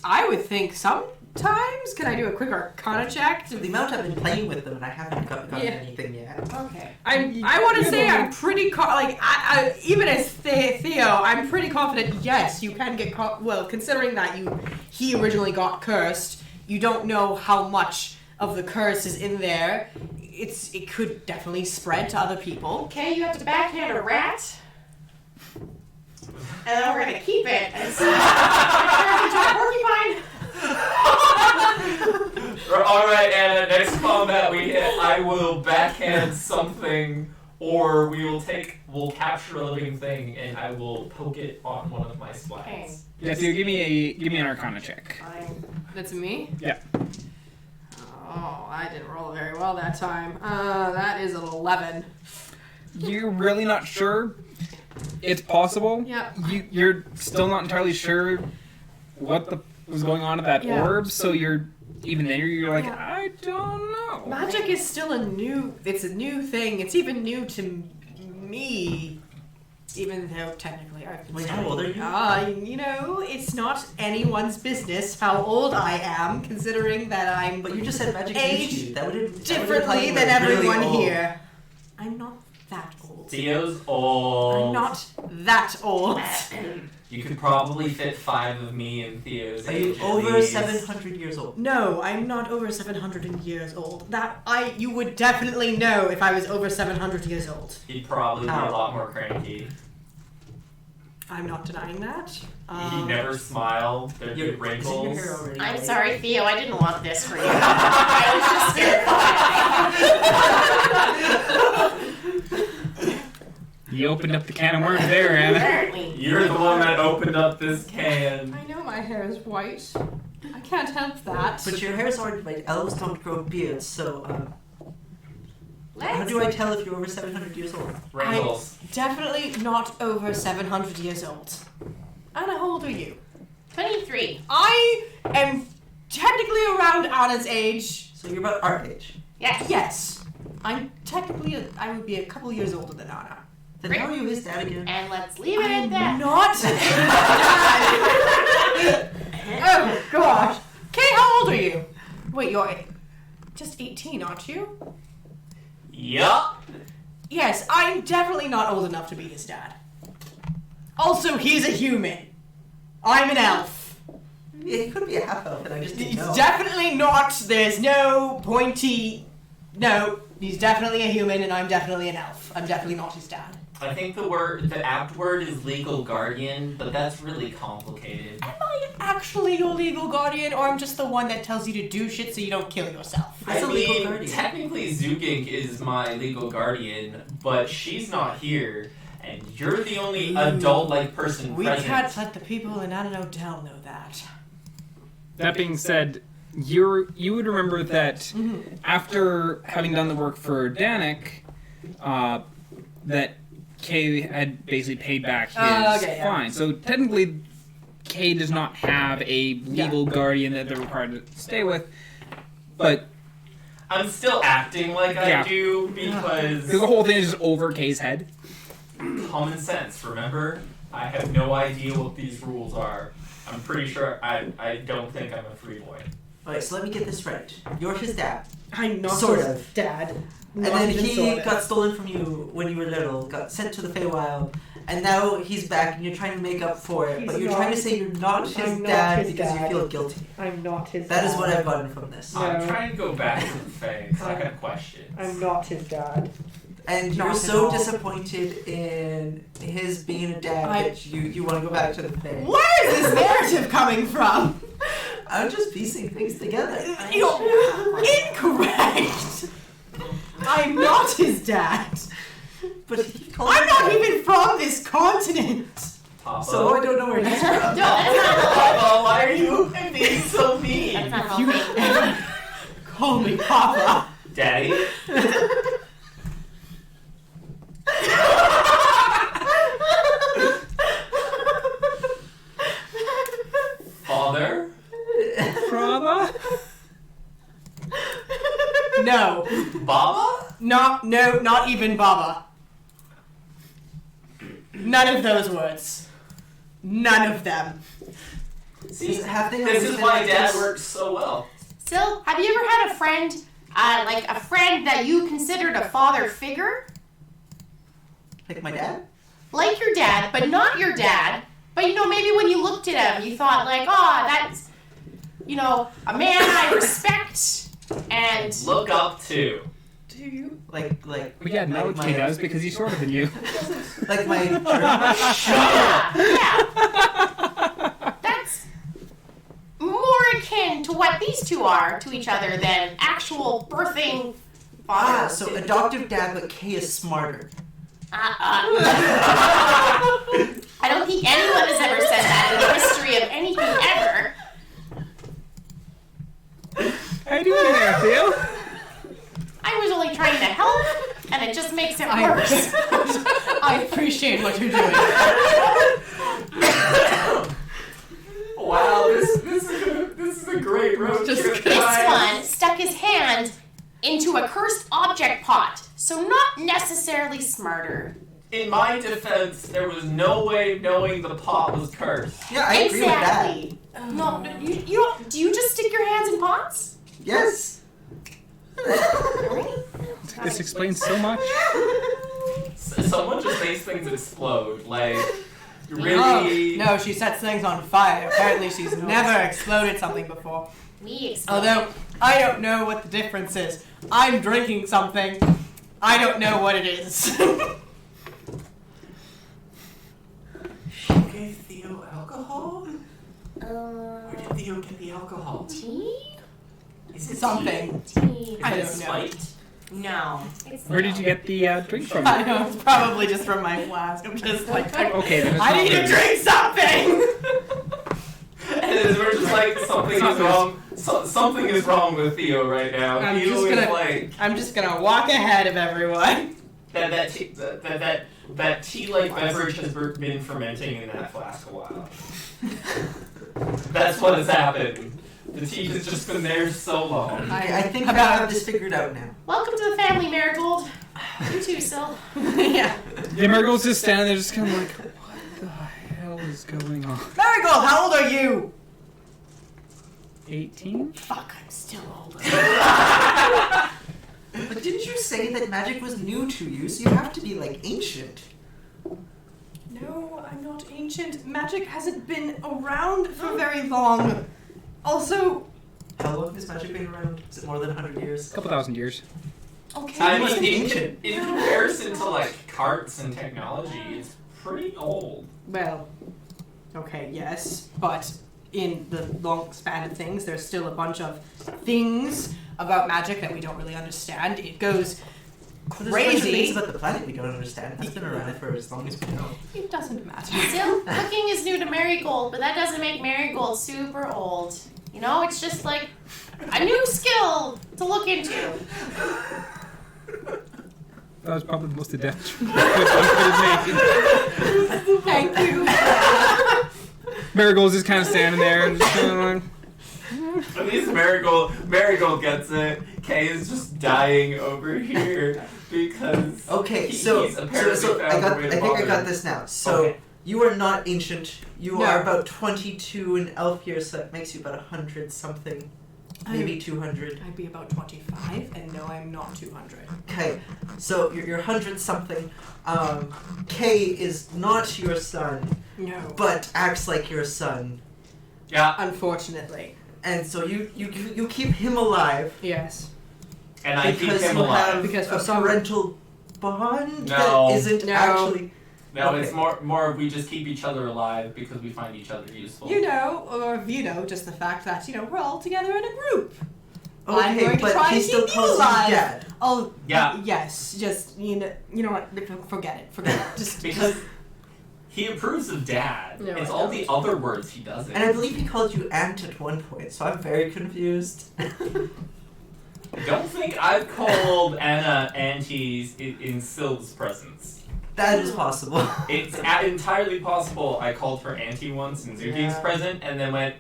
I would think sometimes. Can I do a quick Arcana check? The amount I've been playing with them and I haven't gotten Yeah. anything yet. Okay. I want to say I'm pretty I even as Theo, I'm pretty confident. Yes, you can get caught. Well, considering that he originally got cursed, you don't know how much of the curse is in there. It could definitely spread to other people. Okay, you have to backhand a rat. And then we're gonna keep it and see if it turns into a porcupine. Alright, Anna, next combat we hit, I will backhand something, or we'll capture a living thing, and I will poke it on one of my splats. Yeah, so give me an Arcana check. Fine. That's me. Yeah. Oh, I didn't roll very well that time. That is an 11. You're really not sure. It's possible. Yeah. You're still not entirely sure what was going on at that Yeah. orb, so you're like, Yeah. I don't know. Magic is still a new thing. It's even new to me, even though technically I've been Wait, how old are you? It's not anyone's business how old I am, considering that I'm But you just said magic aged you. That would differently than everyone here. I'm not that old. Theo's old. I'm not that old. You could probably fit 5 of me and Theo's Are you age at over least. 700 years old? No, I'm not over 700 years old. You would definitely know if I was over 700 years old. He'd probably be a How? lot more cranky. I'm not denying that. He'd never smile. There'd be Is it your wrinkles. hair already? I'm sorry, Theo. I didn't want this for you. I was just scared. You opened up the can of worms there, Anna. Apparently. You're the one that opened up this can. I know my hair is white. I can't help that. But your hair's already white. Elves don't grow beards, so how Let's do I tell if you're over 700 years old? Wrinkles. Definitely not over 700 years old. Anna, how old are you? 23. I am technically around Anna's age. So you're about our age. Yes. Yes. I would be a couple years older than Anna. Then how are you his dad again? And let's leave it at I'm that. not. Oh gosh. Kay, how old are you? Wait, you're just 18, aren't you? Yup. Yes, I'm definitely not old enough to be his dad. Also, he's a human. I'm an elf. Yeah, he could be a half elf, and I just didn't He's know. definitely not. There's no pointy. No, he's definitely a human, and I'm definitely an elf. I'm definitely not his dad. I think the apt word is legal guardian, but that's really complicated. Am I actually your legal guardian, or I'm just the one that tells you to do shit so you don't kill yourself? That's a legal guardian. Technically Zugink is my legal guardian, but she's not here, and you're the only adult-like person We present. can't let the people in Annah Odell know that. That being said, you would remember that after having done the work for Danik, that Kay had basically paid back his fine. So technically, Kay does not have a legal guardian that they're required to stay with, but I'm still acting like I do because the whole thing is just over Kay's head. common sense, remember? I have no idea what these rules are. I'm pretty sure I don't think I'm a free boy. Alright, so let me get this right. You're his dad. I'm not Sort his of. dad. And then he got stolen from you when you were little, got sent to the Feywild, and now he's back and you're trying to make up for it, but you're trying to say you're not his dad because you feel guilty. I'm not his That is what I've gotten from this. I'm trying to go back to the Fae because I have questions. I'm not his dad. And Not you're at so all. disappointed in his being a dad that you want to go back to the Fae. Where is this narrative coming from? I'm just piecing things together. You're incorrect. I'm not his dad. But he called I'm you not dad. even from this continent. Papa. So I don't know where he's No, from. that's not Papa, why are you being so mean? That's not helping. Call me Papa. Daddy? Father? Brother? No. Baba? No, not even Baba. None of those words. None of them. See, Have they this always is been why like Dad this? works so well. Sil, have you ever had a friend, like a friend that you considered a father figure? Like my dad? Like your dad, but not your dad. But maybe when you looked at him, you thought like, oh, that's, a man I respect and Look up to. Do you? Like Well, yeah, no, like he does because he's shorter than you. like my yeah. That's more akin to what these two are to each other than actual birthing father. so adoptive dad, but K is smarter. I don't think anyone has ever said that in the history of anything ever. How you doing there, Theo? I was only trying to help, and it just makes it I- worse. I appreciate what you're doing. Wow, this is a great road Just trip. This guys. one stuck his hand into a cursed object pot, so not necessarily smarter. In my defense, there was no way of knowing the pot was cursed. Yeah, I agree with that. Exactly. No, you don't. Do you just stick your hands in pots? Yes. This explains so much. Someone just makes things explode. Like, really. No, she sets things on fire. Apparently she's never exploded something before. We explode. Although, I don't know what the difference is. I'm drinking something. I don't know what it is. She gave Theo alcohol? Where did Theo get the alcohol? Tea? Is it Something. Tea. I Is it don't know. spiked? No. It's Where did you get the drink from? I know, it's probably just from my flask. I'm just like, Okay, then it's I not need to good. drink something! And then we're just like, something is wrong. Something is wrong with Theo right now. I'm Theo just is gonna- like I'm just gonna walk ahead of everyone. that tea-like beverage has been fermenting in that flask a while. That's what has happened. The tea has just been there so long. I think I have this figured out now. Welcome to the family, Marigold. You too, Sil. Yeah. Yeah, Marigold's just standing there, just kind of like, what the hell is going on? Marigold, how old are you? 18? Fuck, I'm still older. But didn't you say that magic was new to you, so you have to be like ancient? No, I'm not ancient. Magic hasn't been around for very long. Also, How long has magic been around? Is it more than 100 years? A couple thousand years. okay. I must mean, be in ancient. comparison to like carts and technology, it's pretty old. Well, okay, yes, but in the long span of things, there's still a bunch of things about magic that we don't really understand. It goes But there's a bunch of crazy. things about the planet we don't understand. That's been around for as long as we know. It doesn't matter. Sil, cooking is new to Marigold, but that doesn't make Marigold super old. It's just like a new skill to look into. That was probably the most adept choice I could have made. Thank you. Marigold's just kind of standing there and just kind of like, At least Marigold gets it. Kay is just dying over here because Okay, he's so apparently I found a got. way I to think I bother. got this now. So Okay. you are not ancient. You No. are about 22 in elf years, so that makes you about 100 something, maybe 200. I'd be about 25, and no, I'm not 200. Okay, so you're 100 something. Kay is not your son, No. but acts like your son, Yeah, Unfortunately. and so you keep him alive Yes. and I keep because him you alive. have Because for a some- parental bond No. that isn't No. actually. No, Okay. it's more we just keep each other alive because we find each other useful. Just the fact that, we're all together in a group. I'm Okay, going to but try he and still keep you calls you alive. dad. Oh, Yeah. yes. Just, you know what? Forget it. Forget it. Just because He approves of Dad. No, It's I all don't. the other words he doesn't. And I believe he called you Aunt at one point, so I'm very confused. I don't think I've called Anna aunties in Sylv's presence. That is possible. It's entirely possible I called her auntie once in Zuki's Yeah. present and then went,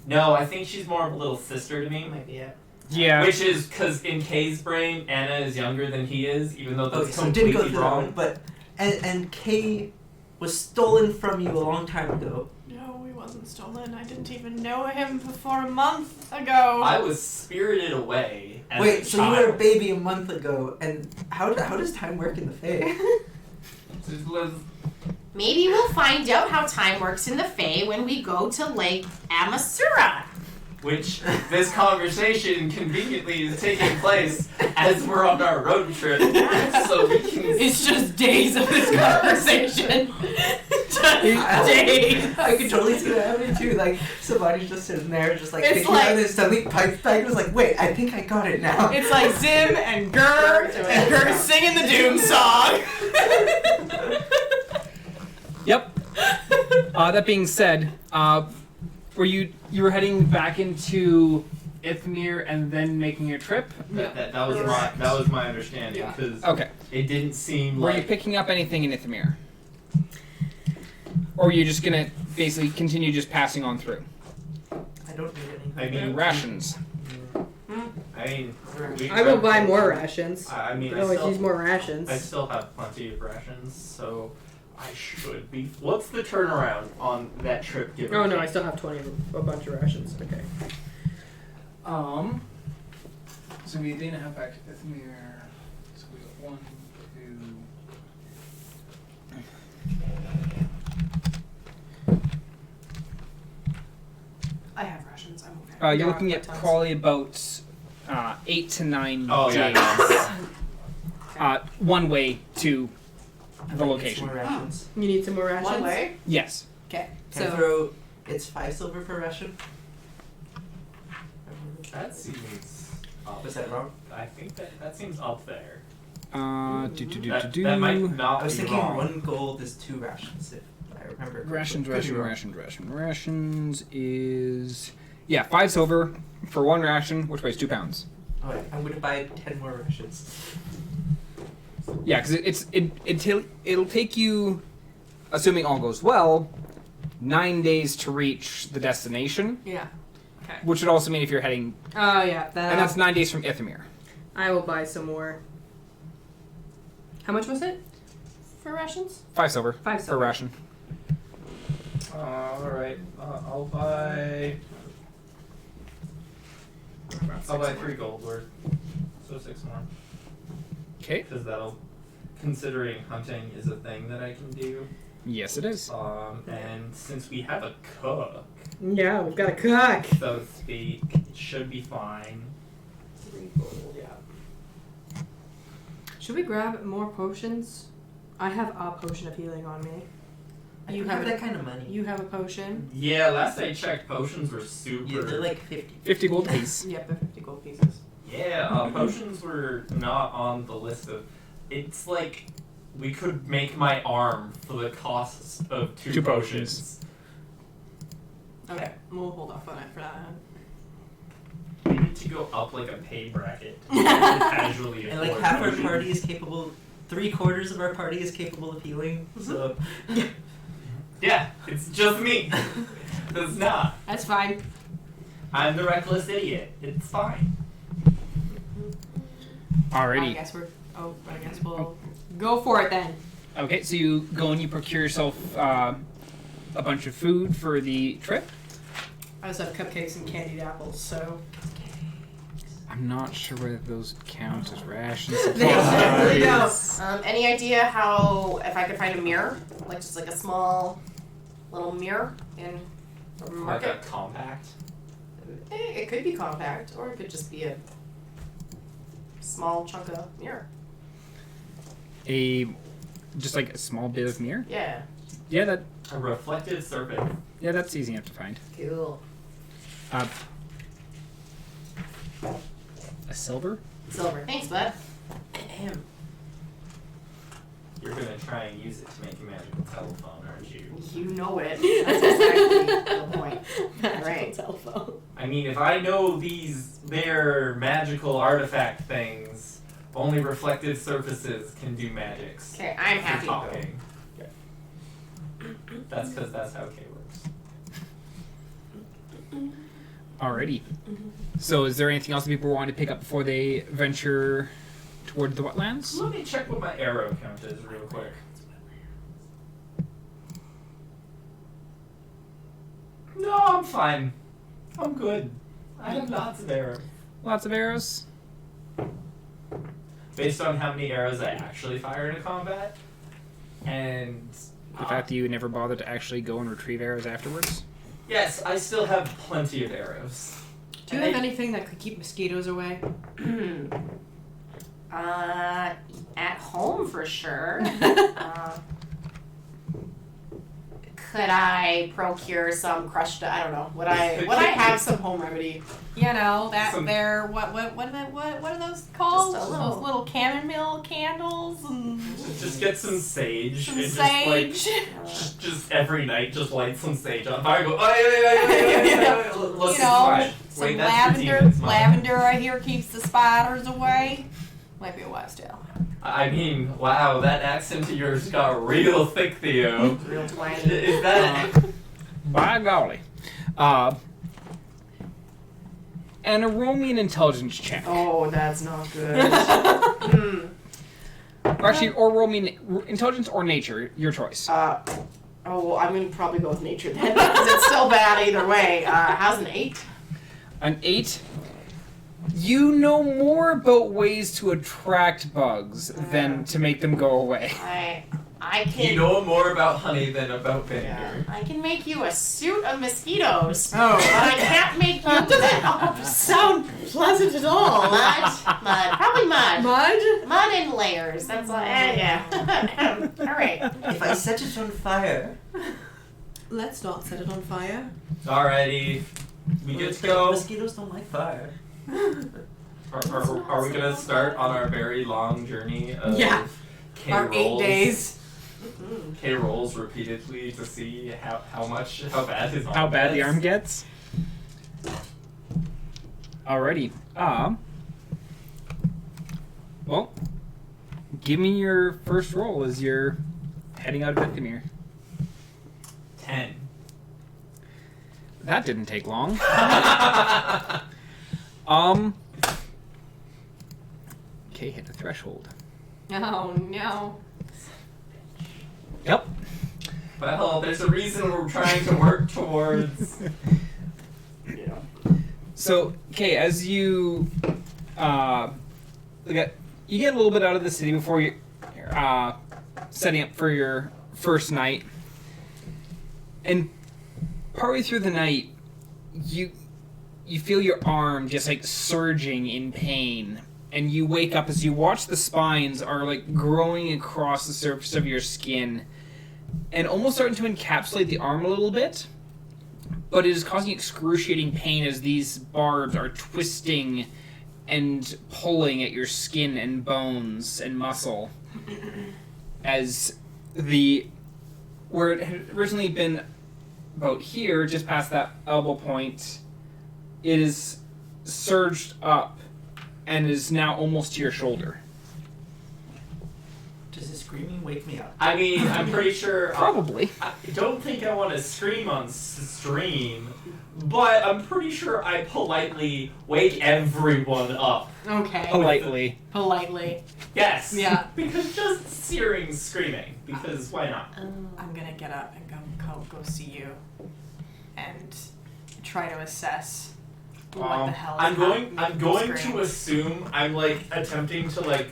no, I think she's more of a little sister to me. Might be it. Yeah. Which is because in Kay's brain, Anna is younger than he is, even though that's Okay, so it didn't completely go through wrong. wrong, but and Kay was stolen from you a long time ago. No, he wasn't stolen. I didn't even know him before a month ago. I was spirited away as Wait, a so child. you were a baby a month ago, and how does time work in the Fae? Just live- Maybe we'll find out how time works in the Fae when we go to Lake Amasura. Which this conversation conveniently is taking place as we're on our road trip, so we can. It's just days of this conversation. Just days. I could totally see that happening too. Like somebody's just sitting there, just like It's thinking like- about it, suddenly pipes back and was like, "Wait, I think I got it now." It's like Zim and Gur, and Gur singing the Doom song. Yep. That being said, were you were heading back into Ithmir and then making a trip? That was my understanding Yeah. because Okay. it didn't seem Were like you picking up anything in Ithmir? Or were you just gonna basically continue just passing on through? I don't need anything. I mean, Rations. I mean, we I will tried- buy more rations. I mean, You I can always still, use more rations. I still have plenty of rations, so I should be. What's the turnaround on that trip? Give or Oh no, I take? still have 20 of them, a bunch of rations. Okay. So we didn't have back to Ithmir. So we got 1, 2. I have rations. I'm okay. You're Yeah, looking at tons. probably about 8 to 9 Oh, yeah. days. One way to I'd the like location. some more rations. You need some more rations? One way. Yes. Okay. Can I So throw? It's 5 silver per ration. That seems. Up. Was that wrong? I think that seems up there. That might not I was be thinking wrong. 1 gold is 2 rations, if I remember. Rations correctly. Rations is 5 silver for 1 ration, which weighs 2 pounds. Alright, I'm gonna buy 10 more rations. Yeah, because it'll take you, assuming all goes well, 9 days to reach the destination, yeah. Okay. which would also mean if you're heading, Oh yeah, and that's 9 days from Ithmir. I will buy some more. How much was it? For rations. 5 silver 5 per silver. ration. Alright, I'll buy 3 gold worth. So 6 more. Okay. Because that'll, considering hunting is a thing that I can do. Yes, it is. And since we have a cook, Yeah, we've got a cook. so to speak, it should be fine. 3 gold, yeah. Should we grab more potions? I have a potion of healing on me. I You don't have have it. that kind of money. You have a potion. Yeah, last I checked, potions were super. Yeah, they're like 50. 50 gold piece. Yep, they're 50 gold pieces. Yeah, potions were not on the list of. It's like we could make my arm for the cost of 2 2 potions. Okay, we'll hold off on it for that. We need to go up like a pay bracket to be able to casually And like afford half our potions. party is capable, 3/4 of our party is capable of healing, so. Yeah, it's just me. It's not. That's fine. I'm the reckless idiot. It's fine. I Alrighty. guess we'll go for it then. Okay, so you go and you procure yourself a bunch of food for the trip. I also have cupcakes and candied apples, so. I'm not sure whether those count as rations. They certainly supplies. don't. Any idea how, if I could find a mirror? Like just like a small little mirror in the Like market? a compact. It could be compact, or it could just be a small chunk of mirror. Just like a small bit of mirror. Yeah. Yeah, A reflective surface. that's easy enough to find. Cool. A silver. Silver. Thanks, bud. You're gonna try and use it to make a magical telephone, aren't you? You know it. That's exactly the point. Right. Telephone. I mean, if I know they're magical artifact things, only reflective surfaces can do magics. Okay, I'm For happy. talking. Okay. That's because that's how K works. Alrighty. So, is there anything else that people want to pick up before they venture toward the wetlands? Let me check what my arrow count is real quick. No, I'm fine. I'm good. I have lots of arrows. Lots of arrows. Based on how many arrows I actually fire in a combat, and The fact that you never bothered to actually go and retrieve arrows afterwards. yes, I still have plenty of arrows. Do you have anything that could keep mosquitoes away? At home for sure. Could I procure some crushed? I don't know. Would I have some home remedy? You know that Some- they're what are those called? Just a Those little chamomile candles and Just get some sage. some and sage. Just every night, just light some sage on fire. Go. Oh, Look, You know, fine. some Wait, that's for lavender. demons, mine. Lavender I hear keeps the spiders away. Might be a wives' tale. I mean, wow, that accent of yours got real thick, Theo. Real twang. Is that? By golly. And roll me an intelligence check. Oh, that's not good. Or actually, or roll me intelligence or nature, your choice. Oh, well, I'm gonna probably go with nature then, because it's still bad either way. How's an 8? An 8. You know more about ways to attract bugs than to make them go away. I can. You know more about honey than about vinegar. I can make you a suit of mosquitoes. Oh. But I can't make you that. Sound pleasant at all. Mud, probably mud. Mud? Mud in layers. That's all. Yeah. All right. If I set it on fire, Let's not set it on fire. Alrighty, we get to go. Mosquitoes don't like fire. Are we gonna start on our very long journey of Yeah. K Our 8 rolls? days. K rolls repeatedly to see how bad his arm How bad the gets? arm gets. Alrighty. Well, give me your first roll as you're heading out of Vethamir. 10. That didn't take long. Okay, hit the threshold. Oh no. Yep. Well, there's a reason we're trying to work towards. So, okay, as you you get a little bit out of the city before you're setting up for your first night, and partway through the night, you feel your arm just like surging in pain, and you wake up as you watch the spines are like growing across the surface of your skin, and almost starting to encapsulate the arm a little bit. But it is causing excruciating pain as these barbs are twisting and pulling at your skin and bones and muscle. As where it had originally been about here, just past that elbow point, it is surged up and is now almost to your shoulder. Does the screaming wake me up? I mean, I'm pretty sure. Probably. I don't think I want to scream on stream, but I'm pretty sure I politely wake everyone up. Okay. Politely. Politely. Yes. Yeah. Because just searing screaming. Because why not? I'm gonna get up and go see you, and try to assess what the hell. I'm going scream. to assume I'm like attempting to like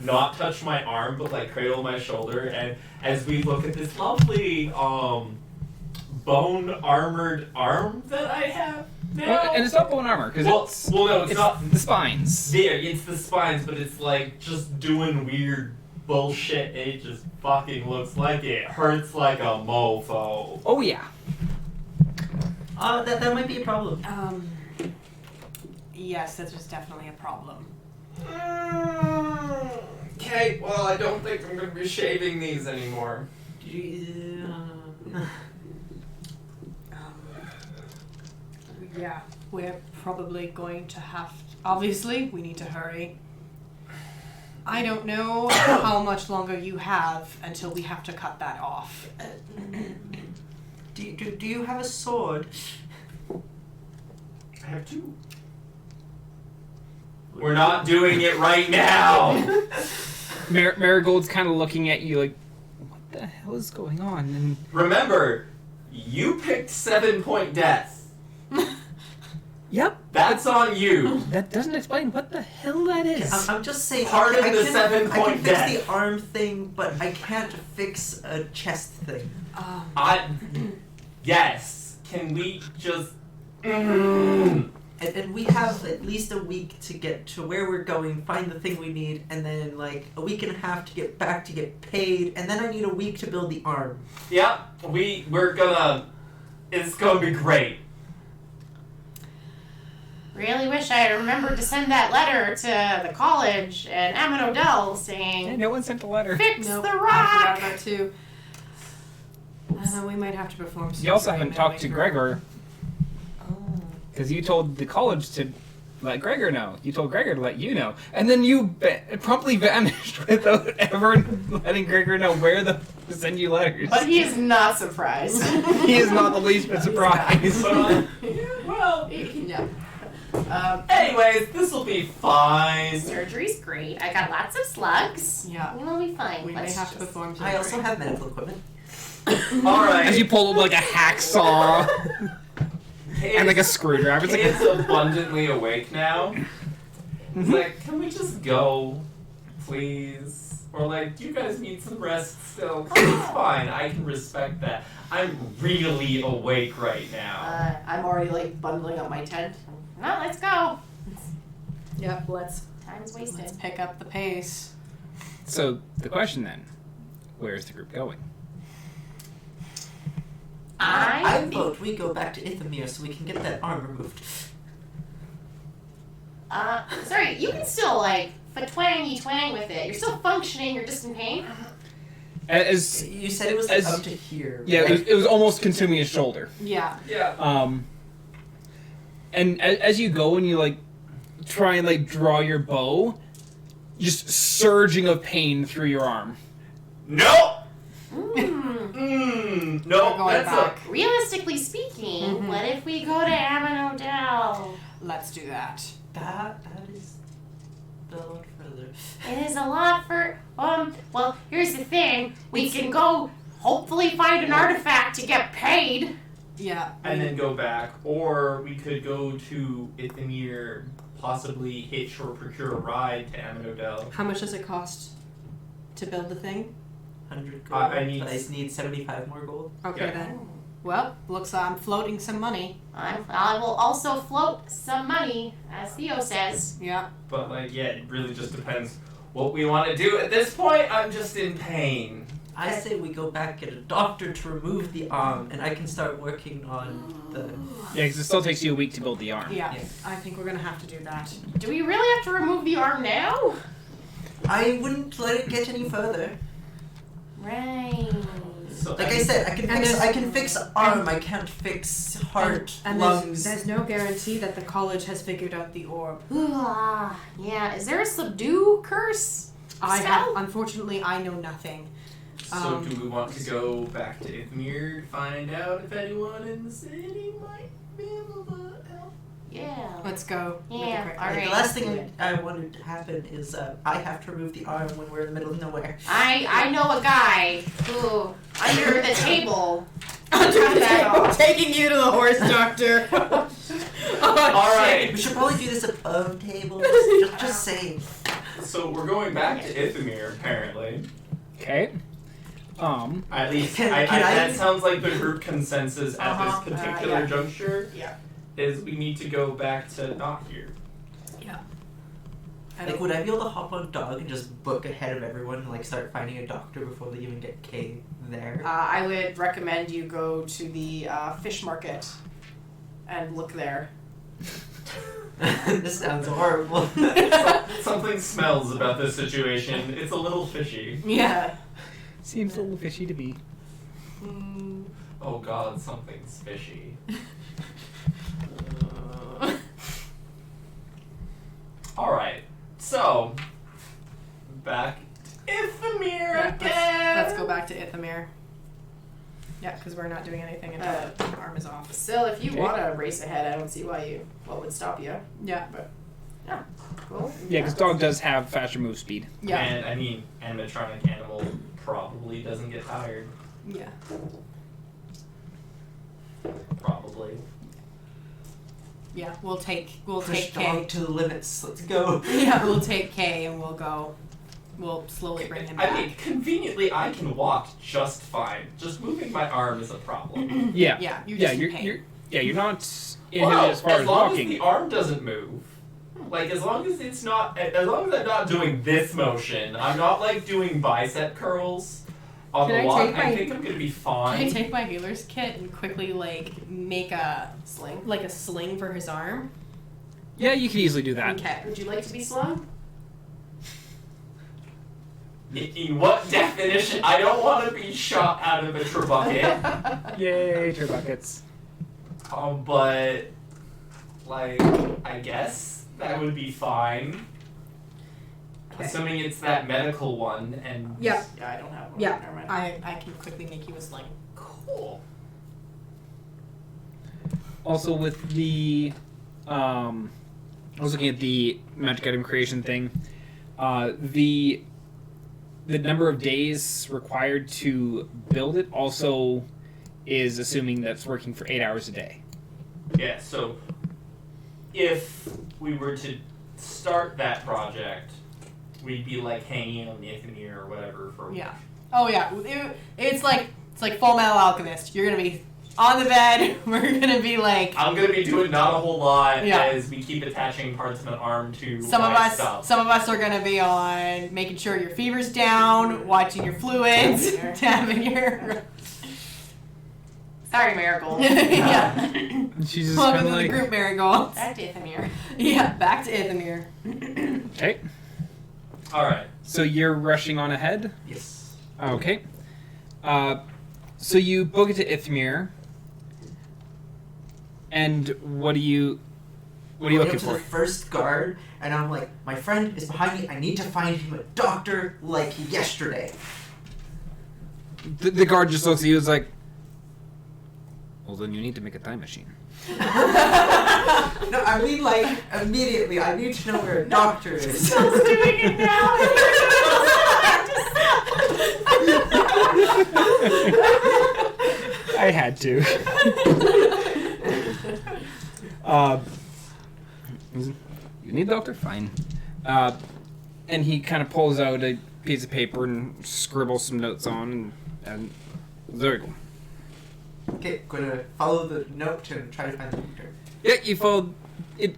not touch my arm, but like cradle my shoulder, and as we look at this lovely bone armored arm that I have now. Well, and it's not bone armor, because no, it's not. the spines. There, it's the spines, but it's like just doing weird bullshit. It just fucking looks like it hurts like a mofo. Oh, yeah. That might be a problem. Yes, that's just definitely a problem. Okay, well, I don't think I'm going to be shaving these anymore. Yeah, we're probably going to have. Obviously, we need to hurry. I don't know how much longer you have until we have to cut that off. Do you have a sword? I have 2. We're not doing it right now! Marigold's kind of looking at you like, what the hell is going on? And Remember, you picked 7-point death. yep, That's on you. that doesn't explain what the hell that is. I'm just saying. Part of I the can- 7-point I can death. fix the arm thing, but I can't fix a chest thing. Yes. Can we just... And we have at least a week to get to where we're going, find the thing we need, and then like a week and a half to get back to get paid, and then I need a week to build the arm. Yep, we're gonna... It's gonna be great. Really wish I had remembered to send that letter to the college and Ammon Odell Yeah, saying, no one sent a letter. fix Nope, the I rock! forgot that too. We might have to perform. You also surgery haven't talked to midway through. Gregor, because you told the college to let Gregor know. You told Gregor to let you know. And then you promptly vanished without ever letting Gregor know where to send you letters. But he is not surprised. He is not the least bit surprised. Well, No. anyways, this will be fine. Surgery's great. I got lots of slugs. Yeah. It'll be fine. We may Let's have to just- perform surgery. I also have medical equipment. Alright. As you pull up like a hacksaw and like a screwdriver. It's like, Kid's abundantly awake now. It's like, can we just go, please? Or like, do you guys need some rest still? It's fine, I can respect that. I'm really awake right now. I'm already like bundling up my tent. No, let's go. Yep, let's Time's wasted. pick up the pace. so the question then, where's the group going? I think- vote we go back to Ithamir so we can get that arm removed. Sorry, you can still like twang with it. You're still functioning. You're just in pain. As You said it was like As- up to here. yeah, right? it was almost consuming his shoulder. Yeah. Yeah. And as you go and you like try and like draw your bow, just surging of pain through your arm. No! Mm. No, We're going that's back. Realistically speaking, Mhm. what if we go to Ammon Odell? Let's do that. That is a lot further. It is a lot for. Well, here's the thing. We can go. Hopefully, find an artifact to get paid. Yeah. and then go back. Or we could go to Ithamir, possibly hitch or procure a ride to Ammon Odell. How much does it cost to build the thing? 100 gold. I need- But I just need 75 more gold. Okay Yeah. then. Well, looks like I'm floating some money. I will also float some money, as Theo says. Yeah. But like, yeah, it really just depends what we want to do. At this point, I'm just in pain. I say we go back, get a doctor to remove the arm, and I can start working on the... Yeah, because it still takes you a week to build the arm. Yeah. Yeah. I think we're gonna have to do that. Do we really have to remove the arm now? I wouldn't let it get any further. Right. So Like I said, And I there's- can fix arm, I can't fix heart, And lungs. there's no guarantee that the college has figured out the orb. Yeah. Is there a subdue curse? I Spell? have, unfortunately, I know nothing. So do we want to go back to Ithamir to find out if anyone in the city might be able to help? Yeah. Let's go. Yeah, Really quick. all right. The last thing I wanted to happen is I have to remove the arm when we're in the middle of nowhere. I know a guy who under the table cut that off. Taking you to the horse doctor. All right. We should probably do this above table. Just saying. So we're going back to Ithamir, apparently. Okay. At least, Can I- that sounds like the group consensus at Uh-huh. this particular Yeah. juncture. Yeah. Is we need to go back to not here. Like, would I be able to hop on a dog and just book ahead of everyone and like start finding a doctor before they even get K there? I would recommend you go to the fish market and look there. This sounds horrible. Something smells about this situation. It's a little fishy. Yeah. Seems a little fishy to me. Oh god, something's fishy. Alright, so back to Ithamir again. Let's go back to Ithamir. Yeah, because we're not doing anything until the arm is off. Still, if you Okay. want to race ahead, I don't see what would stop you. Yeah. But yeah, cool. Yeah, because dog does have faster move speed. Yeah. And I mean, animatronic animal probably doesn't get tired. Yeah. Probably. Yeah. We'll take Push K. dog to the limits. Let's go. Yeah, we'll take K and we'll go. We'll slowly bring him back. I mean, conveniently, I can walk just fine. Just moving my arm is a problem. Yeah. Yeah, you're yeah, just in you're, pain. you're not inhibited as far as long walking. as the arm doesn't move. Like, as long as it's not, as long as I'm not doing this motion, I'm not like doing bicep curls on Can the I walk, take I my- think I'm gonna be Can fine. I take my healer's kit and quickly like make a Sling. like a sling for his arm? Yeah, you could easily do that. Okay. Would you like to be slung? In what definition? I don't want to be shot out of a turbucket. Yay, turbuckets. But, like, I guess that would be fine. Okay. Assuming it's that medical one, and... Yeah. Yeah, I don't have one. Yeah. Never mind. I can quickly make you a sling. Cool. Also, with the, I was looking at the magic item creation thing. The number of days required to build it also is assuming that's working for 8 hours a day. Yeah, so if we were to start that project, we'd be like hanging on the Ithamir or whatever for Yeah. Oh yeah. It's like Full Metal Alchemist. You're gonna be on the bed. We're gonna be like I'm gonna be doing not a whole lot Yeah. as we keep attaching parts of an arm to some of my us. stuff. Some of us are gonna be on making sure your fever's down, watching your fluids, tapping your. Sorry, Miracle. Yeah. She's just Welcome kind to of the like, group, Marigold. Back to Ithamir. Yeah, back to Ithamir. okay. Alright. So you're rushing on ahead. Yes. Okay. So you book it to Ithmir. And what are you Going looking up to for? the first guard, and I'm like, my friend is behind me. I need to find him a doctor like yesterday. The guard just looks at you and is like, well, then you need to make a time machine. No, I mean like immediately. I need to know where a doctor is. Doing it now. I had to. You need a doctor? Fine. And he kind of pulls out a piece of paper and scribbles some notes on, and there you go. Okay, gonna follow the note and try to find the doctor. Yeah, you follow it.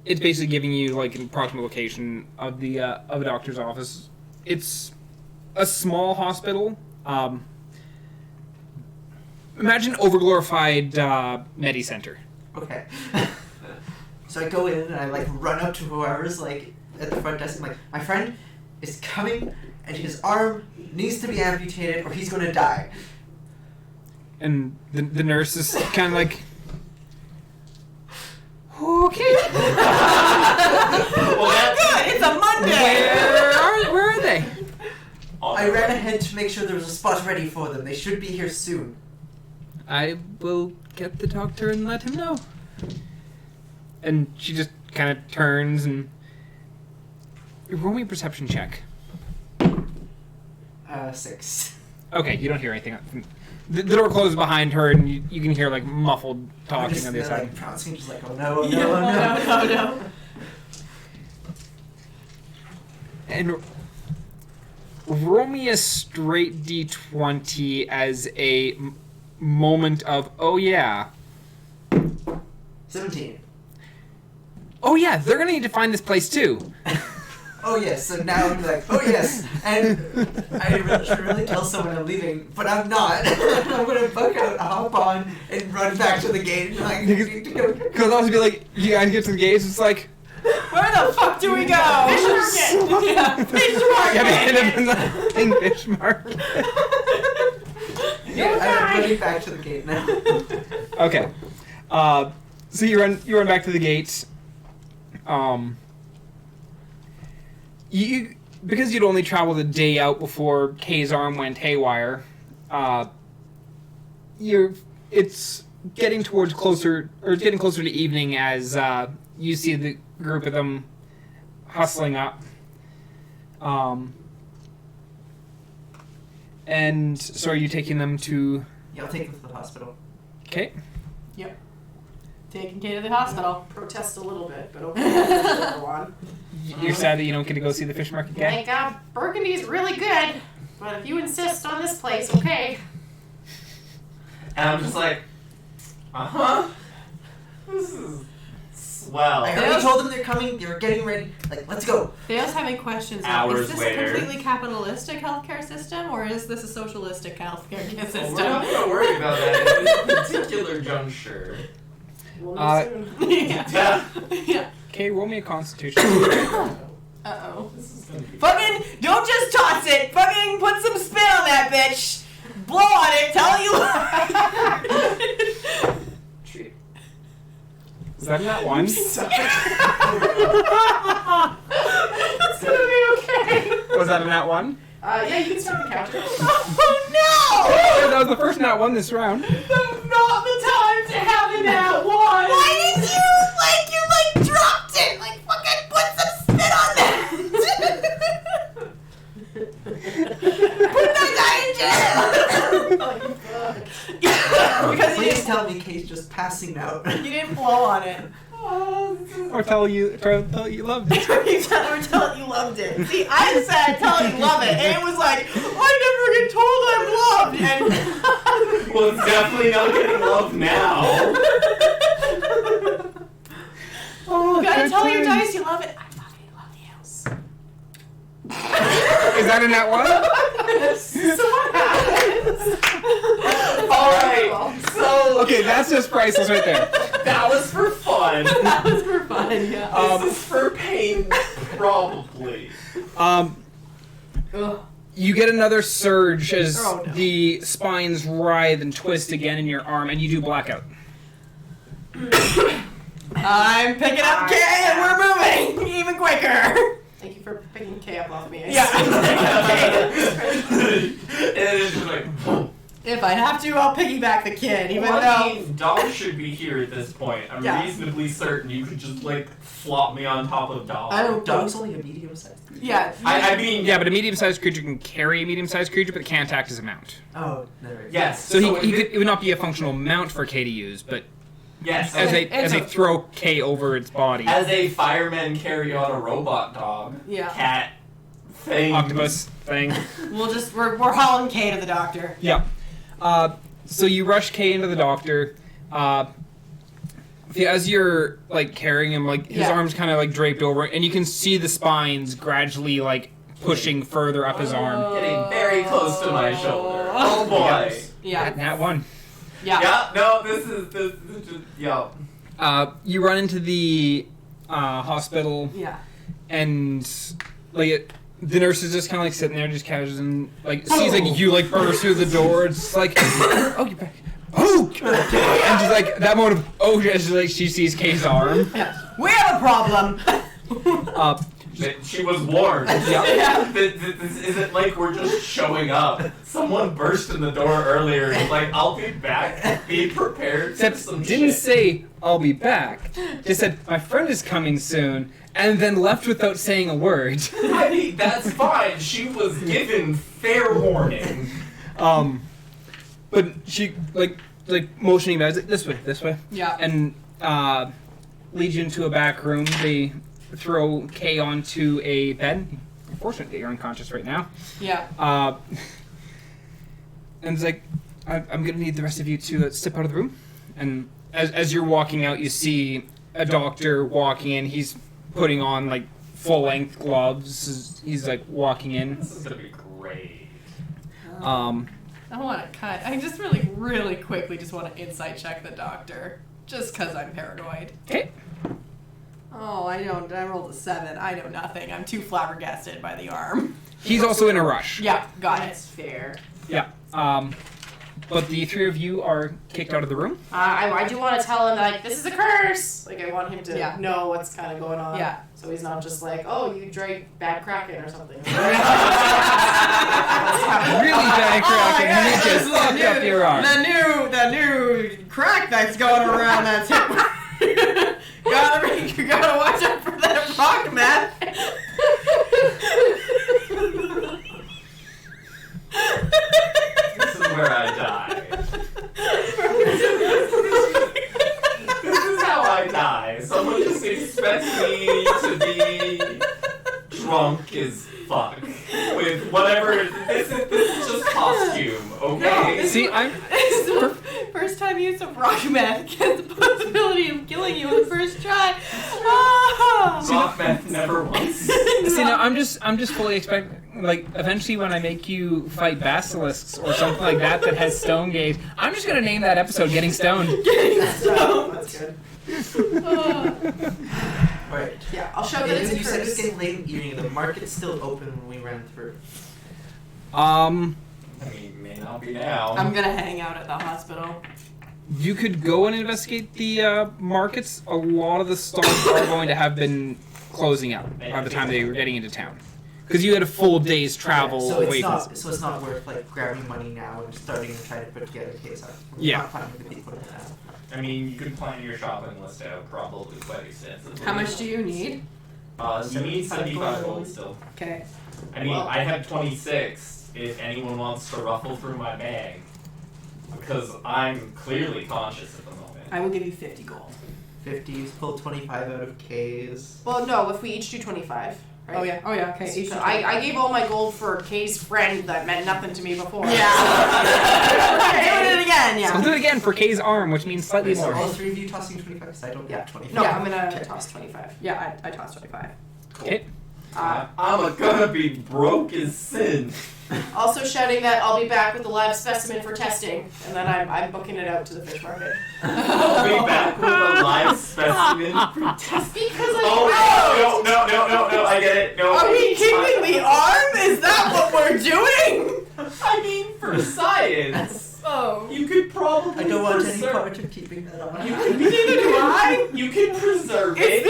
It's basically giving you like an approximate location of the of a doctor's office. It's a small hospital. Imagine overglorified Medi Center. Okay. So I go in and I like run up to whoever's like at the front desk. I'm like, my friend is coming, and his arm needs to be amputated, or he's gonna die. And the nurse is kind of like, okay. Well, that's It's a Monday. Where are they? I ran ahead to make sure there was a spot ready for them. They should be here soon. I will get the doctor and let him know. And she just kind of turns and roll me a perception check. 6. Okay, you don't hear anything. The door closes behind her, and you can hear like muffled I'm talking just on the other side. like pouncing, just like, oh no, oh no, oh no. no. And roll me a straight d20 as a moment of, oh yeah. 17. Oh yeah, they're gonna need to find this place too. Oh yes, so now I'm like, oh yes, and I should really tell someone I'm leaving, but I'm not. I'm gonna buck out, hop on, and run back to the gate. And like, need to go. Because I'll also be like, you guys get to the gates, it's like, Where the fuck do we go? Fish market. Yeah, fish market. Yeah, they end up in the fucking fish market. I'm running back to the gate now. Okay. So you run back to the gate. You because you'd only traveled a day out before Kay's arm went haywire. It's getting closer to evening as you see the group of them hustling up. And so are you taking them to... Yeah, I'll take them to the hospital. Okay. Taking Kay to the hospital. Protest a little bit, but okay. Go on. You're sad that you don't get to go see the fish market guy? Like, Burgundy's really good, but if you insist on this place, okay. And I'm just like, this is swell. I already told them they're coming. They were getting ready. Like, let's go. Theo's having questions now. Hours Is this later. a completely capitalistic healthcare system, or is this a socialistic healthcare system? Well, we're not going to worry about that at this particular juncture. We'll know soon. Yeah. Yeah. Okay, roll me a constitution. Uh-oh. This is gonna be Fucking, don't just toss it. Fucking put some spin on that bitch. Blow on it. Tell it you like it. Is that not one? It's gonna be okay. Was that a nat one? Yeah, you can start the counter. Oh That was the first nat one this round. no! Not the time to have a nat one. Why did you dropped it? Like fucking put some spin on that. Put that guy in jail. Because Please tell me Kay's just passing out. you didn't blow on it. Or tell you loved it. You tell it you loved it. See, I said tell it you love it, and it was like, I never get told I'm loved. And Well, it's definitely not getting love now. Oh, you gotta good tell your times. dice you love it. I fucking love you. Is that a nat one? Alright, so Okay, that's just priceless right there. that was for fun. That was for fun, yeah. This is for pain, probably. Ugh. You get another surge as Oh, no. the spines writhe and twist again in your arm, and you do blackout. I'm picking up Kay and we're moving even quicker. Thank you for picking Kay up off me. Yeah. And it's just like, If I have to, I'll piggyback the kid, even well, though. I mean, Dog should be here at this point. I'm Yeah. reasonably certain you could just, like, flop me on top of Dog. I don't. Dog's only a medium size. Yeah. I mean, Yeah, but a medium-sized creature can carry a medium-sized creature, but it can't act as a mount. Oh, there it is. yes. So if it would not be a functional mount for K to use, but yes. as Okay, they throw K over its body. As a fireman carry on a robot dog, Yeah. cat, thing. Octopus thing. We're hauling Kay to the doctor. Yeah. So you rush Kay into the doctor. As you're like carrying him, like his Yeah. arms kind of like draped over, and you can see the spines gradually like pushing further up his arm. Getting very close to my shoulder. Oh boy. Yeah. Nat one. Yeah. Yeah, no, this is just, yeah. You run into the hospital, Yeah. and like the nurse is just kind of like sitting there, just casual, and like sees like you like burst through the door. It's like, oh, you're back. Oh, and she's like that moment of oh, she's like she sees Kay's arm. We have a problem. She was warned. Yeah. This isn't like we're just showing up. Someone burst in the door earlier and was like, I'll be back. Be prepared for Except some didn't shit. say I'll be back. Just said my friend is coming soon, and then left without saying a word. I mean, that's fine. She was given fair warning. But she like motioning back, like, this way, Yeah. and leads you into a back room. They throw Kay onto a bed. Unfortunately, you're unconscious right now. Yeah. And it's like, I'm gonna need the rest of you to step out of the room. And as you're walking out, you see a doctor walking in. He's putting on like full-length gloves. He's like walking in. This is gonna be great. I want to cut. I just really quickly just want to insight check the doctor. Just because I'm paranoid. Okay. Oh, I don't. I rolled a 7. I know nothing. I'm too flabbergasted by the arm. He's also in a rush. Yeah, got it. That's fair. Yeah. But the three of you are kicked out of the room. I do want to tell him, like, this is a curse. Like, I want him to Yeah. know what's kind of going on. Yeah. So he's not just like, oh, you drank bad Kraken or something. Really bad crack, and he just fucked up your arm. The new crack that's going around that's hit. gotta watch out for that rock, man. This is where I die. This is how I die. Someone just expects me to be drunk as fuck with whatever. This is just costume, okay? See, I'm. This is the first time use of rock meth gets the possibility of killing you in the first try. Ah. Rock meth never once. See, now I'm just fully expecting, like, eventually when I make you fight basilisks or something like that has stone gaze, I'm just gonna name that episode "Getting Stoned." That's good. Right. Yeah, I'll show that it's a You said it's curse. getting late in the evening. The market's still open when we ran through. I mean, may not be now. I'm gonna hang out at the hospital. You could go and investigate the markets. A lot of the stalls are going to have been closing out by the time they were getting into town, because you had a full day's travel So away it's from. not worth like grabbing money now and starting to try to put together a case. Yeah. Not planning to be putting that. I mean, you could plan your shopping list out probably quite extensively. How much do you need? You need 75 gold still. Okay. I mean, Well- I have 26 if anyone wants to ruffle through my bag. Because I'm clearly conscious at the moment. I will give you 50 gold. 50s, pull 25 out of K's. Well, no, if we each do 25. Right? Oh yeah. Okay. So each I gave all my gold for Kay's friend that meant nothing to me before. Yeah. Doing it again. So Yeah. I'll do it again for Kay's arm, which means slightly So more. all three of you tossing 25 because I don't Yeah. have 25. No, Yeah. I'm gonna Okay. toss 25. Yeah. I tossed 25. Okay. I'm gonna be broke as sin. Also shouting that I'll be back with the live specimen for testing, and then I'm booking it out to the fish market. I'll be back with a live specimen for testing. Because Oh, no, I get it. No, Are we keeping the arm? Is that what we're doing? I mean, for science. Oh. You could probably I don't want any preserve- part of keeping that on. Neither do I. You can preserve it.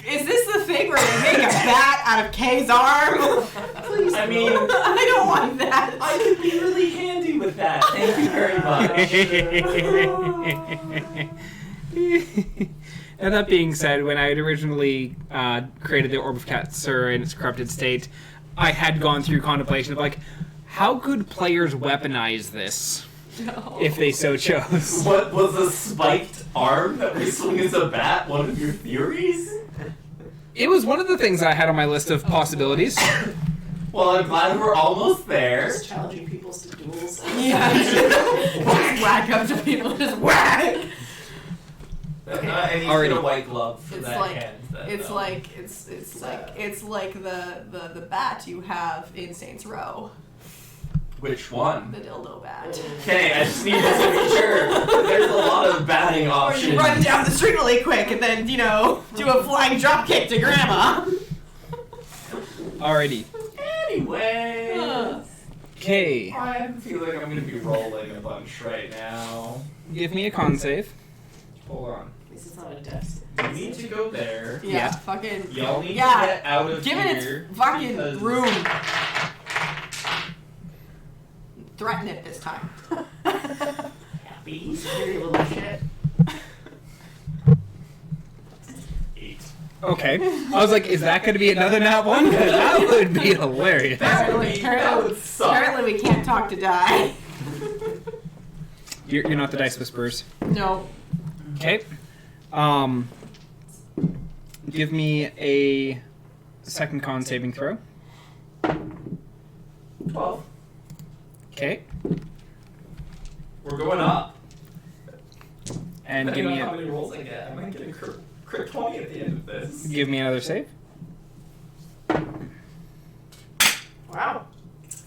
Is this the thing where they make a bat out of Kay's arm? Please, I mean, I don't want that. I could be really handy with that. Thank you very much. And that being said, when I had originally created the Orb of Katsur in its corrupted state, I had gone through contemplation of, like, how could players weaponize this if they so chose? What was a spiked arm that we swing as a bat one of your theories? It was one of the things I had on my list of possibilities. Well, I'm glad we're almost there. Just challenging people to duels. Yeah. Just whack up to people. Just whack. And he's Already. got a white glove for It's that like- hand. Then, It's though. like it's like the bat you have in Saints Row, Which one? the dildo bat. Okay, I just needed to be sure. There's a lot of batting Or options. you run down the street really quick and then do a flying drop kick to Grandma. Alrighty. Anyway, Okay. I feel like I'm gonna be rolling a bunch right now. Give me a con save. Hold on. This is not a test. You need to go there. Yeah. Fucking. Y'all need Yeah, to get out of Give here. it its fucking because- room. Threaten it this time. Happy? Scary little shit. 8. Okay. I was like, is that going to be another nat one? 'Cause that would be hilarious. That would suck. Apparently we can't talk to die. You're not the Dice Whisperers. No. Okay. Give me a second con saving throw. 12. Okay. We're going up. And give Depending me on how a, many rolls I get, I might get a crit 20 at the end of this. give me another save. Wow.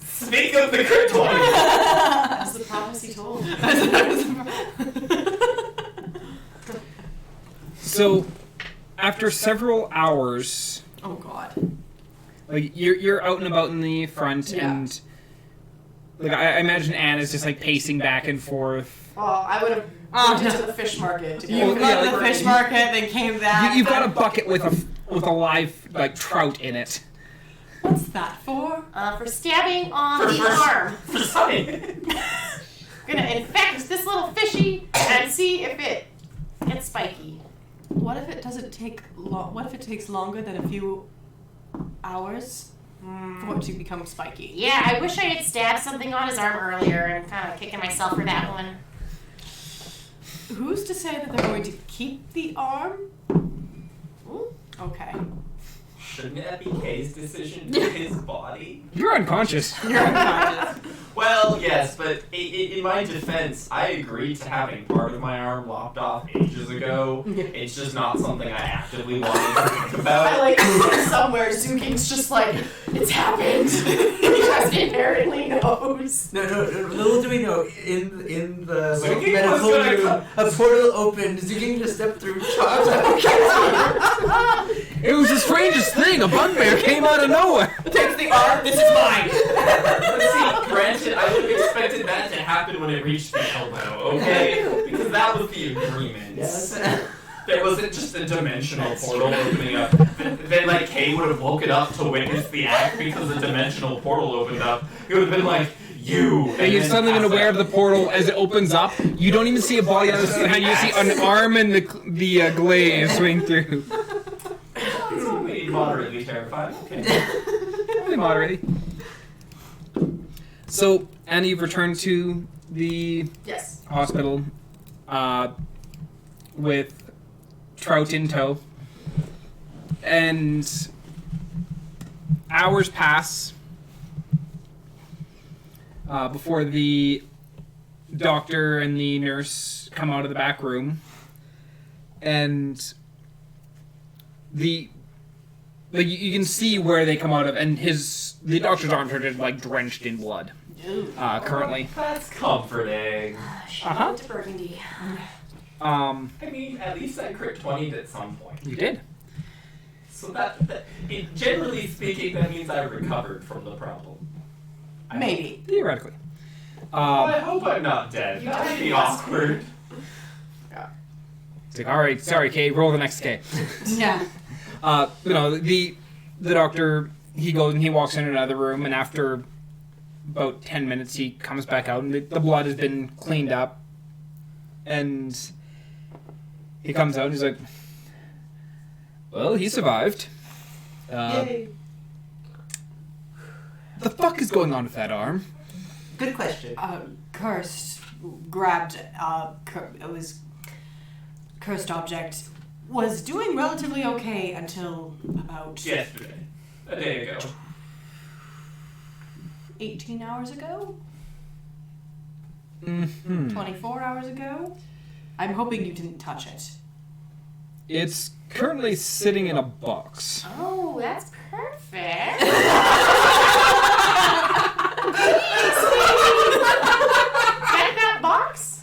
Speak of the crit 20! That's the prophecy told. So, after several hours, Oh God. like you're out and about in the front, Yeah. and like I imagine Anna's just like pacing back and forth. Well, I would have went into the fish market to You get got to the fish market, then came back. You've got a bucket with a live like trout in it. What's that for? for stabbing on the arm. For something. Gonna infect this little fishy and see if it gets spiky. What if it doesn't take long? What if it takes longer than a few hours for it to become spiky? Yeah, I wish I had stabbed something on his arm earlier. I'm kind of kicking myself for that one. Who's to say that they're going to keep the arm? Ooh. Okay. Shouldn't that be Kay's decision to his body? You're unconscious. You're unconscious. Well, yes, but in my defense, I agreed to having part of my arm lopped off ages ago. It's just not something I actively wanted to think about. I like somewhere Zuking's just like, it's happened. He just inherently knows. No, little do we know, in the Zuking medical was gonna room, a portal opened, Zuking just stepped through, chopped It was the strangest thing. A bugbear came out of nowhere. Takes the arm. This is mine. See, granted, I would have expected that to happen when it reached the elbow, okay? Because that was the agreement. Yes. There wasn't just a dimensional portal opening up. Then, like, Kay would have woken up to witness the act because a dimensional portal opened up. He would have been like, you. And you're then suddenly passed unaware of out. the portal as it opens up. You don't even see a body on the behind you. You see an arm and the glaze swing through. It's only moderately terrifying. Okay. Only moderately. So, Anna, you've returned to the Yes. hospital with Trout in tow. And hours pass before the doctor and the nurse come out of the back room. And you can see where they come out of, and the doctor's arms are just like drenched in blood. Currently. That's comforting. Uh-huh. To Burgundy. I mean, at least I crit 20'd at some point. You did. So generally speaking, that means I recovered from the problem. Maybe. Theoretically. I hope I'm not dead. That would be awkward. It's like, alright, sorry, Kay, roll the next K. Yeah. The doctor, he goes and he walks into another room, and after about 10 minutes he comes back out, and the blood has been cleaned up, and he comes out and he's like, well, he survived. Yay. The fuck is going on with that arm? Good question. Cursed grabbed. It was cursed object. Was doing relatively okay until about Yesterday. A day ago. 18 hours ago. Mm-hmm. 24 hours ago. I'm hoping you didn't touch it. It's currently sitting in a box. Oh, that's perfect. Check that box.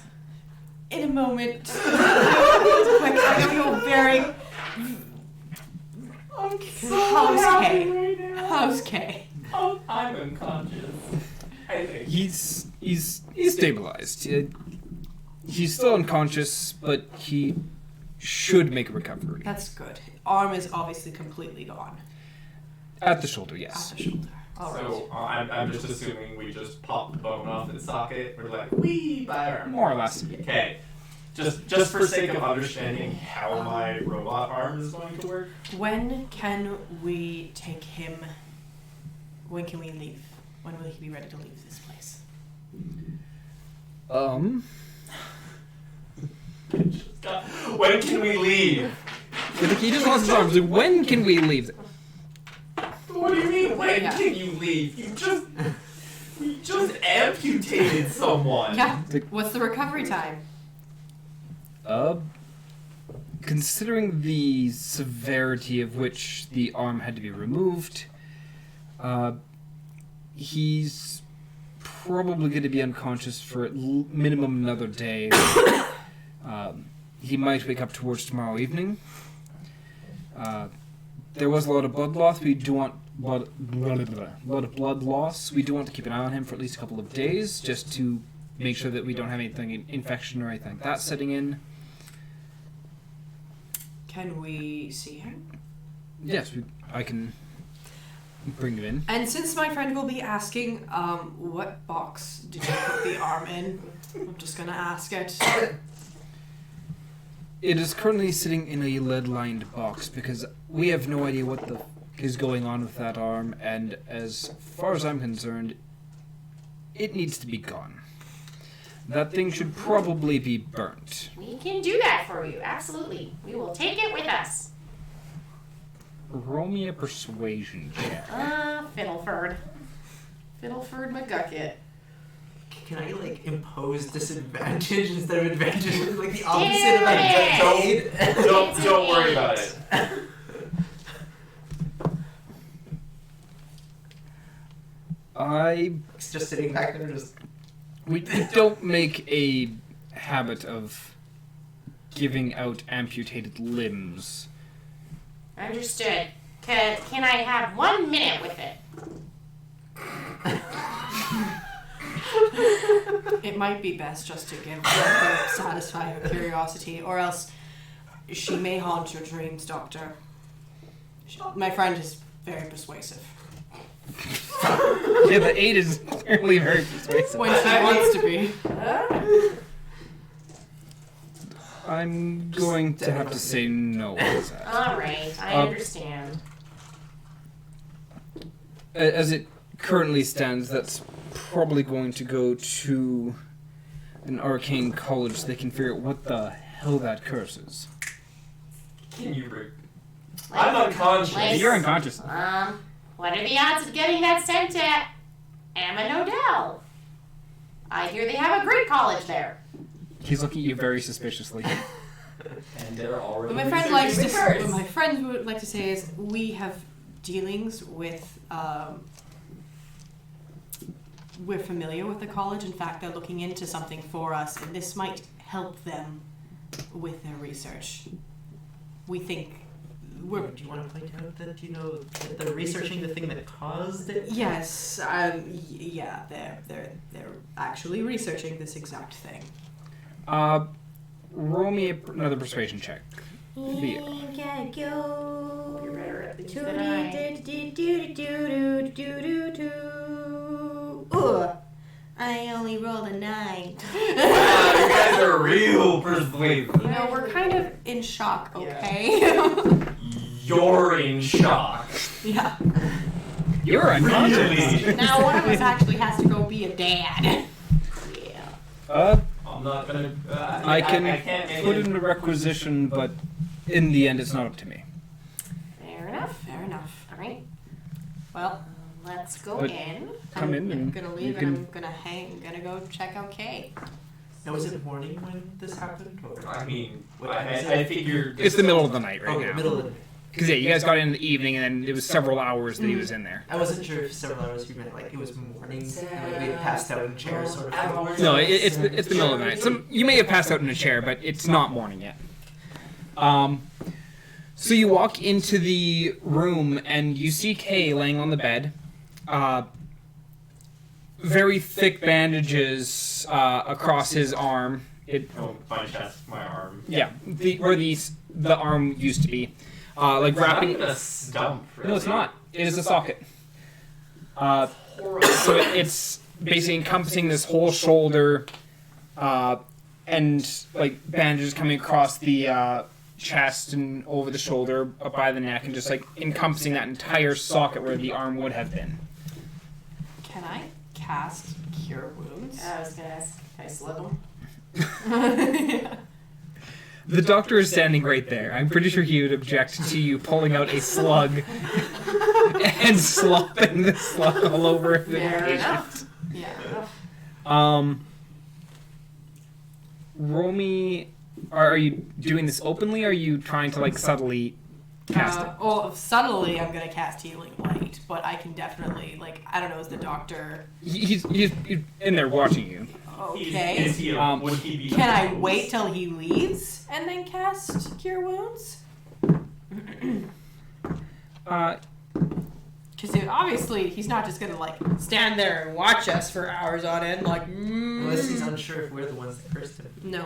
In a moment. I feel very. I'm so How's happy Kay? right now. How's Kay? Oh, I'm unconscious. I think. He's stabilized. He's still unconscious, but he should make a recovery. That's good. Arm is obviously completely gone. At the shoulder, yes. At the shoulder. All right. So I'm just assuming we just popped the bone off its socket. We're like, wee, by arm. More or less. Okay. Just for sake of understanding how my robot arm is going to work. When can we take him? When can we leave? When will he be ready to leave this place? When can we leave? He just lost his arms. Like, when can we leave? What do you mean? When Yeah. can you leave? We just amputated someone. Yeah. What's the recovery time? Considering the severity of which the arm had to be removed, he's probably going to be unconscious for at minimum another day. He might wake up towards tomorrow evening. There was a lot of blood loss. We do want lot of blood loss. We do want to keep an eye on him for at least a couple of days, just to make sure that we don't have anything infection or anything like that setting in. Can we see him? Yes, I can bring him in. And since my friend will be asking, what box did you put the arm in? I'm just gonna ask it. It is currently sitting in a lead-lined box because we have no idea what the is going on with that arm, and as far as I'm concerned, it needs to be gone. That thing should probably be burnt. We can do that for you, absolutely. We will take it with us. Roll me a persuasion check. Fiddleford. Fiddleford McGucket. Can I like impose disadvantage instead of advantage? Like the opposite of advantage. Don't worry about it. It's just sitting back there, just. We don't make a habit of giving out amputated limbs. Understood. Can I have 1 minute with it? It might be best just to give her satisfy her curiosity, or else she may haunt your dreams, Doctor. My friend is very persuasive. Yeah, the 8 is clearly very persuasive. When she wants to be. I'm going to have to say no to that. Alright, I understand. As it currently stands, that's probably going to go to an arcane college so they can figure out what the hell that curse is. Can you bring... I'm unconscious. You're unconscious. What are the odds of getting that sent to Amma Nodell? I hear they have a great college there. He's looking at you very suspiciously. And they're already What my friend would like to say is we have dealings with we're familiar with the college. In fact, they're looking into something for us, and this might help them with their research. We think we're... Do you want to point out that that they're researching the thing that caused it? Yes, yeah, they're actually researching this exact thing. Roll me another persuasion check. You gotta go. You're better at these To than I. Ugh, I only rolled a 9. Wow, you guys are real persuasive. You know, we're kind of in shock, okay? You're in shock. Yeah. You're unconscious. Really? Now one of us actually has to go be a dad. Yeah. I'm not gonna... I can't put it. in a requisition, but in the end, it's not up to me. Fair enough. Fair enough. Alright. Well, Let's go But- in. Come in I'm and gonna you leave can- and I'm gonna hang. I'm gonna go check out Kay. Now, was it morning when this happened? Or? I mean, What I time is it? figured... It's the middle of the night right Oh, now. middle of the day. Because yeah, you guys got in the evening, and then it was several hours that he was in there. I wasn't sure if several hours you meant like it was morning, and like we had passed out in chairs sort of thing. No, it's the middle of the night. So you may have passed out in a chair, but it's not morning yet. So you walk into the room and you see Kay laying on the bed. Very thick bandages across his arm. Oh, my chest, my arm. Yeah, where the arm used to be. Like It's not wrapping. even a stump, really. No, it's not. It is a socket. Horrible. So it's basically encompassing this whole shoulder, and like bandages coming across the chest and over the shoulder, up by the neck, and just like encompassing that entire socket where the arm would have been. Can I cast Cure Wounds? I was gonna ask, can I slug them? The doctor is standing right there. I'm pretty sure he would object to you pulling out a slug and slopping the slug all over the Fair patient. enough. Yeah. Roll me. Are you doing this openly, or are you trying to like subtly cast it? Well, subtly, I'm gonna cast Healing Light, but I can definitely, like, I don't know, is the doctor He's in there watching you. okay? Is he, would he be... Can I wait till he leaves and then cast Cure Wounds? Because obviously he's not just gonna like stand there and watch us for hours on end. Like, Unless he's unsure if we're the ones that cursed him. no.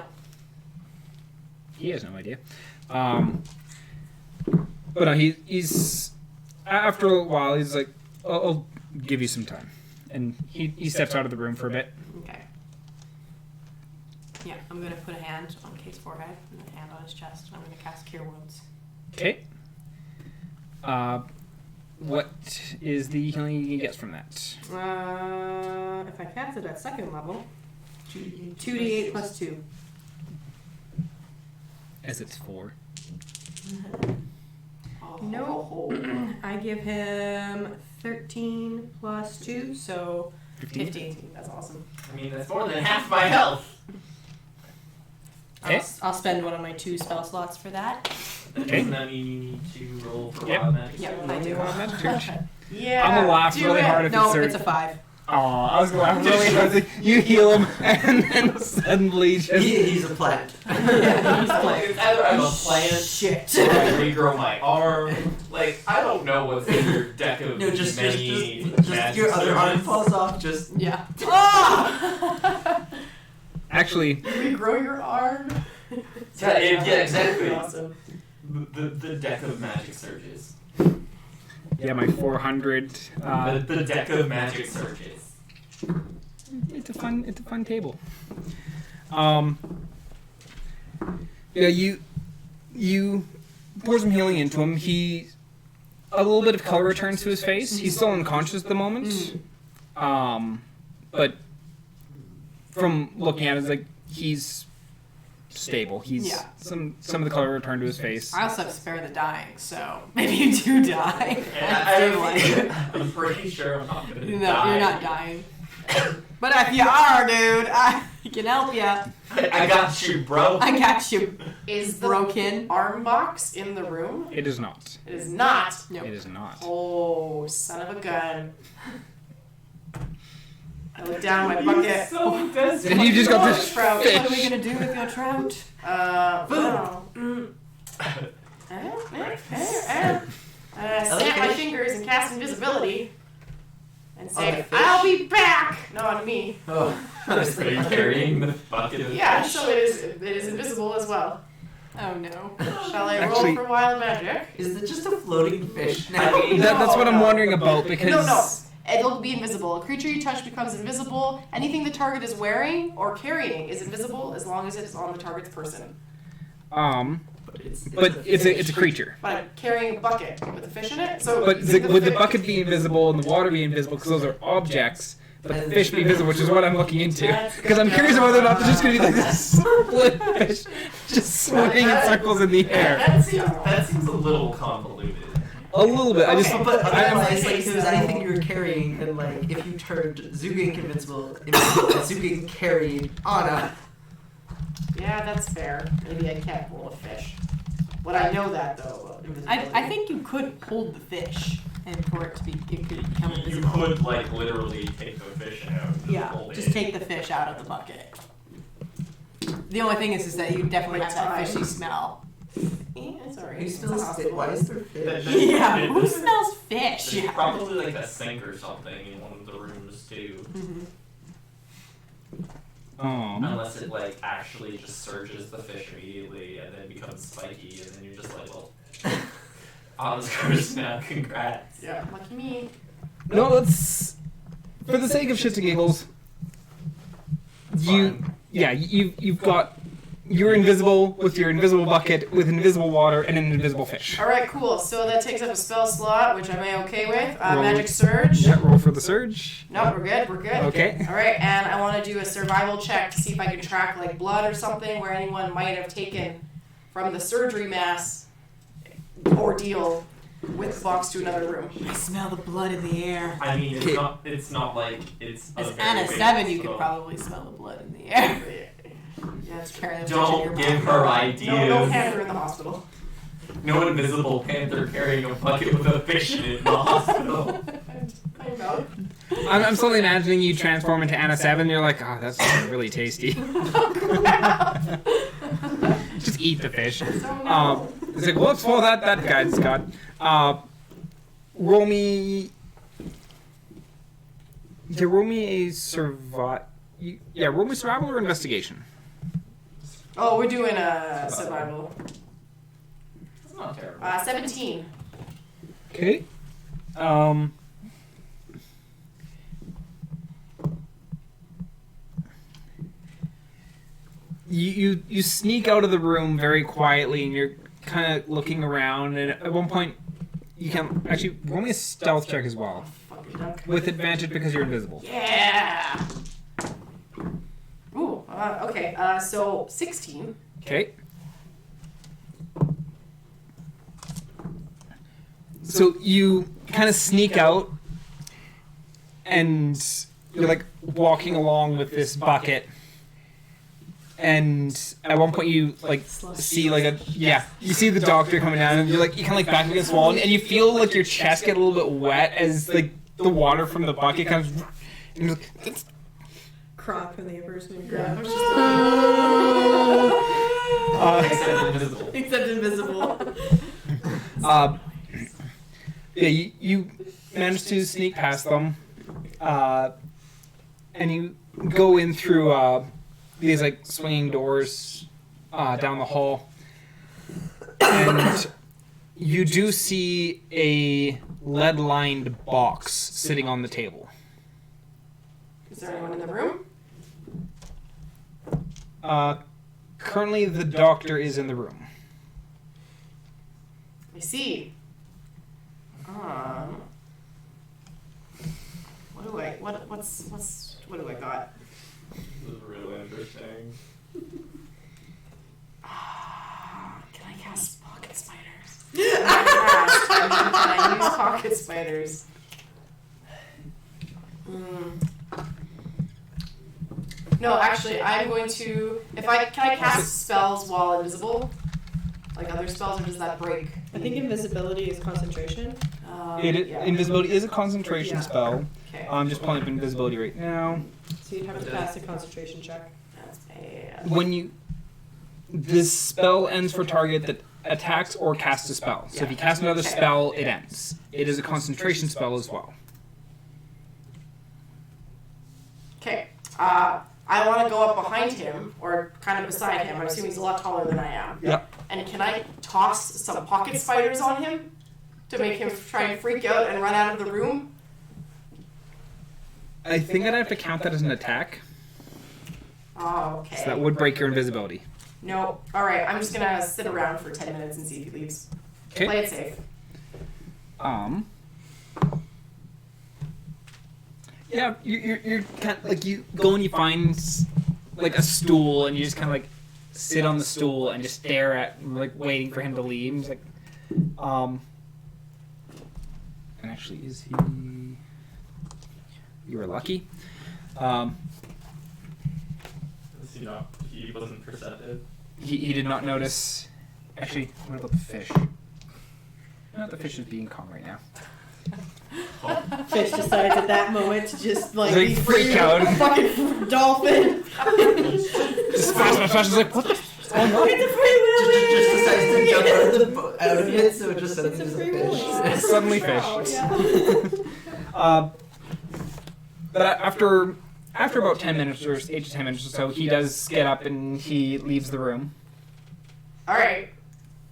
He has no idea. But no, he's after a while he's like, I'll give you some time, and he steps out of the room for a bit. Okay. Yeah, I'm gonna put a hand on Kate's forehead and a hand on his chest. And I'm gonna cast Cure Wounds. Okay. What is the healing he gets from that? If I cast it at second level, 2d8 plus 2. As it's 4. No, I give him 13 plus 2, so 15. That's awesome. I mean, that's more than half my health. Okay. I'll spend one of my 2 spell slots for that. Okay. Doesn't that mean you need to roll for Yep. wild magic? Yep, I do. Magic Surge. Yeah. I'm gonna laugh do really it. hard if No, it's it's a 5. Oh, I was gonna laugh really hard. Like, you heal him, and then suddenly just. He's a plant. Yeah, he's Like, like, it's either I'm a plant, shit. or I regrow my arm. Like, I don't know what's in your deck of No, just many magic your other arm surges. falls off. Just Yeah. Oh! Actually, Regrow your arm. Yeah, exactly. Awesome. The deck of magic surges. yeah, my 400. The deck of magic surges. It's a fun table. Yeah, you pour some healing into him. A little bit of color returns to his face. He's still unconscious at the moment. But from looking at it, it's like he's stable. He's Yeah. some of the color returned to his face. I also have Spare the Dying, so maybe you do die. I'm pretty sure I'm not gonna No, die. you're not dying. But if you are, dude, I can help you. I got you, bro. I got you. Is the Broken. arm box in the room? It is not. It is not. Nope. It is not. Oh, son of a gun. I look down at my bucket. So desperate. And you just got this Trout. fish. What are we gonna do with your trout? Well, snap my fingers and cast invisibility. And On say, the fish? I'll be back! No, on me. oh, Are you carrying the bucket of Yeah, fish? so it is invisible as well. Oh no. Shall I Actually- roll for wild magic? is it just a floating fish I now? mean, That's what I'm wondering about because No. It'll be invisible. A creature you touch becomes invisible. Anything the target is wearing or carrying is invisible as long as it's on the target's person. But it's a creature. But I'm carrying a bucket with a fish in it. So But you think would the fish- bucket be invisible and the water be invisible because those are objects, but the fish be invisible, which is what I'm looking into. Because I'm curious whether or not there's just going to be like this split fish just swinging in circles in the air. That seems a little convoluted. A little bit. I just. Okay. But I'm- otherwise, like, if it was anything you were carrying, then, like, if you turned Zugink invincible, and Zugink carried Anna. Yeah, that's fair. Maybe I can't roll a fish. Would I know that though? I think you could hold the fish and for it to be it could become You invisible. could, like, literally take the fish out. and Yeah, hold just it. take the fish out of the bucket. The only thing is that you definitely have that fishy smell. It's alright. Who It's a smells it? hospital. Why is there fish? Yeah, It- who this- smells fish? There's probably like a sink or something in one of the rooms too. Mhm. Unless it like actually just surges the fish immediately and then becomes spiky and then you're just like, well, Anna's cursed now, congrats. Yeah, lucky me. No, let's. For the sake of shits and giggles, you've got. You're invisible with your invisible bucket, with invisible water, and an invisible fish. Alright, cool. So that takes up a spell slot, which I'm okay with. Roll. Magic Surge. Yeah, roll for the surge. No, we're good, we're good. Okay. Alright, and I want to do a survival check to see if I can track like blood or something where anyone might have taken from the surgery mass ordeal with the box to another room. I smell the blood in the air. I mean, it's not like it's a As very Anna big 7, you spell. could probably smell the blood in the air. Yeah, it's Carry the fish in Don't your give mouth. her No ideas. panther in the hospital. No invisible panther carrying a bucket with a fish in it in the hospital. I know. I'm slowly imagining you transform into Anna 7. You're like, oh, that's really tasty. Just eat the fish. So no. He's like, let's follow that guide, Scott. Roll me. Yeah, roll me a survival. Yeah, roll me survival or investigation. Oh, we're doing a survival. It's not terrible. 17. Okay. You sneak out of the room very quietly, and you're kind of looking around. And at one point, you can actually roll me a stealth check as well, Fucking duck. with advantage because you're invisible. Yeah! Ooh, okay. So 16. Okay. So you kind of sneak out, and you're like walking along with this bucket. And at one point you like see like you see the doctor coming down, and you're like you kind of like back against the wall, and you feel like your chest get a little bit wet as like the water from the bucket kind of. And you're like, Crop from the person who Yeah. grabbed. Except invisible. Except invisible. Yeah, you manage to sneak past them, and you go in through these like swinging doors down the hall, and you do see a lead-lined box sitting on the table. Is there anyone in the room? Currently, the doctor is in the room. I see. What do I got? This is really interesting. Can I cast pocket spiders? Can I use pocket spiders? No, actually, I'm going to. Can I cast spells while invisible? Like other spells, or does that break? I think invisibility is concentration. Yeah. Invisibility is a concentration Yeah. spell. Okay. I'm just pulling up invisibility right now. So you'd have to pass a concentration check. That's bad. When this spell ends for target that attacks or casts a spell. So if you cast another spell, it ends. It is a concentration spell as well. Okay. I want to go up behind him, or kind of beside him. I assume he's a lot taller than I am. Yep. And can I toss some pocket spiders on him to make him try and freak out and run out of the room? I think I'd have to count that as an attack. Oh, okay. So that would break your invisibility. No. All right. I'm just gonna sit around for 10 minutes and see if he leaves. Okay. Play it safe. Yeah, you're kind of like you go and you find like a stool, and you just kind of like sit on the stool and just stare at, like waiting for him to leave. He's like, and actually, is he? You were lucky. He wasn't perceptive. He did not notice. Actually, what about the fish? No, the fish is being calm right now. Fish decides at that moment to just like They be freak free out. of a fucking dolphin. Just flash, is like, what the? It's a free willy. Just decides to jump out of it, so it just suddenly It's a is a free fish. willy. Suddenly fish. Yeah. But after about 10 minutes or 8 to 10 minutes or so, he does get up and he leaves the room. All right.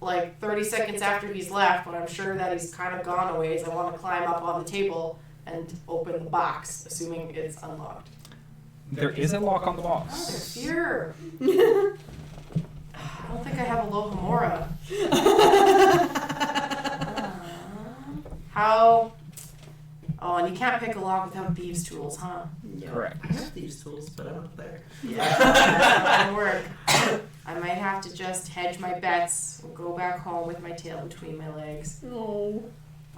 Like 30 seconds after he's left, when I'm sure that he's kind of gone a ways, I want to climb up on the table and open the box, assuming it's unlocked. There is a lock on the Oh, box. there's fear. I don't think I have a Lohomora. How? Oh, and you can't pick a lock without thieves' tools, huh? Correct. I have these tools, but I'm not there. Yeah, that won't work. I might have to just hedge my bets and go back home with my tail between my legs. Oh,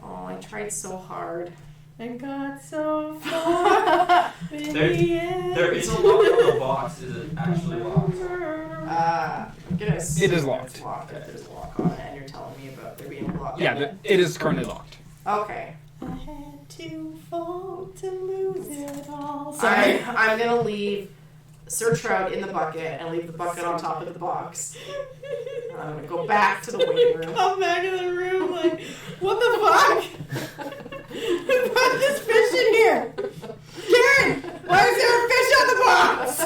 Oh, I tried so hard. I got so far in the end. There is a lock on the box. Is it actually locked? I'm gonna assume It is locked. It's locked if there's a lock on it, and you're telling me about there being a lock Yeah, on it. it is currently locked. Okay. I had to fall to lose it all. I'm gonna leave Sir Trout in the bucket and leave the bucket on top of the box. I'm gonna go back to the waiting room. Come back in the room like, what the fuck? Who put this fish in here? Karen, why is there a fish on the box?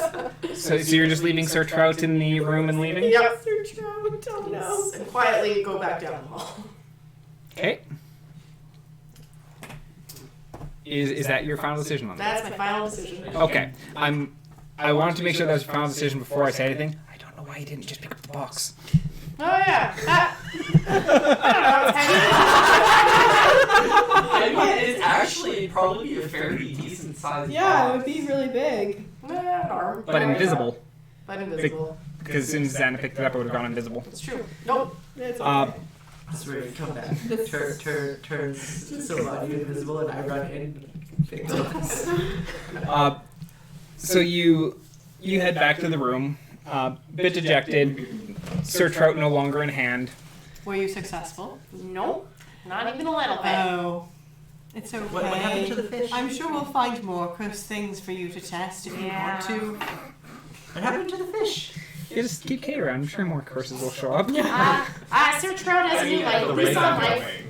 So you're just leaving Sir Trout in the room and leaving? Yep. Sir Trout, oh no. And quietly go back down the hall. Okay. Is that your final decision on that? That's my final decision. Okay. I wanted to make sure that was your final decision before I say anything. I don't know why you didn't just pick up the box. Oh yeah. I don't know. I mean, it's actually probably a fairly decent sized Yeah, it would box. be really big. Arm. But invisible. But invisible. Because as soon as Xana picked it up, it would have gone invisible. It's true. Nope. It's Uh, That's where you come back. Turns Sylvania invisible, and I run in. Pick the box. So you head back to the room, bit dejected. Sir Trout no longer in hand. Were you successful? Nope. Not even a little bit. Oh. It's okay. What happened to the fish? I'm sure we'll find more cursed things for you to test if you want to. What happened to the fish? You just keep Kate around. I'm sure more curses will show up. Sir Trout has me like lease on life.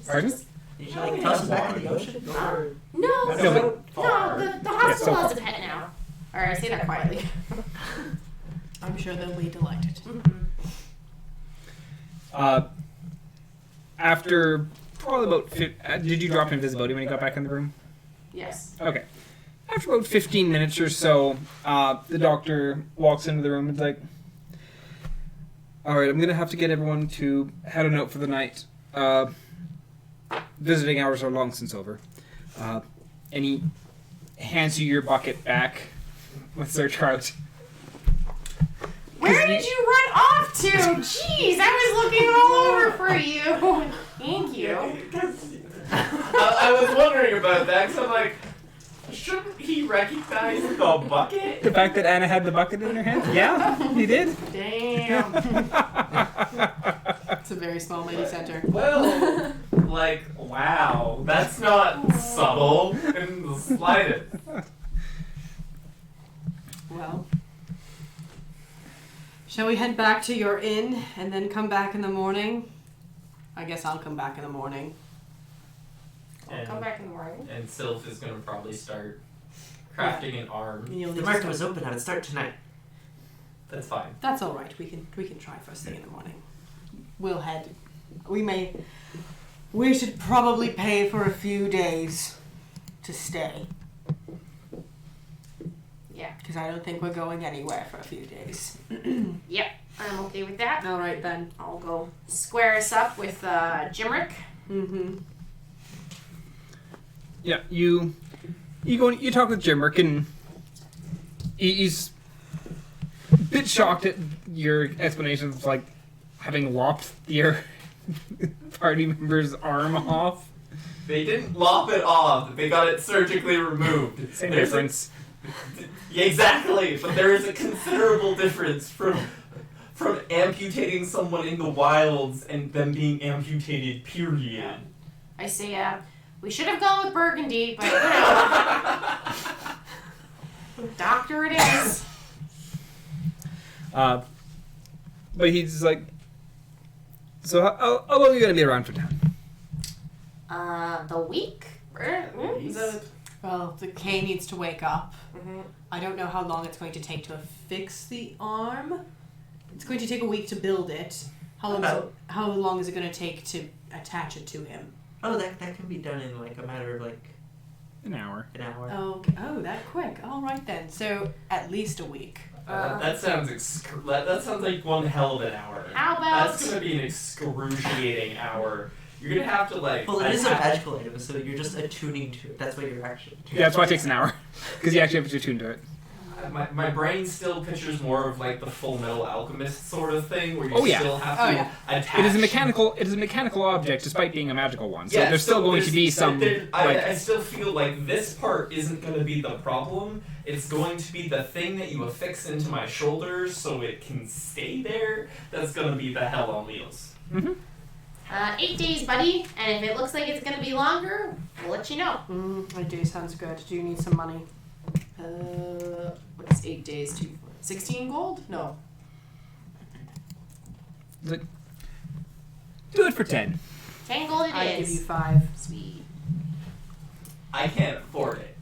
Pardon? Did you like toss him back in the ocean? Or... No, No, but the hospital so has a pet now. Alright, I say that quietly. I'm sure they'll be delighted. After probably about did you drop invisibility when you got back in the room? Yes. Okay. After about 15 minutes or so, the doctor walks into the room and is like, "Alright, I'm going to have to get everyone to head on out for the night. Visiting hours are long since over." And he hands you your bucket back with Sir Trout. Where did you run off to? Jeez, I was looking all over for you. Thank you. I was wondering about that, because I'm like, shouldn't he recognize the bucket? The fact that Anna had the bucket in her hand? Yeah, he did. Damn. It's a very small lady center. Well, like, wow, that's not subtle in the slightest. Well, shall we head back to your inn and then come back in the morning? I guess I'll come back in the morning. I'll come back in the morning. And Sylph is going to probably start crafting an arm. And you'll The need to market start- was open. I'd start tonight. That's fine. That's all right. We can try first thing in the morning. We'll head. We should probably pay for a few days to stay. Yeah. Because I don't think we're going anywhere for a few days. Yep. I'm okay with that. All right then. I'll go square us up with Jimrick. Mm-hmm. Yeah, you talk with Jimrick, and he's a bit shocked at your explanation of like having lopped your party member's arm off. They didn't lop it off. They got it surgically removed. Same There's difference. Yeah, exactly, but there is a considerable difference from amputating someone in the wilds and them being amputated, period. I say, we should have gone with Burgundy, but you know. Doctor it is. But he's like, so how long are you gonna be around for town? The week? Well, the K needs to wake up. Mm-hmm. I don't know how long it's going to take to fix the arm. It's going to take a week to build it. How long is it going to take to attach it to him? Oh, that can be done in like a matter of like An hour. an hour. Okay. Oh, that quick. All right then. So at least a week. That sounds that sounds like one hell of an hour. How about- That's gonna be an excruciating hour. You're gonna have to like. Well, it is a attack- magical item, so you're just attuning to it. That's what you're actually doing. Yeah, that's why it takes an hour, because you actually have to attune to it. My brain still pictures more of like the Full Metal Alchemist sort of thing, where you Oh, yeah. still have Oh, to yeah. attach. It is a mechanical object, despite being a magical one. So Yeah, there's still going to be there's- some I still feel like this part isn't going to be the problem. It's going to be the thing that you affix into my shoulders so it can stay there. That's going to be the hell on wheels. 8 days, buddy. And if it looks like it's gonna be longer, we'll let you know. 8 days sounds good. Do you need some money? What is 8 days to 16 gold? No. Like, do it for 10. 10 gold it I is. give you 5. Sweet. I can't afford it.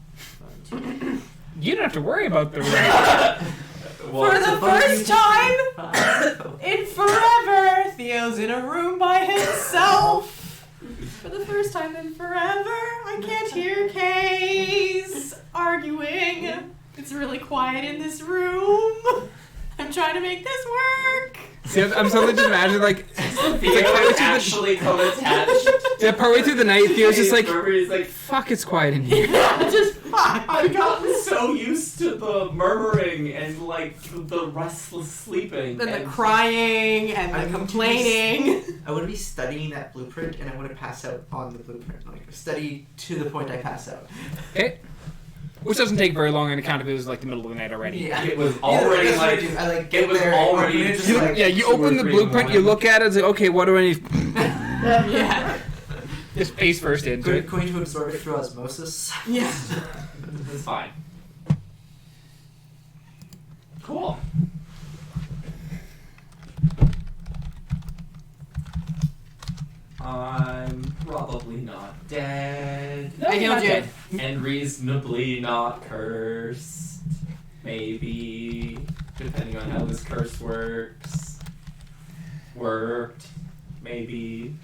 You don't have to worry about the Well, For the first time in forever, Theo's in a room by himself. For the first time in forever, I can't hear Kay's arguing. It's really quiet in this room. I'm trying to make this work. See, I'm suddenly just imagining, like, Theo is actually co-attached. yeah, partway through the night, Theo's just like, He's like, fuck, it's quiet in here. Just fuck. I've gotten so used to the murmuring and like the restless sleeping. And the and crying and I'm the going to complaining. I would be studying that blueprint and I want to pass out on the blueprint. Like, study to the point I pass out. Okay. Which doesn't take very long on account of it was like the middle of the night already. Yeah. It was already That's what I like do. I like it get was there, already and just You, like, yeah, you 2 or open the 3 blueprint, you look at it, it's like, okay, what do I need? Yeah. Just face first into it. going to absorb it through osmosis. Yeah. It's fine. Cool. I'm probably not dead. No, I you're healed not you. dead. And reasonably not cursed. Maybe. Depending on how this curse works. Worked. Maybe.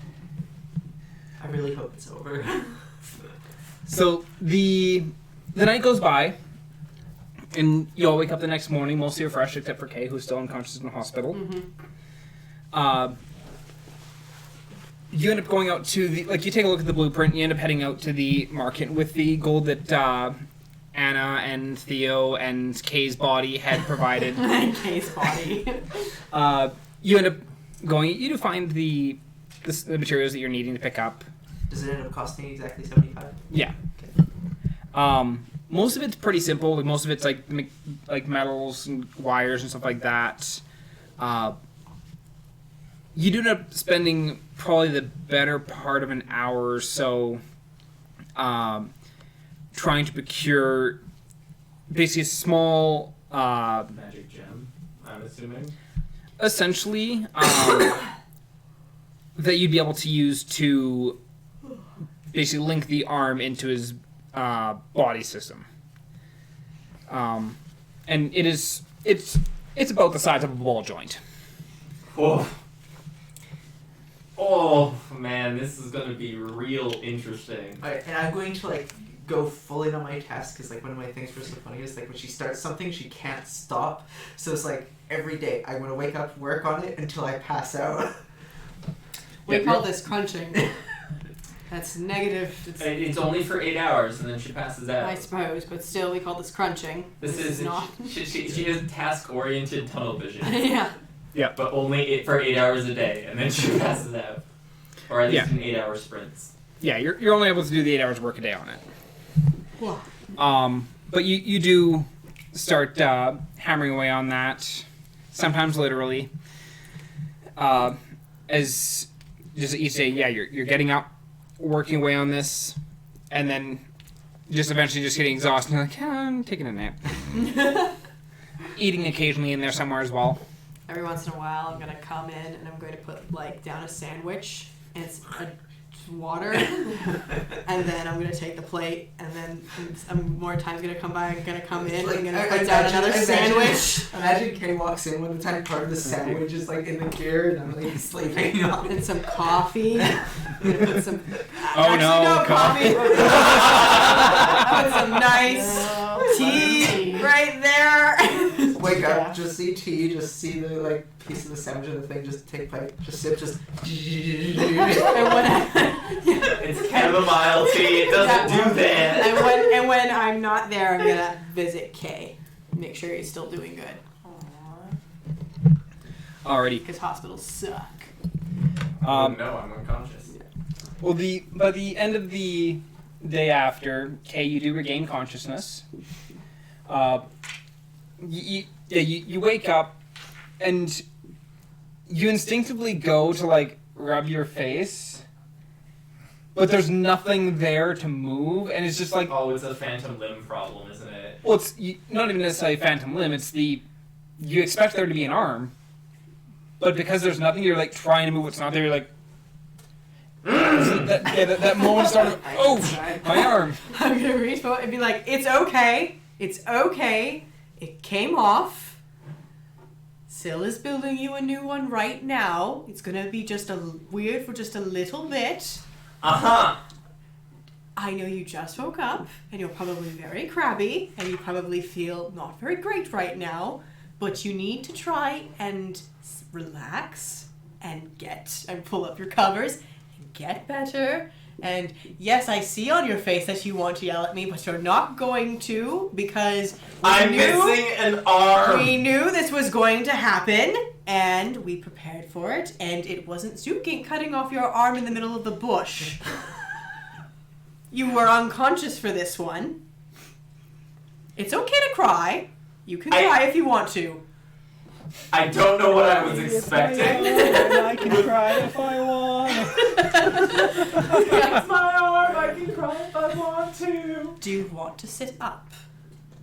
I really hope it's over. So the night goes by, and you all wake up the next morning, mostly refreshed, except for Kay, who's still unconscious in the hospital. You end up going out to the, like, you take a look at the blueprint, you end up heading out to the market with the gold that Anna and Theo and Kay's body had provided. Kay's body. You end up going, you do find the materials that you're needing to pick up. Does it end up costing exactly 75? Yeah. Most of it's pretty simple. Like, most of it's like metals and wires and stuff like that. You do end up spending probably the better part of an hour or so trying to procure basically a small, Magic gem, I'm assuming. essentially, that you'd be able to use to basically link the arm into his body system. And it's about the size of a ball joint. Whoa. Oh man, this is gonna be real interesting. Alright, and I'm going to like go full in on my task because like one of my things for Sylvania is like when she starts something she can't stop. So it's like every day I want to wake up, work on it until I pass out. We Yeah, call no. this crunching. That's negative. It's only for 8 hours and then she passes out. I suppose, but still, we call this crunching. This is not. She has task-oriented tunnel vision, Yeah. but only for 8 hours a day, and then she passes out, or at least Yeah. in 8-hour sprints. Yeah, you're only able to do the 8 hours work a day on it. Wow. But you do start hammering away on that, sometimes literally. As just each day, yeah, you're getting up, working away on this, and then just eventually just getting exhausted. And you're like, yeah, I'm taking a nap. Eating occasionally in there somewhere as well. Every once in a while, I'm gonna come in and I'm going to put like down a sandwich, and it's water, and then I'm gonna take the plate, and then more time's gonna come by. I'm gonna come in, and I'm gonna put down another sandwich. Imagine Kay walks in when the time part of the sandwich is like in the gear and I'm like sleeping on And some coffee. I'm gonna put some. Oh, no, coffee. Put some nice tea right there. Wake up, just see tea, just see the like piece of the sandwich and the thing, just take bite, just sip, just. It's chamomile tea. It doesn't do that. And when I'm not there, I'm gonna visit Kay. Make sure he's still doing good. Alrighty. Because hospitals suck. No, I'm unconscious. Well, by the end of the day after, Kay, you do regain consciousness. You wake up, and you instinctively go to like rub your face, but there's nothing there to move, and it's just like, Oh, it's a phantom limb problem, isn't it? well, it's not even necessarily a phantom limb. It's you expect there to be an arm, but because there's nothing, you're like trying to move what's not there. You're like, so that moment started. Oh, my arm. I'm gonna reach forward and be like, it's okay. It's okay. It came off. Syl is building you a new one right now. It's gonna be just weird for just a little bit. Uh-huh. I know you just woke up, and you're probably very crabby, and you probably feel not very great right now, but you need to try and relax and pull up your covers and get better. And yes, I see on your face that you want to yell at me, but you're not going to, because I'm missing an arm. we knew this was going to happen, and we prepared for it, and it wasn't Zuki cutting off your arm in the middle of the bush. You were unconscious for this one. It's okay to cry. You can cry if you want to. I don't know what I was expecting. I can cry if I want. It's my arm. I can cry if I want to. Do you want to sit up?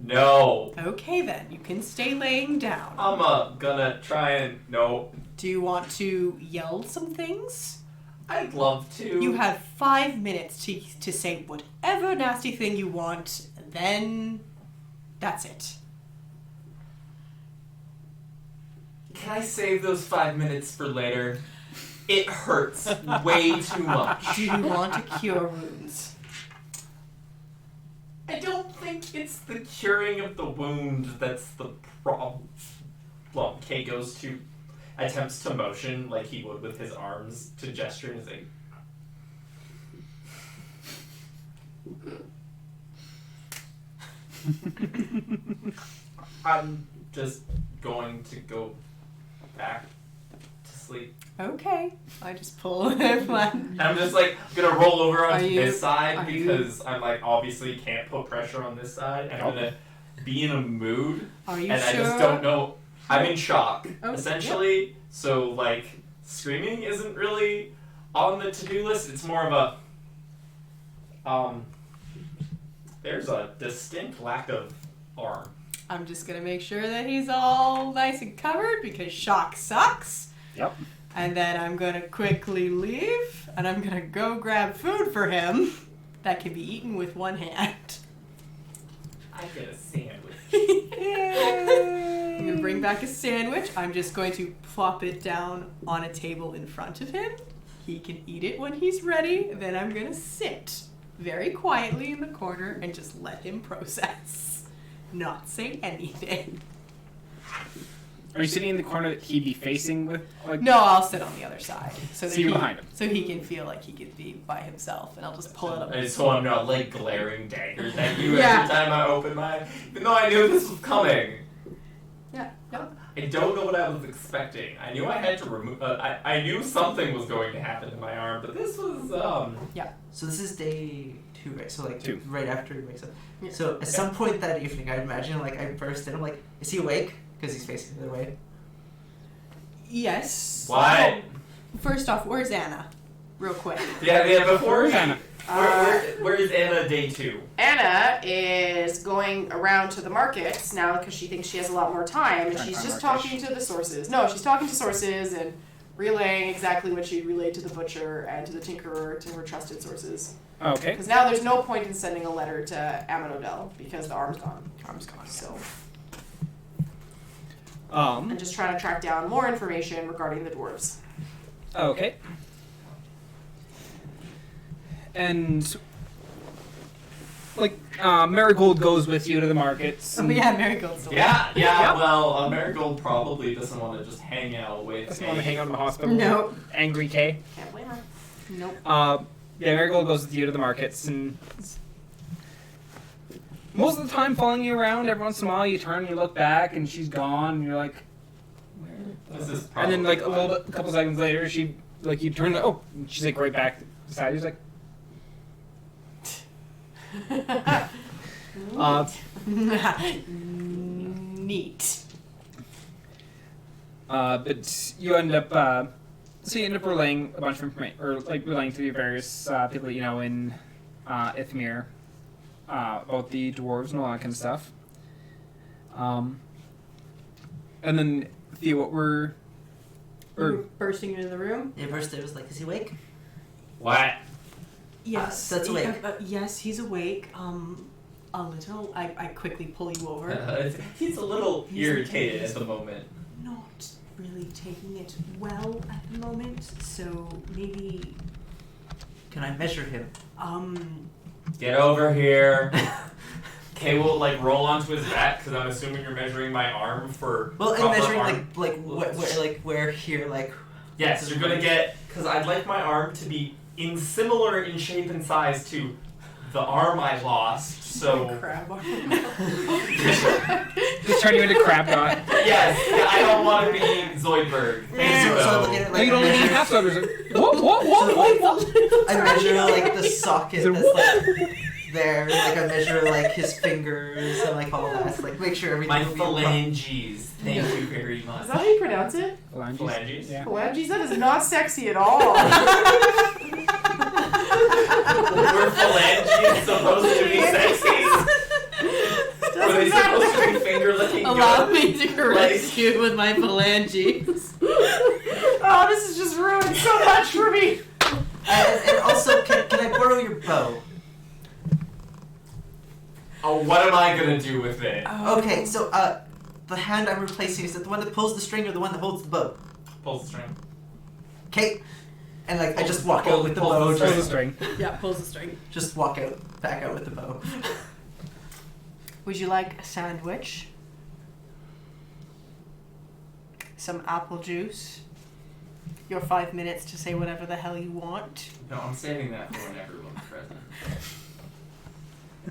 No. Okay then, you can stay laying down. I'm gonna try and... No. Do you want to yell some things? I'd love to. You have 5 minutes to say whatever nasty thing you want, then that's it. Can I save those 5 minutes for later? It hurts way too much. Do you want to cure wounds? I don't think it's the curing of the wound that's the problem. Well, Kay goes to attempts to motion like he would with his arms to gesture and say, I'm just going to go back to sleep. Okay. I just pull it one. And I'm just like gonna roll over onto you- this side are because I'm like obviously can't put pressure on this side. And I'm gonna be in a mood Are you and sure? I just don't know. I'm in shock Oh, essentially. So like screaming isn't really on the to-do list. It's more of a there's a distinct lack of arm. I'm just gonna make sure that he's all nice and covered because shock sucks. Yep. And then I'm gonna quickly leave and I'm gonna go grab food for him that can be eaten with one hand. I get a sandwich. I'm gonna bring back a sandwich. I'm just going to plop it down on a table in front of him. He can eat it when he's ready. Then I'm gonna sit very quietly in the corner and just let him process. Not say anything. Are you sitting in the corner that he'd be facing with? Like, No, I'll sit on the other side. So that you're he, behind him. So he can feel like he can be by himself, and I'll just pull it up. So I'm not like glaring daggers at you Yeah. every time I open my. Even though I knew this was coming. Yeah, no. I don't know what I was expecting. I knew I had to remove. I knew something was going to happen to my arm, but this was So this is day 2, right? So like 2. right after he wakes up. Yeah. So at some point that evening, I imagine like I burst in. I'm like, is he awake? Because he's facing the other way. Yes. What? First off, where's Anna? Real quick. Yeah. Before Where's Anna? where is Anna day 2? Anna is going around to the markets now because she thinks she has a lot more time, and she's just talking to the sources. No, she's talking to sources and relaying exactly what she relayed to the butcher and to the tinkerer, to her trusted sources. Okay. Because now there's no point in sending a letter to Amonodel because the arm's gone. Arm's gone. So, Um. and just trying to track down more information regarding the dwarves. Okay. And like Marigold goes with you to the markets. Oh yeah, Marigold's still Yeah. Yeah. Well, Marigold probably doesn't want to just hang out with. Doesn't want to hang out in the hospital. Nope. Angry K. Can't blame her. Nope. Yeah, Marigold goes with you to the markets, and most of the time following you around. Every once in a while, you turn and you look back, and she's gone. And you're like, where? This is And then like probably a couple seconds later, she like you turn. Oh, and she's like right back beside you. She's like, Neat. but you end up So you end up relaying a bunch of information, or like relaying to the various people that you know in Ithmir about the dwarves and all that kind of stuff. And then Theo, what were bursting into the room. Yeah, first it was like, is he awake? What? Yes, that's awake. Yes, he's awake. A little. I quickly pull you over. He's a little irritated at the moment. Not really taking it well at the moment, so maybe. Can I measure him? Get over here. Okay, we'll like roll onto his back because I'm assuming you're measuring my arm for. Well, and proper measuring arm. where here, like. Yes, you're gonna get because I'd like my arm to be similar in shape and size to the arm I lost. So. Crab arm. just turn you into Crab Dot? Yes, yeah, I don't want to be Zoidberg. So look at it No, like you don't I need measure, half soldiers. What? I measure like the socket that's like there, like I measure like his fingers and like all that, like make sure everything. My will be proper. phalanges. Thank you very much. Is that how you pronounce it? Phalanges? Yeah. Phalanges? That is not sexy at all. Were phalanges supposed to be sexy? Were they supposed to be finger licking? Allow good? me to caress you with my phalanges. Oh, this has just ruined so much for me. And also, can I borrow your bow? Oh, what am I gonna do with it? Okay, so the hand I'm replacing, is it the one that pulls the string or the one that holds the bow? Pulls the string. Okay. And like I just walk out with the bow. Pull the Just, string. Yeah, pulls the string. just walk out, back out with the bow. Would you like a sandwich? Some apple juice? Your 5 minutes to say whatever the hell you want. No, I'm saving that for when everyone's present.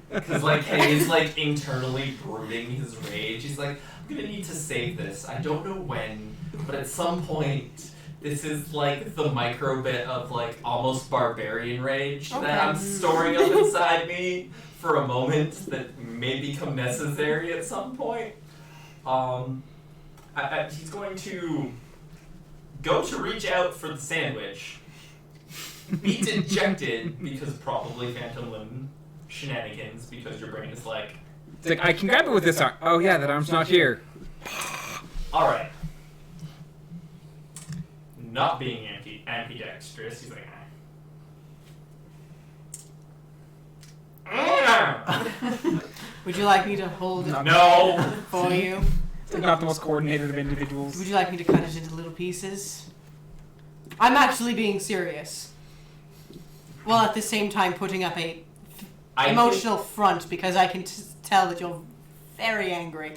Because, like, Hayes, like, internally brooding his rage. He's like, I'm gonna need to save this. I don't know when, but at some point, this is, like, the micro bit of, like, almost barbarian rage that I'm storing up inside me for a moment that may become necessary at some point. He's going to go to reach out for the sandwich, be dejected because probably Phantom Limb shenanigans because your brain is like, It's like, I can grab it with this arm. Oh yeah, that arm's not here. alright. Not being ambidextrous, he's like, Would you like me to hold it no! for you? They're not the most coordinated of individuals. Would you like me to cut it into little pieces? I'm actually being serious. While at the same time putting up a emotional front because I can tell that you're very angry.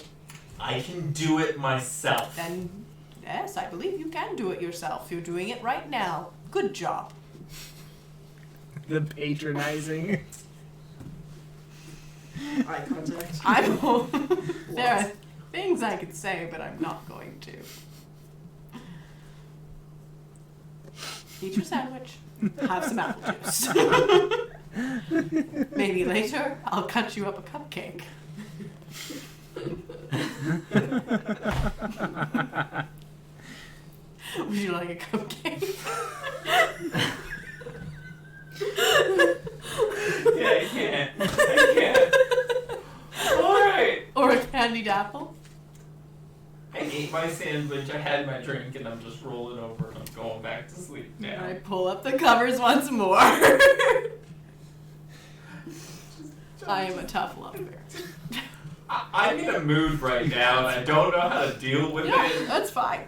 I can do it myself. Then, yes, I believe you can do it yourself. You're doing it right now. Good job. The patronizing. Eye contact. There are things I could say, but I'm not going to. Eat your sandwich. Have some apple juice. Maybe later, I'll cut you up a cupcake. Would you like a cupcake? Yeah, I can't. Alright. Or a candied apple? I ate my sandwich, I had my drink, and I'm just rolling over and I'm going back to sleep now. I pull up the covers once more. I am a tough lover. I'm in a mood right now, and I don't know how to deal with Yeah, it. that's fine.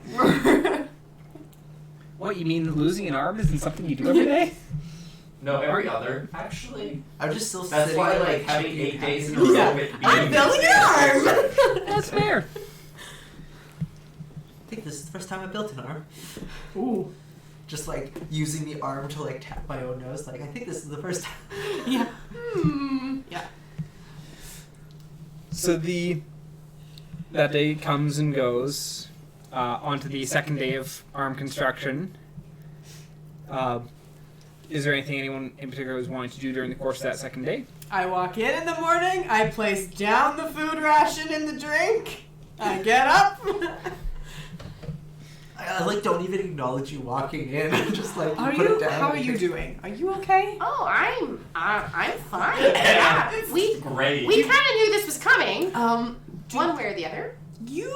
What, you mean losing an arm isn't something you do every day? No, every other. Actually, I'm just still that's sitting why, there, like, having shaking 8 days in a happy. row Yeah. with being I'm building an arm! That's fair. I think this is the first time I built an arm. Ooh. Just like using the arm to like tap my own nose. Like I think this is the first time. Yeah. Yeah. So that day comes and goes onto the second day of arm construction. Is there anything anyone in particular was wanting to do during the course of that second day? I walk in the morning, I place down the food ration in the drink, I get up. I like don't even acknowledge you walking in. I'm just like Are put you? it down. How are you doing? Are you okay? Oh, I'm fine. Yeah, we Great. kind of knew this was coming. Do One way or the other. you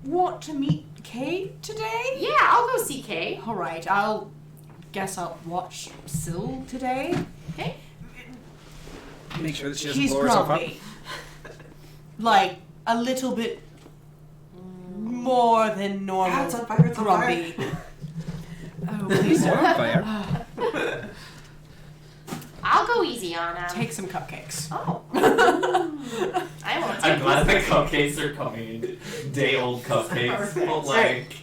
want to meet Kay today? Yeah, I'll go see Kay. All right. Guess I'll watch Syl today. Okay. Make sure that she doesn't He's blow herself up. grumpy. Like a little bit more than normal. Ah, it's on fire, it's on grumpy. Oh, please More on fire. I'll go easy on take some cupcakes. Oh. I won't I'm take glad the this. cupcakes are coming. Day-old cupcakes. Perfect. But like,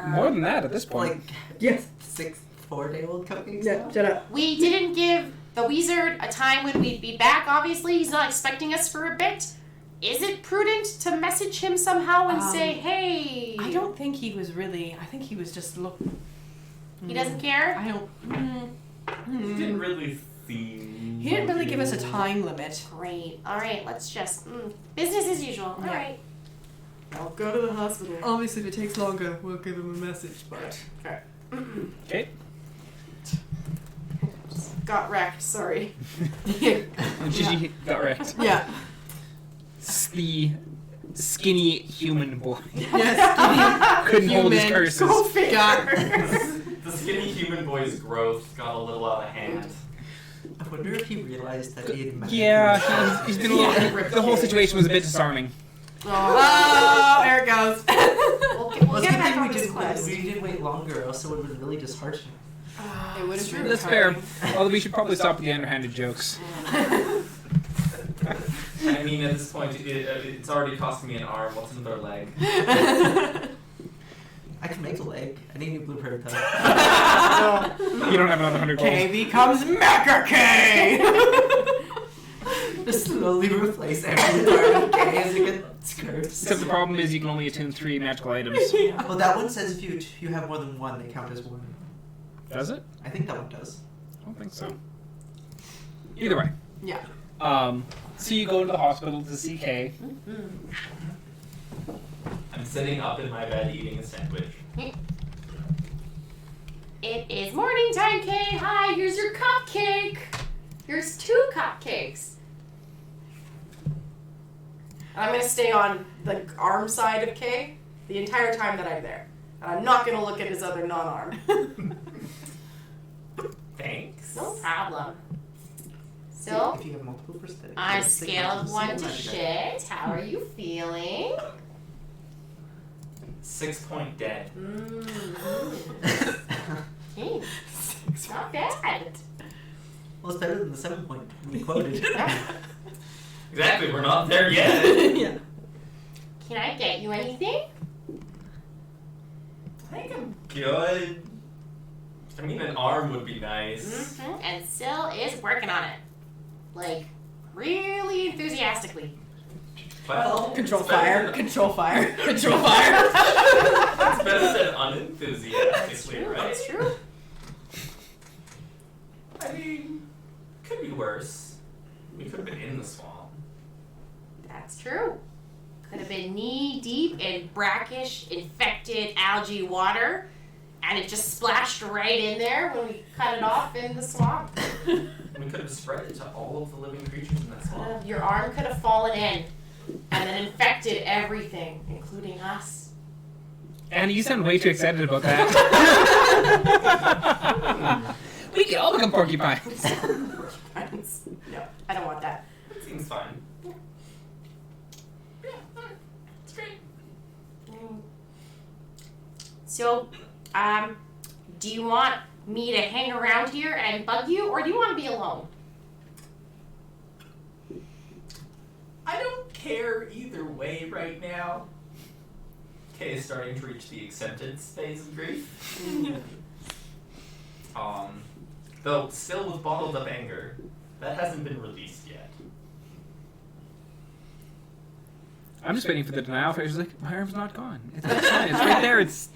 More than that at this point. Like Yes. 4-day-old cupcakes. Yeah, now? shut up. We didn't give the wizard a time when we'd be back. Obviously, he's not expecting us for a bit. Is it prudent to message him somehow and say, hey? I don't think he was really. I think he was just He doesn't care? I don't. he didn't really seem. He didn't really give us a time limit. Great. All right, let's just. Business as usual. All Yeah. right. I'll go to the hospital. Obviously, if it takes longer, we'll give him a message. But Okay. Got wrecked, sorry. Gigi got wrecked. yeah, The skinny human boy yes. couldn't hold his Human. curses. Go figure. The skinny human boy's growth got a little out of hand. I wonder if he realized that he had met. Yeah, he's been a little. The whole situation was a bit disarming. Oh, there it goes. We'll Well, it's get a good back thing on we this didn't wait. quest. We didn't wait longer, else it would have been really disheartening. It would have been. That's fair. Although we should probably stop with the underhanded jokes. I mean, at this point, it's already costing me an arm. What's another leg? I can make a leg. I need a new blueprint though. You don't have another 100 gold. K becomes Mecha K. Just slowly replace every part of K as it gets cursed. Except the problem is you can only attune 3 magical items. Well, that one says if you have more than one, they count as one. Does it? I think that one does. I don't think so. Either way. Yeah. So you go to the hospital to see Kay. I'm sitting up in my bed eating a sandwich. It is morning time, Kay. Hi, here's your cupcake. Here's 2 cupcakes. I'm gonna stay on the arm side of Kay the entire time that I'm there. And I'm not gonna look at his other non-arm. Thanks. No problem. So, If you have multiple prosthetics. on a they scale count of as 1 to single magic shit, how are you feeling? 6 point dead. Hey, not bad. Well, it's better than the 7 point we quoted. Exactly, we're not there yet. Yeah. Can I get you anything? I think I'm good. I mean, an arm would be nice. And Syl is working on it. Like, really enthusiastically. Well, Control it's better fire. than- Control fire. Control fire. It's better than unenthusiastically, right? That's true. I mean, could be worse. We could have been in the swamp. That's true. Could have been knee deep in brackish, infected algae water, and it just splashed right in there when we cut it off in the swamp. We could have spread it to all of the living creatures in that swamp. Your arm could have fallen in and then infected everything, including us. Anna, you sound way too excited about that. We can all become porcupines. No, I don't want that. That seems fine. Yeah, alright. It's great. So, do you want me to hang around here and bug you, or do you want to be alone? I don't care either way right now. Kay is starting to reach the acceptance phase of grief. Though still with bottled up anger. That hasn't been released yet. I'm just waiting for the denial phase. Like, my arm's not gone. It's fine. It's right there. It's.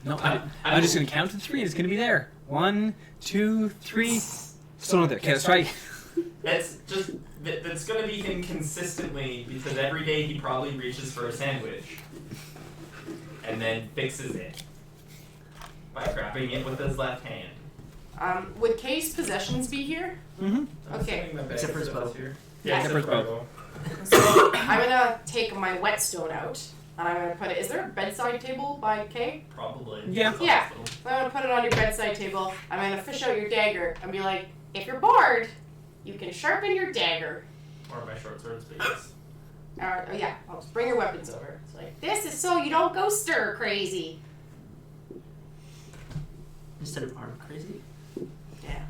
No, I'm just going to count to 3. It's going to be there. 1, 2, 3. Still not there. Okay, let's try. It's just that's gonna be him consistently because every day he probably reaches for a sandwich. and then fixes it by grabbing it with his left hand. Would Kay's possessions be here? Mm-hmm. Okay. Except for his bow. Yeah, except for his bow. So I'm gonna take my whetstone out, and I'm gonna put it. Is there a bedside table by Kay? Probably. Yeah. Yeah. I'm gonna put it on your bedside table. I'm gonna fish out your dagger and be like, if you're bored, you can sharpen your dagger. Or my short swords, but yes. Yeah, I'll just bring your weapons over. It's like, this is so you don't go stir crazy. Instead of arm crazy. Yeah.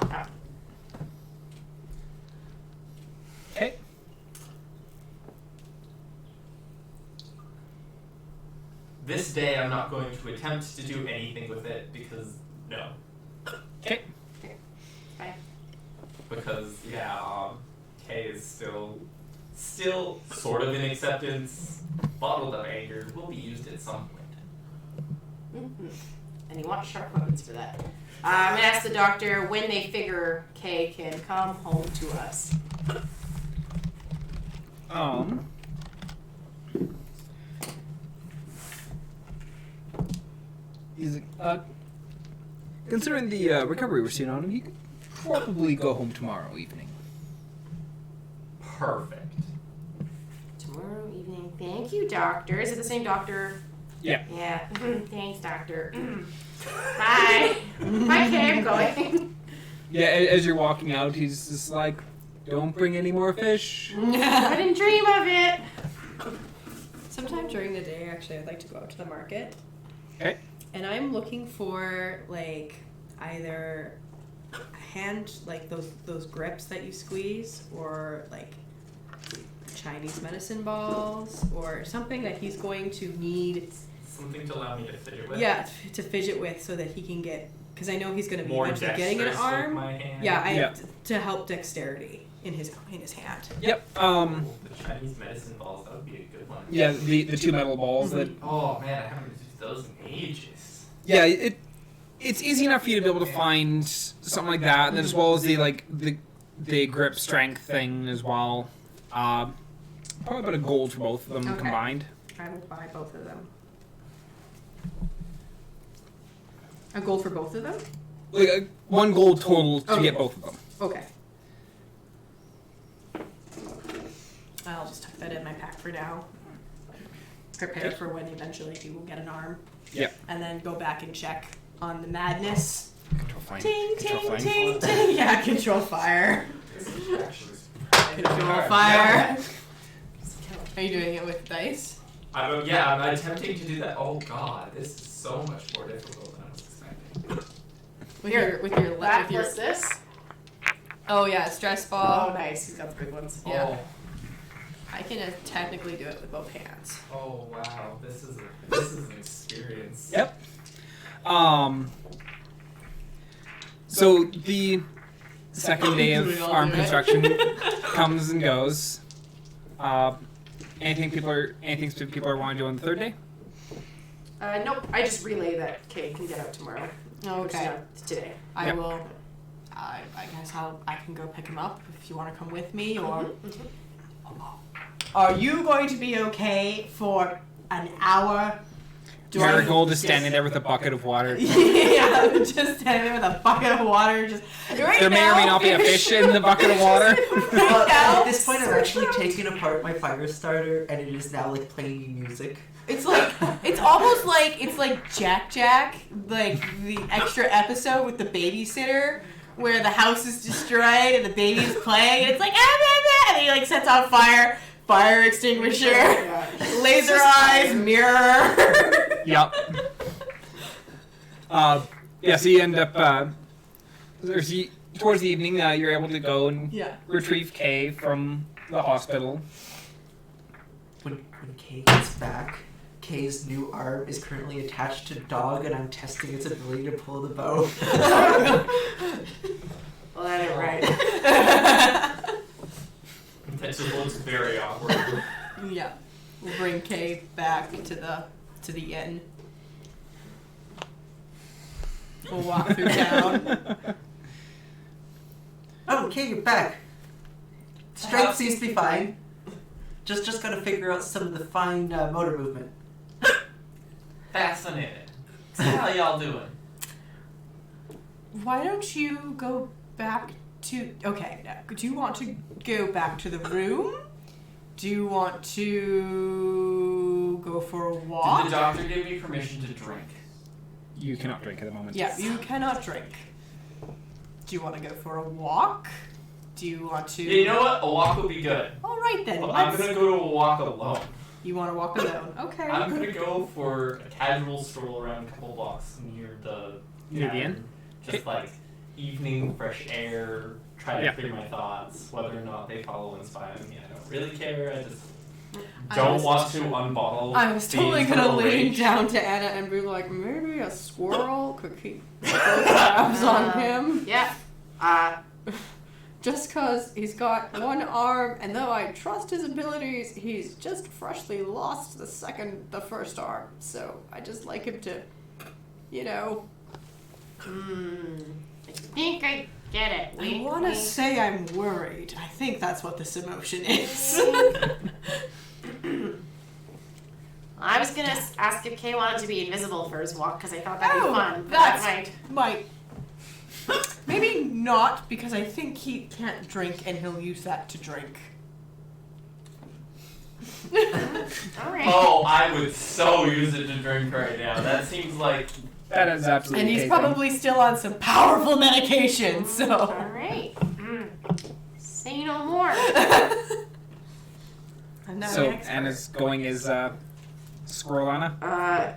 Oh. Okay. This day I'm not going to attempt to do anything with it because no. Okay. Bye. Because Kay is still sort of in acceptance. Bottled up anger will be used at some point. Mm-hmm. And you want sharp weapons for that. I'm gonna ask the doctor when they figure Kay can come home to us. He's considering the recovery we're seeing on him, he could probably go home tomorrow evening. Perfect. Tomorrow evening. Thank you, doctor. Is it the same doctor? Yeah. Yeah. Thanks, doctor. Bye. Bye, Kay. I'm going. Yeah, as you're walking out, he's just like, don't bring any more fish. I didn't dream of it. Sometime during the day, actually, I'd like to go out to the market. Okay. And I'm looking for, like, either a hand, like those grips that you squeeze, or, like, Chinese medicine balls, or something that he's going to need. Something to allow me to fidget with. Yeah, to fidget with so that he can get, because I know he's going to be More eventually getting an dexterous with arm. my hand. Yeah, to help dexterity in his hand. Yep. The Chinese medicine balls, that would be a good one. Yeah, the two metal balls that. Oh man, I haven't used those in ages. Yeah, it's easy enough for you to be able to find something like that, and then as well as the grip strength thing as well. Probably about a gold for both of them Okay. combined. I will buy both of them. A gold for both of them? Like 1 gold total to Okay. get both of them. Okay. I'll just tuck that in my pack for now. Prepare for when eventually he will get an arm. Yep. And then go back and check on the madness. Control flying. Ting, Control ting, flying. ting, ting. Yeah, control fire. This is actually Control fire. Are you doing it with dice? I'm attempting to do that. Oh god, this is so much more difficult than I was expecting. With Here, your That with your plus this. Oh yeah, stress Oh, ball. nice. He's got the big ones. Yeah. I can technically do it with both hands. Oh wow, this is an experience. Yep. So the second day of We all arm do it. construction comes and goes. Anything specific people are want to do on the third day? Nope. I just relay that Kay can get out tomorrow. Which is Okay. not today. I Yep. will. I guess I can go pick him up if you want to come with me, or. Are you going to be okay for an hour? Marigold is standing there with a bucket of water. Yeah, I'm just standing there with a bucket of water. Just right There may or may not be a fish in the bucket of water. Well, now, at this point, I've actually taken apart my fire starter, and it is now like playing me music. It's like it's almost like Jack Jack, like the extra episode with the babysitter where the house is destroyed and the baby's playing. And it's like and he like sets on fire extinguisher, laser eyes, mirror. Yep. Yeah, so you end up towards the evening, you're able to go and Yeah. retrieve Kay from the hospital. When Kay gets back, Kay's new arm is currently attached to Dog, and I'm testing its ability to pull the bow. Well, that ain't right. That just looks very awkward. Yeah. We'll bring Kay back to the inn. We'll walk through town. Oh, Kay, you're back. Strength seems to be fine. Just gotta figure out some of the fine motor movement. fascinated. So how y'all doing? Why don't you go back to... Okay, now, do you want to go back to the room? Do you want to go for a walk? Did the doctor give me permission to drink? You cannot drink at the moment. Yeah, you cannot drink. Do you want to go for a walk? Do you want to... Yeah, you know what? A walk would be good. All right, then. But I'm let's... gonna go to a walk alone. You want to walk alone? Okay. I'm gonna go for a casual stroll around a couple blocks near the inn? Just like evening, fresh air, try to clear my thoughts. Whether or not they follow and spy on me, I don't really care. I just don't want to unbottle. I was totally the gonna internal lean rage. down to Anna and be like, maybe a squirrel could keep tabs on him. Yeah. Just cause he's got one arm, and though I trust his abilities, he's just freshly lost the first arm. So I just like him to, you know. I think I get it. I want to say I'm worried. I think that's what this emotion is. I was gonna ask if Kay wanted to be invisible for his walk because I thought that'd be fun. But That's that might. Maybe not, because I think he can't drink and he'll use that to drink. all right. Oh, I would so use it to drink right now. That seems like That is absolutely And he's okay probably still on some powerful medication, so. All right. Say no more. I'm not So an expert. Anna's going as Squirrel Anna.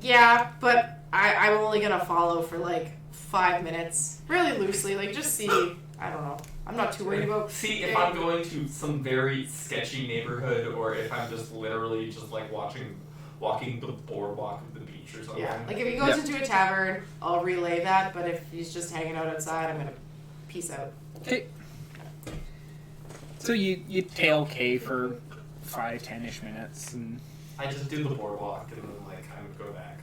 Yeah, but I'm only gonna follow for like 5 minutes, really loosely, like just see. I don't know. I'm not too worried about. See, if I'm going to some very sketchy neighborhood, or if I'm just literally just like walking the boardwalk of the beach or something. Yeah, like if he goes into a tavern, I'll relay that. But if he's just hanging out outside, I'm gonna peace out. Okay. So you tail Kay for 5-10ish minutes, and I just do the boardwalk and then like kind of go back.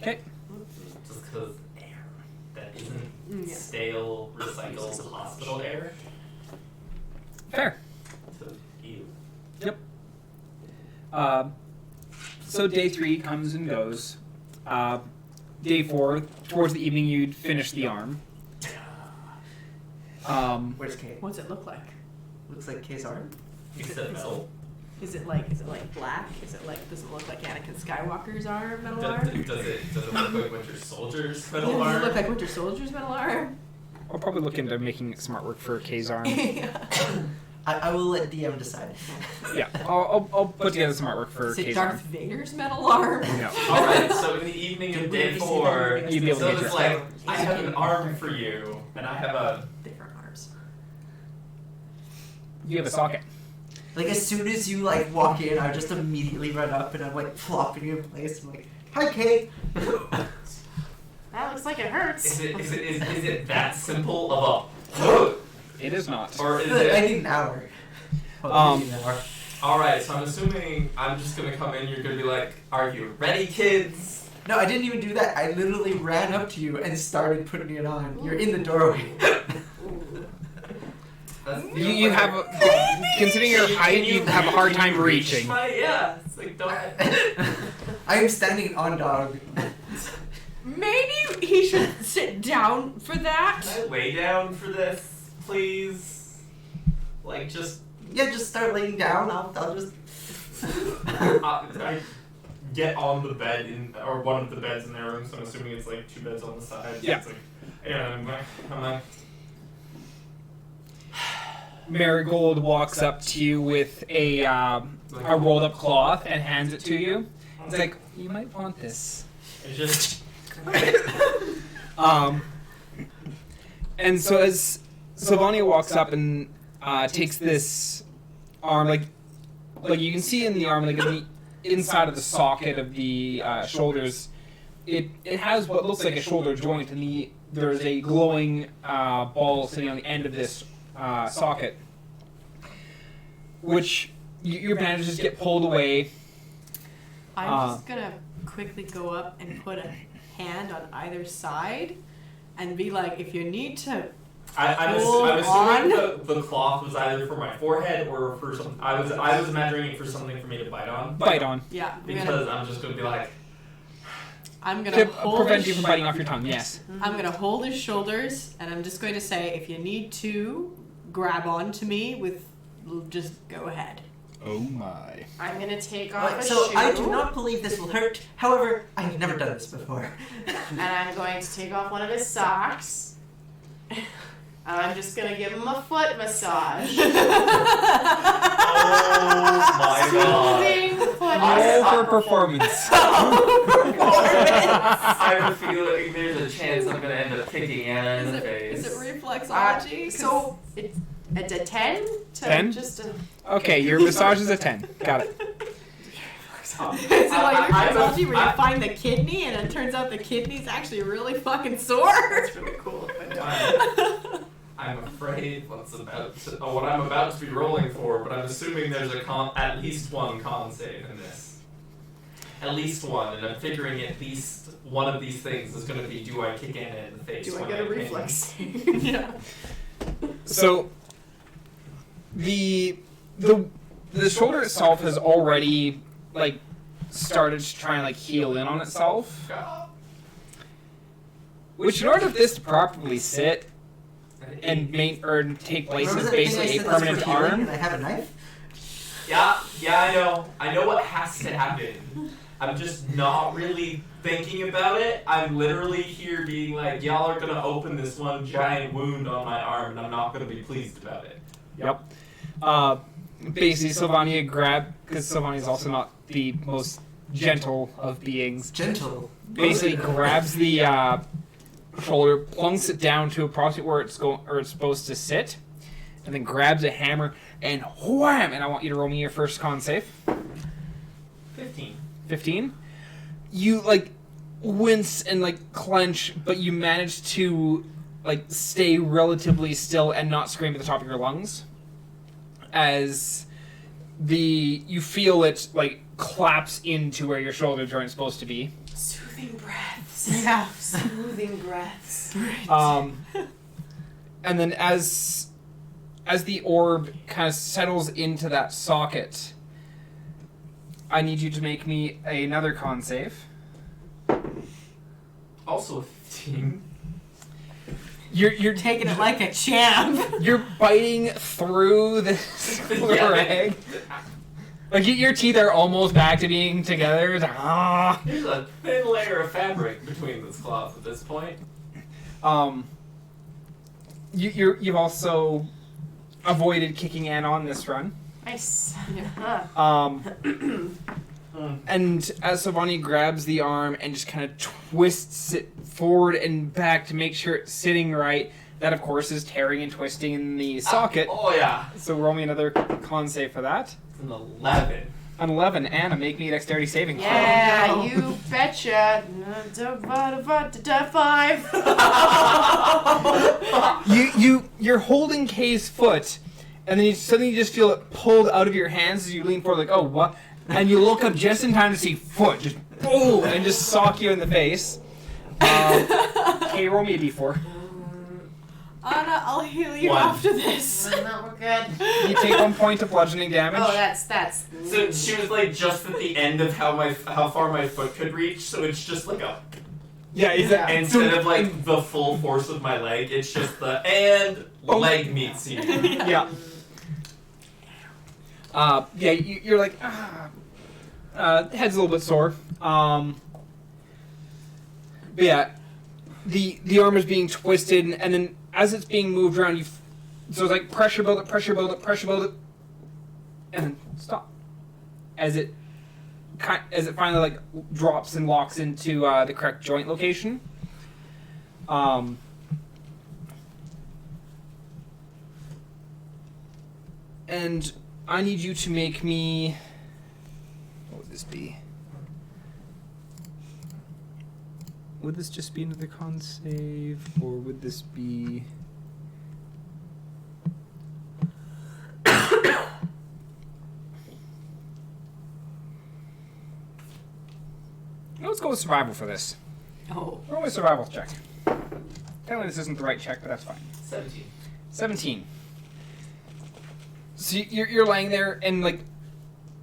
okay. Just because air that isn't stale, recycled hospital air. Fair. To ew. Yep. So day 3 comes and goes. Day 4, towards the evening, you'd finish the arm. Where's Kay? What's it look like? Looks like Kay's arm. Except metal. Is it like black? Does it look like Anakin Skywalker's arm, metal arm? Does it look like Winter Soldier's Does metal it arm? look like Winter Soldier's metal arm? I'll probably look into making smart work for Kay's arm. I will let DM decide. Yeah, I'll put together smart work for Is it Kay's Darth arm. Vader's metal arm? No. Alright, so in the evening of Did we day ever see 4, that? You'd be able to so get it's your- like, I have an arm for you, and I have a... Different arms. You have a socket. Like as soon as you like walk in, I just immediately run up and I'm like flopping you in place. I'm like, "Hi, Kay." That looks like it hurts. Is it that simple of a... It is not. Or is I it... need an hour. Um, An hour. Alright, so I'm assuming I'm just gonna come in, you're gonna be like, are you ready, kids? No, I didn't even do that. I literally ran up to you and started putting it on. You're in the doorway. You have, considering your height, you have a hard time reaching. Yeah, it's like, don't... I am standing on dog. Maybe he should sit down for that. Can I lay down for this, please? Like, just... Yeah, just start laying down. I'll just. I get on the bed, or one of the beds in their room, so I'm assuming it's like 2 beds on the side. Yeah. It's like, yeah, I'm like... Marigold walks up to you with a rolled up cloth and hands it to you. It's like, you might want this. It's just... And so as Sylvania walks up and takes this arm, like you can see in the arm, like in the inside of the socket of the shoulders, it has what looks like a shoulder joint, and there's a glowing ball sitting on the end of this socket, which your bandages get pulled away. I'm just gonna quickly go up and put a hand on either side and be like, if you need to. I'm assuming the cloth was either for my forehead or for something. I was imagining it for something for me to bite on. Bite on. Yeah. Because I'm just gonna be like, I'm gonna To hold prevent his you from biting off your tongue, yes. I'm gonna hold his shoulders, and I'm just going to say, if you need to grab onto me with, just go ahead. Oh my. I'm gonna take off a So shoe. I do not believe this will hurt. However, I have never done this before. And I'm going to take off one of his socks. I'm just gonna give him a foot massage. Oh my god. Soothing foot Roll massage. for performance. I have a feeling there's a chance I'm gonna end up kicking Anna in the face. Is it reflexology? So it's a 10 to 10? just a. Okay, your massage is a 10. Got it. Is it like I'm a- reflexology where you I'm- find the kidney and it turns out the kidney's actually really fucking sore? That's really cool. I'm afraid what I'm about to be rolling for, but I'm assuming there's at least one con save in this. At least one, and I'm figuring at least one of these things is going to be: do I kick Anna in the face? Do I when get a pin? reflex? Yeah. So the shoulder itself has already like started to try and like heal in on itself. Which in order for this to properly sit and take place Remember as that thing I basically a said this permanent for healing arm. and I have a knife? Yeah, I know. I know what has to happen. I'm just not really thinking about it. I'm literally here being like, y'all are gonna open this one giant wound on my arm, and I'm not gonna be pleased about it. Yep. Basically, Sylvania because Sylvania is also not the most gentle of beings. Gentle. Basically, grabs the shoulder, plunks it down to approximately where it's supposed to sit, and then grabs a hammer and wham! And I want you to roll me your first con save. 15. 15. You like wince and like clench, but you manage to like stay relatively still and not scream at the top of your lungs as you feel it like collapse into where your shoulder joint is supposed to be. Soothing breaths. Yeah. Soothing breaths. And then as the orb kind of settles into that socket, I need you to make me another con save. Also a 15. You're Taking it like a champ. You're biting through this Yeah. rag. Like your teeth are almost back to being together. It's like, ah. There's a thin layer of fabric between this cloth at this point. You've also avoided kicking Anna on this run. Nice. And as Sylvania grabs the arm and just kind of twists it forward and back to make sure it's sitting right, that of course is tearing and twisting in the socket. Oh yeah. So roll me another con save for that. It's an 11. An 11. Anna, make me a dexterity saving throw. Yeah, no. you betcha. 5. You're holding Kay's foot, and then suddenly you just feel it pulled out of your hands as you lean forward, like, oh, what? And you look up just in time to see foot just boom and just sock you in the face. Kay, roll me a d4. Anna, I'll heal you 1. after this. No, we're good. You take 1 point of bludgeoning damage. Oh, that's. So she was like just at the end of how far my foot could reach, so it's just like a Yeah, exactly. instead of like the full force of my leg, it's just the leg meets you. Yeah. You're like, head's a little bit sore. But yeah, the arm is being twisted, and then as it's being moved around, so it's like pressure build it, and then stop. As it finally like drops and locks into the correct joint location. And I need you to make me. What would this be? Would this just be another con save, or would this be? Let's go with survival for this. Oh. Roll a survival check. Technically, this isn't the right check, but that's fine. 17. 17. So you're laying there, and like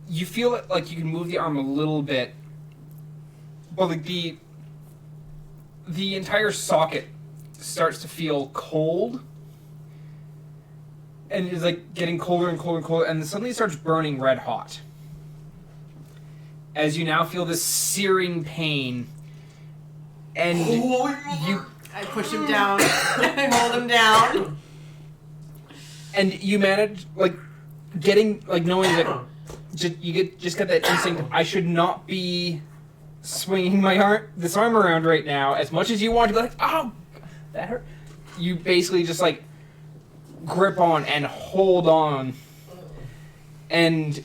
you feel it, like you can move the arm a little bit, but like the entire socket starts to feel cold, and it's like getting colder and colder and colder, and suddenly it starts burning red hot. As you now feel this searing pain, and you I push him down. I hold him down. and you manage getting knowing that just got that instinct. I should not be swinging this arm around right now as much as you want to be like, oh, that hurt. You basically just grip on and hold on, and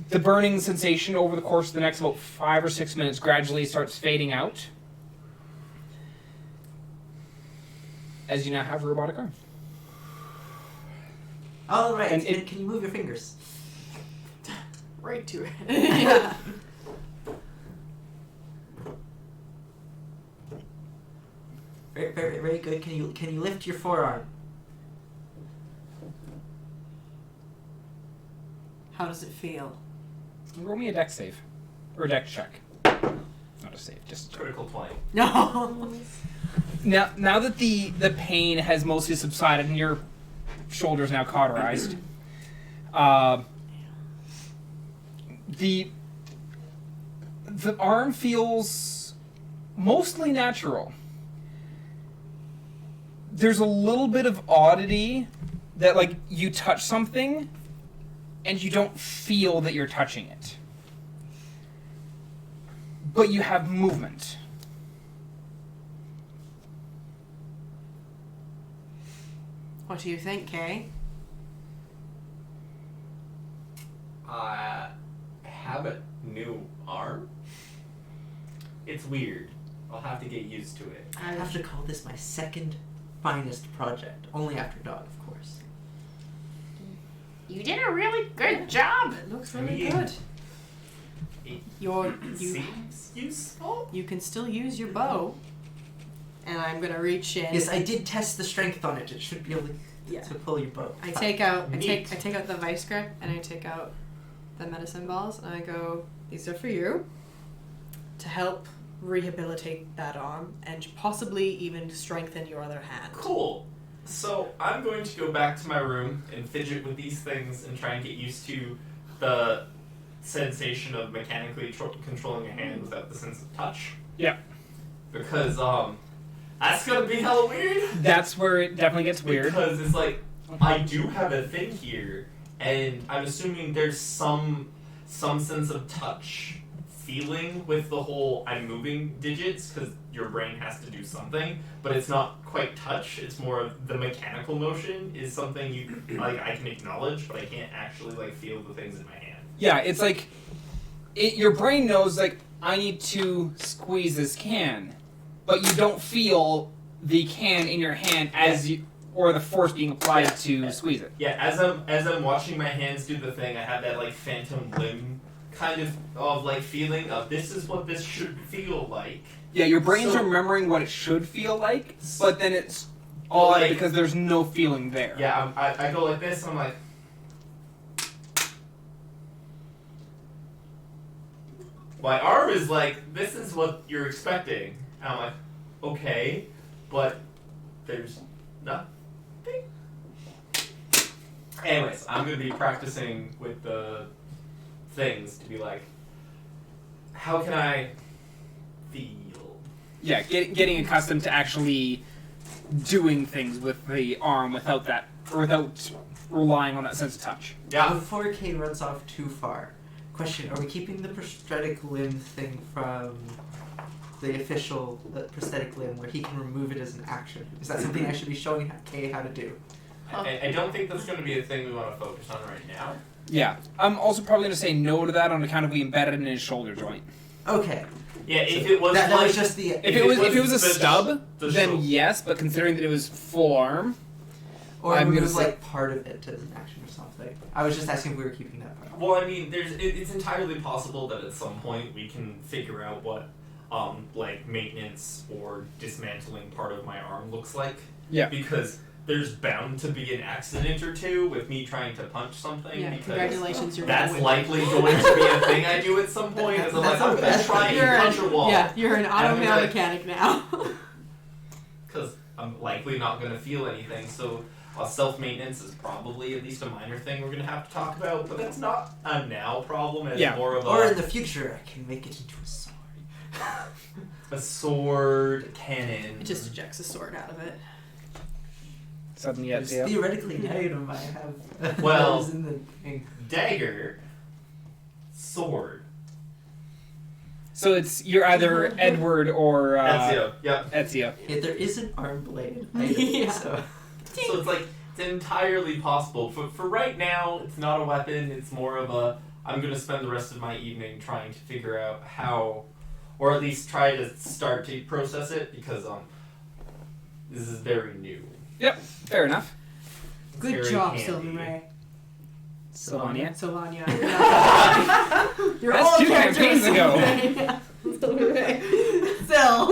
the burning sensation over the course of the next about 5 or 6 minutes gradually starts fading out as you now have a robotic arm. All right. And Can you move your fingers? Right to it. Yeah. Very, very, very good. Can you lift your forearm? How does it feel? Roll me a dex save. Or a dex check. Not a save, just... Critical 20. No. Now that the pain has mostly subsided and your shoulder's now cauterized, the arm feels mostly natural. There's a little bit of oddity that you touch something and you don't feel that you're touching it. But you have movement. What do you think, Kay? I have a new arm. It's weird. I'll have to get used to it. I have to call this my second finest project, only after dog, of course. You did a really good job. It looks really Yeah. good. It seems useful. You can still use your bow. And I'm gonna reach in. Yes, I did test the strength on it. It should be able Yeah. to pull your bow. I take out Neat. the vice grip and I take out the medicine balls and I go, these are for you to help rehabilitate that arm and possibly even strengthen your other hand. Cool. So I'm going to go back to my room and fidget with these things and try and get used to the sensation of mechanically controlling a hand without the sense of touch. Yeah. Because that's gonna be hella weird. That's where it definitely gets weird. Because it's I do have a thing here, and I'm assuming there's some sense of touch feeling with the whole I'm moving digits, because your brain has to do something, but it's not quite touch. It's more of the mechanical motion is something you I can acknowledge, but I can't actually feel the things in my hand. Yeah, it's your brain knows I need to squeeze this can, but you don't feel the can in your hand or the force being applied to squeeze it. Yeah, as I'm watching my hands do the thing, I have that phantom limb kind of feeling of this is what this should feel like. Yeah, your brain's remembering what it should feel like, but then it's odd because there's no feeling there. Yeah, I go like this, and I'm like, my arm is this is what you're expecting. And I'm like, okay, but there's nothing. Anyways, I'm going to be practicing with the things to be how can I feel? Yeah, getting accustomed to actually doing things with the arm without relying on that sense of touch. Yeah. Before Kay runs off too far, question, are we keeping the prosthetic limb thing from the official prosthetic limb where he can remove it as an action? Is that something I should be showing Kay how to do? I don't think that's going to be a thing we want to focus on right now. Yeah, I'm also probably going to say no to that on account of we embedded it in his shoulder joint. Okay. Yeah, if it was that was just the... If it was a stub, the then shoulder. yes, but considering that it was full arm, Or I'm remove gonna say- part of it as an action or something. I was just asking if we were keeping that part. Well, I mean, it's entirely possible that at some point we can figure out what maintenance or dismantling part of my arm looks like. Yeah. Because there's bound to be an accident or two with me trying to punch something. Yeah, because congratulations, you're that's gonna win. likely going to be a thing I do at some point. Is I'm like, I'm gonna try and punch a wall. Yeah, you're an auto I'm mail gonna- mechanic now. Because I'm likely not going to feel anything. So self-maintenance is probably at least a minor thing we're going to have to talk about. But that's not a now problem. It's Yeah. more of Or in a the future, I can make it into a sword. sword cannon. It just ejects a sword out of it. Suddenly, There's yeah. theoretically an item I have. Well- that was in the thing. Dagger, sword. So you're either Edward or That's you. Yep. Ezio. Yeah, there is an arm blade. Item, Yeah. So. So it's like it's entirely possible. For right now, it's not a weapon. It's more of a I'm gonna spend the rest of my evening trying to figure out how, or at least try to start to process it because this is very new. Yep, fair enough. It's Good very job, handy. Sylvan Ray. Sylvania. Sylvania. Your That's old 2 character campaigns was ago. Sylvan Ray. Syl.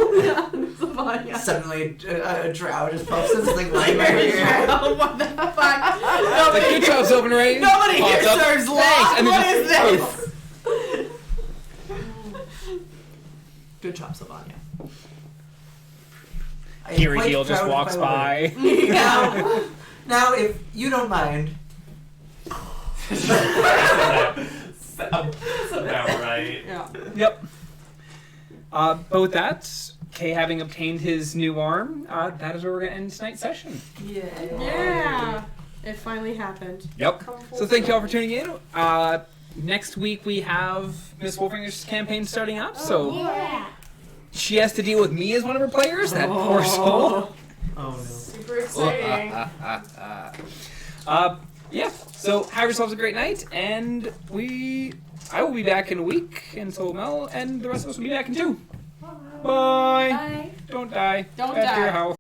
Sylvania. Suddenly, a drow just pops in something lying right here. Oh, what the fuck? Like, good job, Sylvan Ray. Nobody here Pops up. serves law. Thanks. And then What is just- this? Good job, Sylvania. I am Gary quite Heel just proud of walks my work. by. Now, if you don't mind, That's about right. Yeah. Yep. But with that, Kay having obtained his new arm, that is where we're going to end tonight's session. Yeah. It finally happened. Yep. So thank you all for tuning in. Next week we have Miss Wolfinger's campaign starting up, so Yeah. she has to deal with me as one of her players. That poor soul. oh no. Super exciting. Yeah. So have yourselves a great night, and I will be back in a week, and so will Mel, and the rest of us will be back in 2. Bye. Bye. Don't die. Don't Back to die. your house.